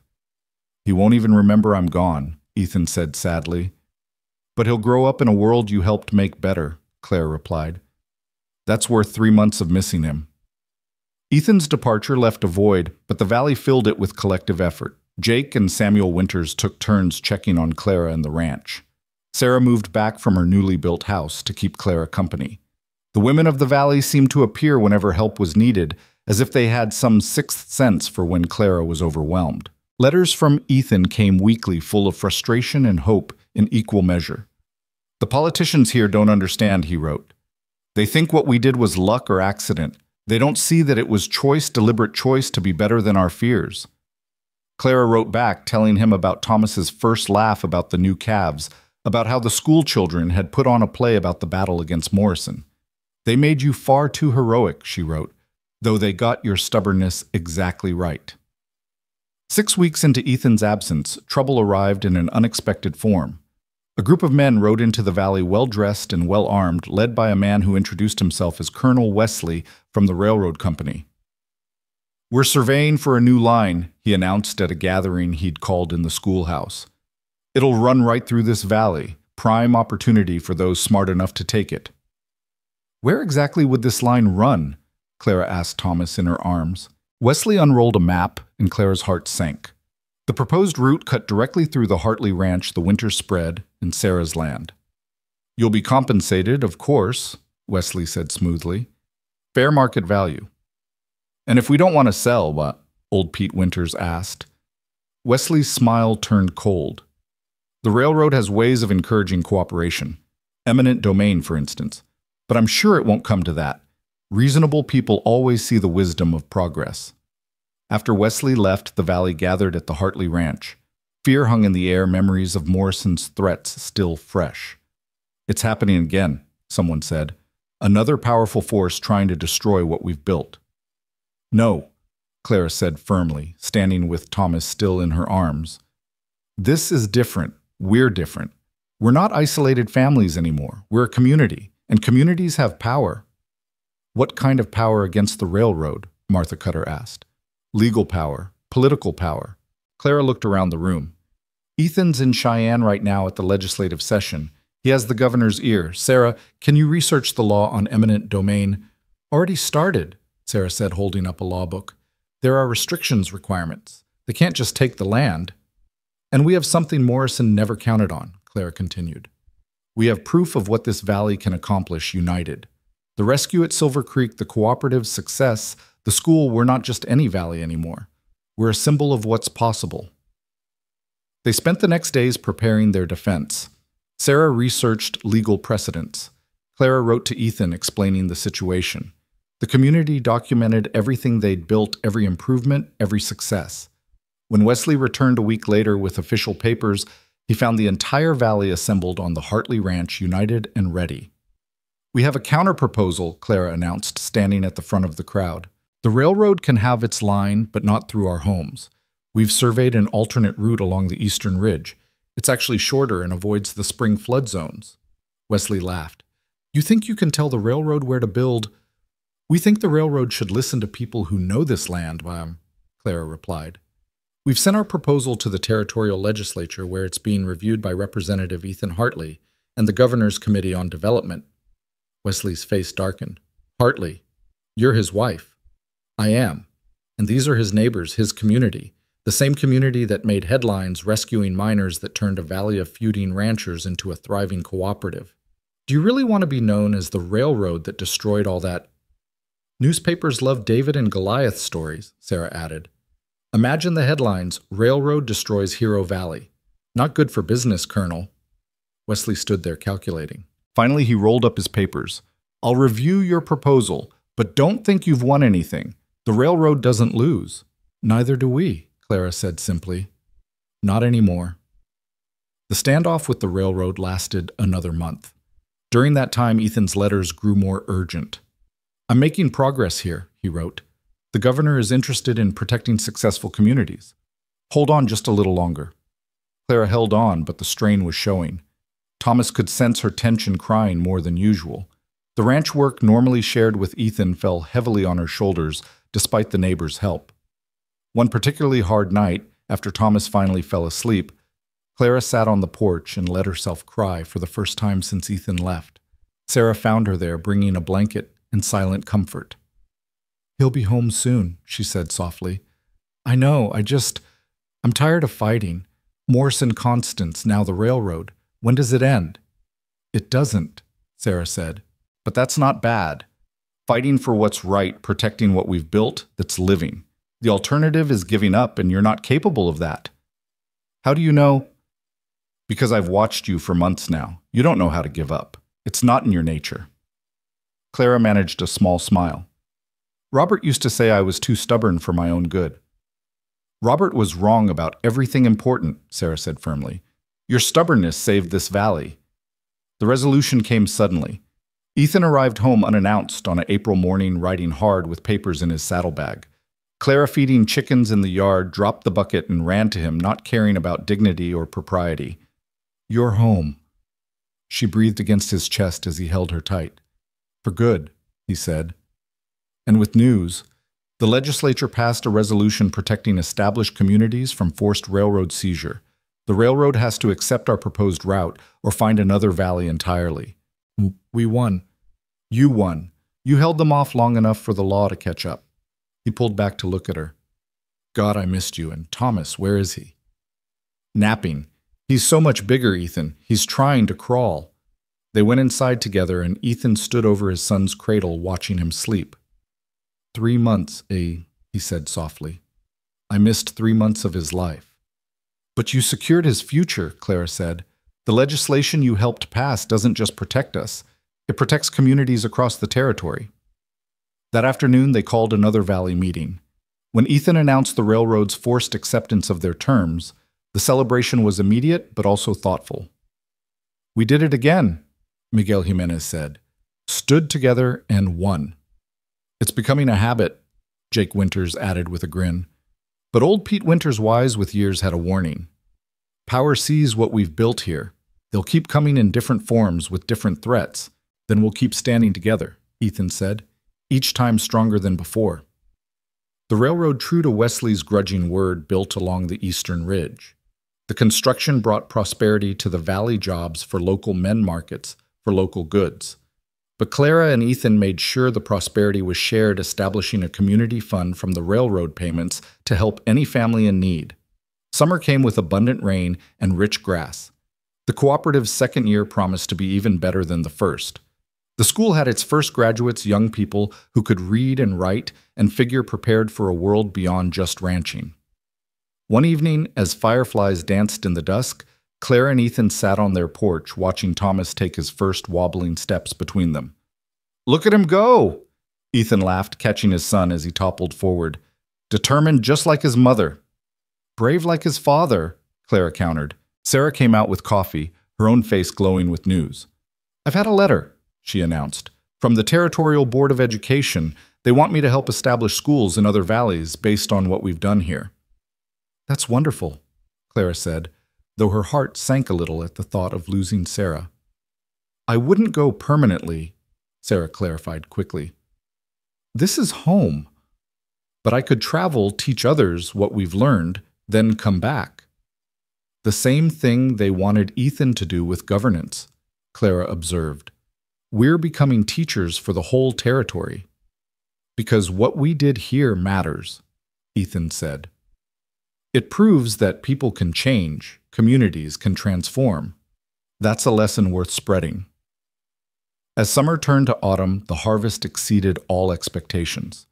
"He won't even remember I'm gone," Ethan said sadly. "But he'll grow up in a world you helped make better," Claire replied. "That's worth 3 months of missing him." Ethan's departure left a void, but the valley filled it with collective effort. Jake and Samuel Winters took turns checking on Clara and the ranch. Sarah moved back from her newly built house to keep Clara company. The women of the valley seemed to appear whenever help was needed, as if they had some sixth sense for when Clara was overwhelmed. Letters from Ethan came weekly, full of frustration and hope in equal measure. The politicians here don't understand, he wrote. They think what we did was luck or accident. They don't see that it was choice, deliberate choice to be better than our fears. Clara wrote back, telling him about Thomas's first laugh about the new calves, about how the school children had put on a play about the battle against Morrison. They made you far too heroic, she wrote, though they got your stubbornness exactly right. 6 weeks into Ethan's absence, trouble arrived in an unexpected form. A group of men rode into the valley well-dressed and well-armed, led by a man who introduced himself as Colonel Wesley from the railroad company. We're surveying for a new line, he announced at a gathering he'd called in the schoolhouse. It'll run right through this valley, prime opportunity for those smart enough to take it. Where exactly would this line run? Clara asked Thomas in her arms. Wesley unrolled a map, and Clara's heart sank. The proposed route cut directly through the Hartley Ranch, the winter spread, and Sarah's land. You'll be compensated, of course, Wesley said smoothly. Fair market value. And if we don't want to sell, what? Old Pete Winters asked. Wesley's smile turned cold. The railroad has ways of encouraging cooperation. Eminent domain, for instance. But I'm sure it won't come to that. Reasonable people always see the wisdom of progress. After Wesley left, the valley gathered at the Hartley Ranch. Fear hung in the air, memories of Morrison's threats still fresh. It's happening again, someone said. Another powerful force trying to destroy what we've built. No, Clara said firmly, standing with Thomas still in her arms. This is different. We're different. We're not isolated families anymore. We're a community, and communities have power. What kind of power against the railroad? Martha Cutter asked. Legal power, political power. Clara looked around the room. Ethan's in Cheyenne right now at the legislative session. He has the governor's ear. Sarah, can you research the law on eminent domain? Already started, Sarah said, holding up a law book. There are restrictions requirements. They can't just take the land. And we have something Morrison never counted on, Clara continued. We have proof of what this valley can accomplish united. The rescue at Silver Creek, the cooperative success, the school, we're not just any valley anymore. We're a symbol of what's possible. They spent the next days preparing their defense. Sarah researched legal precedents. Clara wrote to Ethan explaining the situation. The community documented everything they'd built, every improvement, every success. When Wesley returned a week later with official papers, he found the entire valley assembled on the Hartley Ranch, united and ready. We have a counter-proposal, Clara announced, standing at the front of the crowd. The railroad can have its line, but not through our homes. We've surveyed an alternate route along the eastern ridge. It's actually shorter and avoids the spring flood zones. Wesley laughed. You think you can tell the railroad where to build? We think the railroad should listen to people who know this land, Clara replied. We've sent our proposal to the territorial legislature where it's being reviewed by Representative Ethan Hartley and the Governor's Committee on Development. Wesley's face darkened. Hartley, you're his wife. I am. And these are his neighbors, his community. The same community that made headlines rescuing miners that turned a valley of feuding ranchers into a thriving cooperative. Do you really want to be known as the railroad that destroyed all that? Newspapers love David and Goliath stories, Sarah added. Imagine the headlines, Railroad Destroys Hero Valley. Not good for business, Colonel. Wesley stood there calculating. Finally, he rolled up his papers. I'll review your proposal, but don't think you've won anything. The railroad doesn't lose. Neither do we, Clara said simply. Not anymore. The standoff with the railroad lasted another month. During that time, Ethan's letters grew more urgent. I'm making progress here, he wrote. The governor is interested in protecting successful communities. Hold on just a little longer. Clara held on, but the strain was showing. Thomas could sense her tension crying more than usual. The ranch work normally shared with Ethan fell heavily on her shoulders, despite the neighbors' help. One particularly hard night, after Thomas finally fell asleep, Clara sat on the porch and let herself cry for the first time since Ethan left. Sarah found her there, bringing a blanket and silent comfort. He'll be home soon, she said softly. I know, I'm tired of fighting. Morrison Constance, now the railroad. When does it end? It doesn't, Sarah said. But that's not bad. Fighting for what's right, protecting what we've built, that's living. The alternative is giving up, and you're not capable of that. How do you know? Because I've watched you for months now. You don't know how to give up. It's not in your nature. Clara managed a small smile. Robert used to say I was too stubborn for my own good. Robert was wrong about everything important, Sarah said firmly. Your stubbornness saved this valley. The resolution came suddenly. Ethan arrived home unannounced on an April morning, riding hard with papers in his saddlebag. Clara, feeding chickens in the yard, dropped the bucket and ran to him, not caring about dignity or propriety. You're home. She breathed against his chest as he held her tight. For good, he said. And with news, the legislature passed a resolution protecting established communities from forced railroad seizure. The railroad has to accept our proposed route or find another valley entirely. We won. You won. You held them off long enough for the law to catch up. He pulled back to look at her. God, I missed you. And Thomas, where is he? Napping. He's so much bigger, Ethan. He's trying to crawl. They went inside together, and Ethan stood over his son's cradle, watching him sleep. 3 months, he said softly. I missed 3 months of his life. But you secured his future, Clara said. The legislation you helped pass doesn't just protect us. It protects communities across the territory. That afternoon, they called another valley meeting. When Ethan announced the railroad's forced acceptance of their terms, the celebration was immediate but also thoughtful. We did it again, Miguel Jimenez said. Stood together and won. It's becoming a habit, Jake Winters added with a grin. But old Pete Winters, wise with years, had a warning. Power sees what we've built here. They'll keep coming in different forms with different threats. Then we'll keep standing together, Ethan said, each time stronger than before. The railroad, true to Wesley's grudging word, built along the eastern ridge. The construction brought prosperity to the valley, jobs for local men markets, for local goods. But Clara and Ethan made sure the prosperity was shared, establishing a community fund from the railroad payments to help any family in need. Summer came with abundant rain and rich grass. The cooperative's second year promised to be even better than the first. The school had its first graduates, young people who could read and write and figure, prepared for a world beyond just ranching. One evening, as fireflies danced in the dusk, Clara and Ethan sat on their porch, watching Thomas take his first wobbling steps between them. Look at him go! Ethan laughed, catching his son as he toppled forward. Determined just like his mother. Brave like his father, Clara countered. Sarah came out with coffee, her own face glowing with news. I've had a letter, she announced, from the Territorial Board of Education. They want me to help establish schools in other valleys based on what we've done here. That's wonderful, Clara said, though her heart sank a little at the thought of losing Sarah. I wouldn't go permanently, Sarah clarified quickly. This is home. But I could travel, teach others what we've learned, then come back. The same thing they wanted Ethan to do with governance, Clara observed. We're becoming teachers for the whole territory. Because what we did here matters, Ethan said. It proves that people can change, communities can transform. That's a lesson worth spreading. As summer turned to autumn, the harvest exceeded all expectations.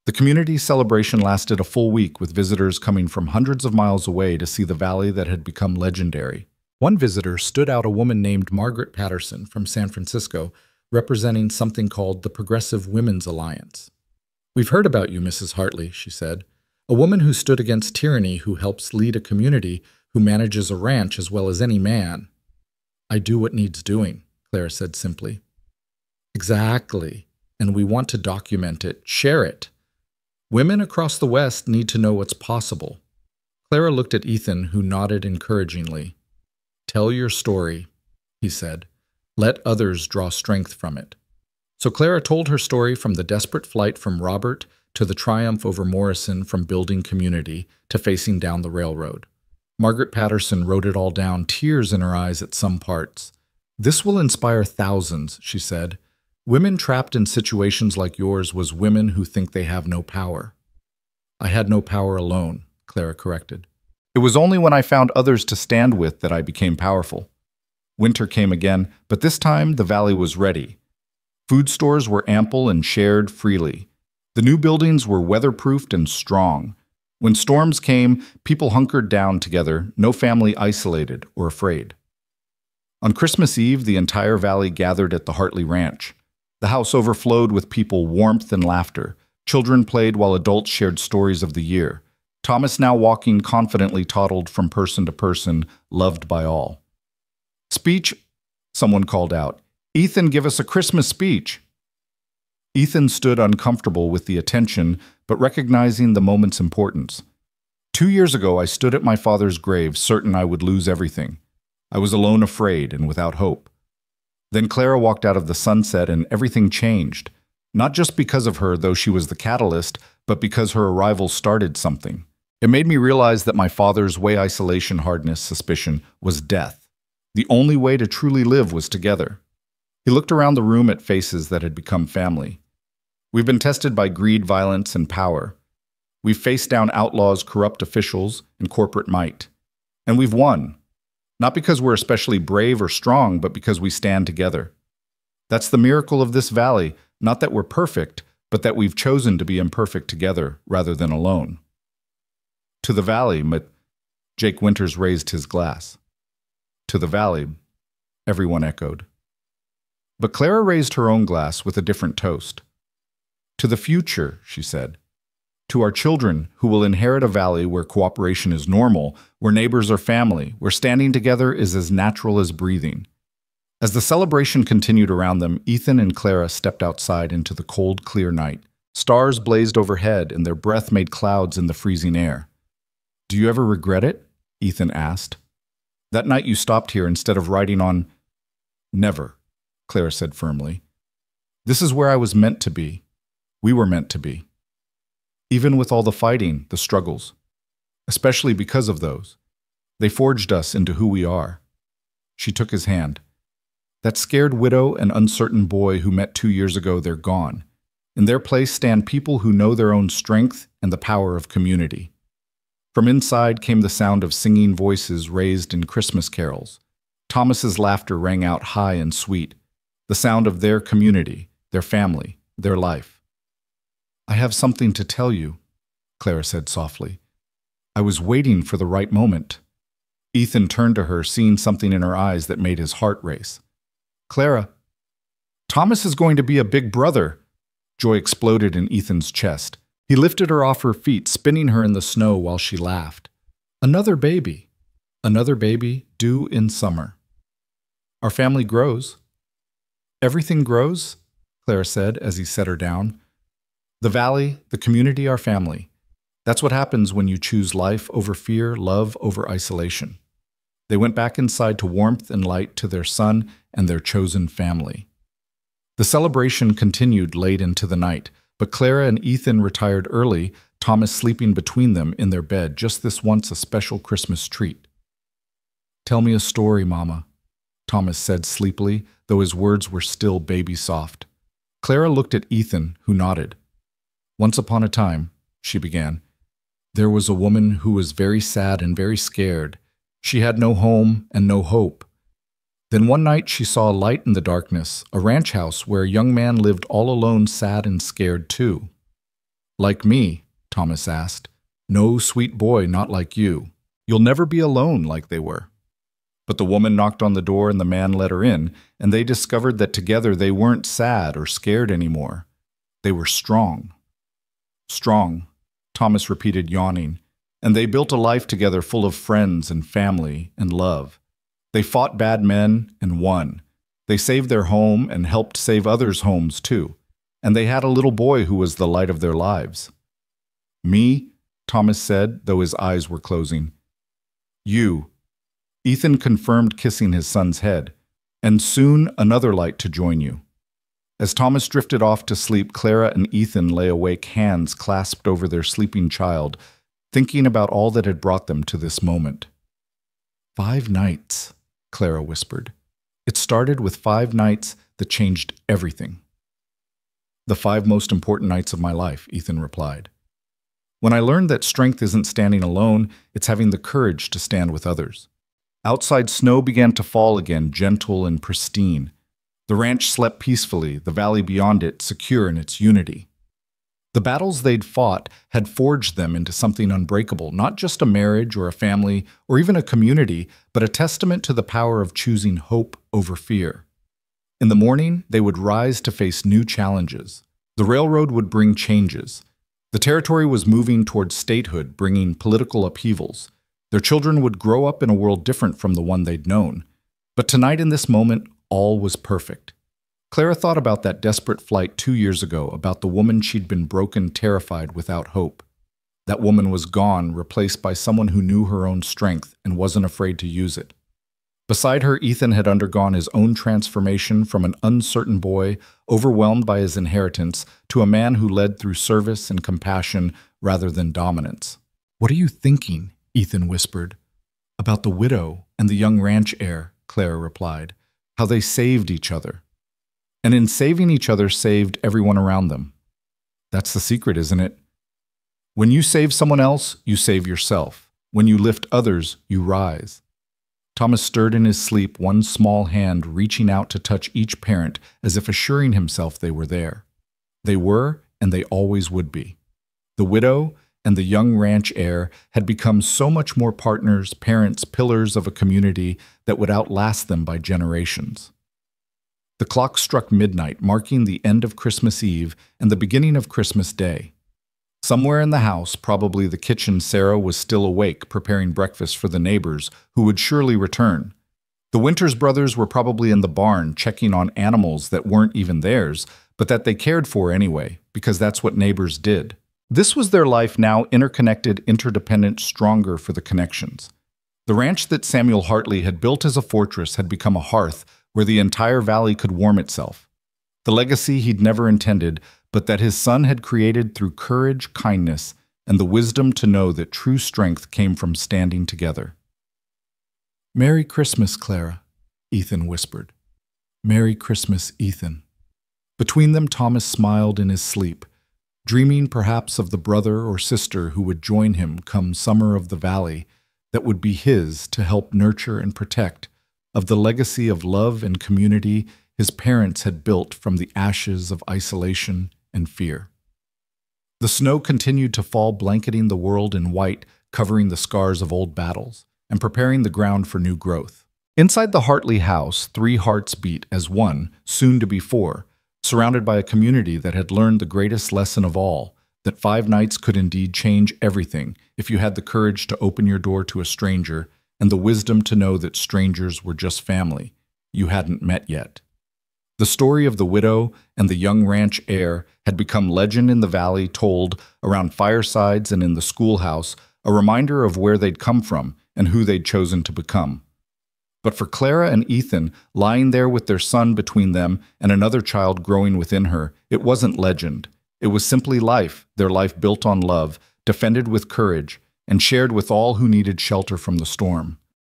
The community celebration lasted a full week, with visitors coming from hundreds of miles away to see the valley that had become legendary. One visitor stood out, a woman named Margaret Patterson from San Francisco, representing something called the Progressive Women's Alliance. We've heard about you, Mrs. Hartley, she said. A woman who stood against tyranny, who helps lead a community, who manages a ranch as well as any man. I do what needs doing, Clara said simply. Exactly, and we want to document it, share it. Women across the West need to know what's possible. Clara looked at Ethan, who nodded encouragingly. Tell your story, he said. Let others draw strength from it. So Clara told her story, from the desperate flight from Robert to the triumph over Morrison, from building community to facing down the railroad. Margaret Patterson wrote it all down, tears in her eyes at some parts. This will inspire thousands, she said. Women trapped in situations like yours was women who think they have no power. I had no power alone, Clara corrected. It was only when I found others to stand with that I became powerful. Winter came again, but this time the valley was ready. Food stores were ample and shared freely. The new buildings were weatherproofed and strong. When storms came, people hunkered down together, no family isolated or afraid. On Christmas Eve, the entire valley gathered at the Hartley Ranch. The house overflowed with people, warmth and laughter. Children played while adults shared stories of the year. Thomas, now walking confidently, toddled from person to person, loved by all. "Speech," someone called out. "Ethan, give us a Christmas speech." Ethan stood uncomfortable with the attention, but recognizing the moment's importance. "2 years ago, I stood at my father's grave, certain I would lose everything. I was alone, afraid, and without hope. Then Clara walked out of the sunset and everything changed. Not just because of her, though she was the catalyst, but because her arrival started something. It made me realize that my father's way, isolation, hardness, suspicion, was death. The only way to truly live was together." He looked around the room at faces that had become family. "We've been tested by greed, violence, and power. We've faced down outlaws, corrupt officials, and corporate might. And we've won. Not because we're especially brave or strong, but because we stand together. That's the miracle of this valley, not that we're perfect, but that we've chosen to be imperfect together rather than alone." "To the valley," Jake Winters raised his glass. "To the valley," everyone echoed. But Clara raised her own glass with a different toast. "To the future," she said. "To our children who will inherit a valley where cooperation is normal, where neighbors are family, where standing together is as natural as breathing." As the celebration continued around them, Ethan and Clara stepped outside into the cold, clear night. Stars blazed overhead, and their breath made clouds in the freezing air. "Do you ever regret it?" Ethan asked. "That night you stopped here instead of riding on—" "Never," Clara said firmly. "This is where I was meant to be. We were meant to be. Even with all the fighting, the struggles. Especially because of those. They forged us into who we are." She took his hand. "That scared widow and uncertain boy who met 2 years ago, they're gone. In their place stand people who know their own strength and the power of community." From inside came the sound of singing voices raised in Christmas carols. Thomas's laughter rang out high and sweet, the sound of their community, their family, their life. "I have something to tell you," Clara said softly. "I was waiting for the right moment." Ethan turned to her, seeing something in her eyes that made his heart race. "Clara, Thomas is going to be a big brother." Joy exploded in Ethan's chest. He lifted her off her feet, spinning her in the snow while she laughed. Another baby due in summer. "Our family grows." "Everything grows," Clara said as he set her down. "The valley, the community, our family. That's what happens when you choose life over fear, love over isolation." They went back inside to warmth and light, to their son and their chosen family. The celebration continued late into the night, but Clara and Ethan retired early, Thomas sleeping between them in their bed, just this once a special Christmas treat. "Tell me a story, Mama," Thomas said sleepily, though his words were still baby-soft. Clara looked at Ethan, who nodded. "Once upon a time," she began, "there was a woman who was very sad and very scared. She had no home and no hope. Then one night she saw a light in the darkness, a ranch house where a young man lived all alone, sad and scared too." "Like me?" Thomas asked. "No, sweet boy, not like you. You'll never be alone like they were." But the woman knocked on the door and the man let her in, and they discovered that together they weren't sad or scared anymore. They were strong. "Strong," Thomas repeated, yawning. "And they built a life together full of friends and family and love. They fought bad men and won. They saved their home and helped save others' homes too. And they had a little boy who was the light of their lives." "Me?" Thomas said, though his eyes were closing. "You," Ethan confirmed, kissing his son's head. "And soon another light to join you." As Thomas drifted off to sleep, Clara and Ethan lay awake, hands clasped over their sleeping child, thinking about all that had brought them to this moment. 5 nights, Clara whispered. "It started with 5 nights that changed everything." "The 5 most important nights of my life," Ethan replied. "When I learned that strength isn't standing alone, it's having the courage to stand with others." Outside, snow began to fall again, gentle and pristine. The ranch slept peacefully, the valley beyond it secure in its unity. The battles they'd fought had forged them into something unbreakable, not just a marriage or a family or even a community, but a testament to the power of choosing hope over fear. In the morning, they would rise to face new challenges. The railroad would bring changes. The territory was moving towards statehood, bringing political upheavals. Their children would grow up in a world different from the one they'd known. But tonight, in this moment, all was perfect. Clara thought about that desperate flight 2 years ago, about the woman she'd been broken, terrified, without hope. That woman was gone, replaced by someone who knew her own strength and wasn't afraid to use it. Beside her, Ethan had undergone his own transformation from an uncertain boy, overwhelmed by his inheritance, to a man who led through service and compassion rather than dominance. "What are you thinking?" Ethan whispered. "About the widow and the young ranch heir," Clara replied. "How they saved each other. And in saving each other, saved everyone around them. That's the secret, isn't it? When you save someone else, you save yourself. When you lift others, you rise." Thomas stirred in his sleep, one small hand reaching out to touch each parent as if assuring himself they were there. They were, and they always would be. The widow and the young ranch heir had become so much more partners, parents, pillars of a community that would outlast them by generations. The clock struck midnight, marking the end of Christmas Eve and the beginning of Christmas Day. Somewhere in the house, probably the kitchen, Sarah was still awake, preparing breakfast for the neighbors, who would surely return. The Winters brothers were probably in the barn, checking on animals that weren't even theirs, but that they cared for anyway, because that's what neighbors did. This was their life now, interconnected, interdependent, stronger for the connections. The ranch that Samuel Hartley had built as a fortress had become a hearth where the entire valley could warm itself. The legacy he'd never intended, but that his son had created through courage, kindness, and the wisdom to know that true strength came from standing together. "Merry Christmas, Clara," Ethan whispered. "Merry Christmas, Ethan." Between them, Thomas smiled in his sleep, dreaming perhaps of the brother or sister who would join him come summer of the valley, that would be his to help nurture and protect, of the legacy of love and community his parents had built from the ashes of isolation and fear. The snow continued to fall, blanketing the world in white, covering the scars of old battles, and preparing the ground for new growth. Inside the Hartley house, 3 hearts beat as one, soon to be 4, surrounded by a community that had learned the greatest lesson of all, that 5 nights could indeed change everything if you had the courage to open your door to a stranger and the wisdom to know that strangers were just family you hadn't met yet. The story of the widow and the young ranch heir had become legend in the valley, told around firesides and in the schoolhouse, a reminder of where they'd come from and who they'd chosen to become. But for Clara and Ethan, lying there with their son between them and another child growing within her, it wasn't legend. It was simply life, their life built on love, defended with courage, and shared with all who needed shelter from the storm.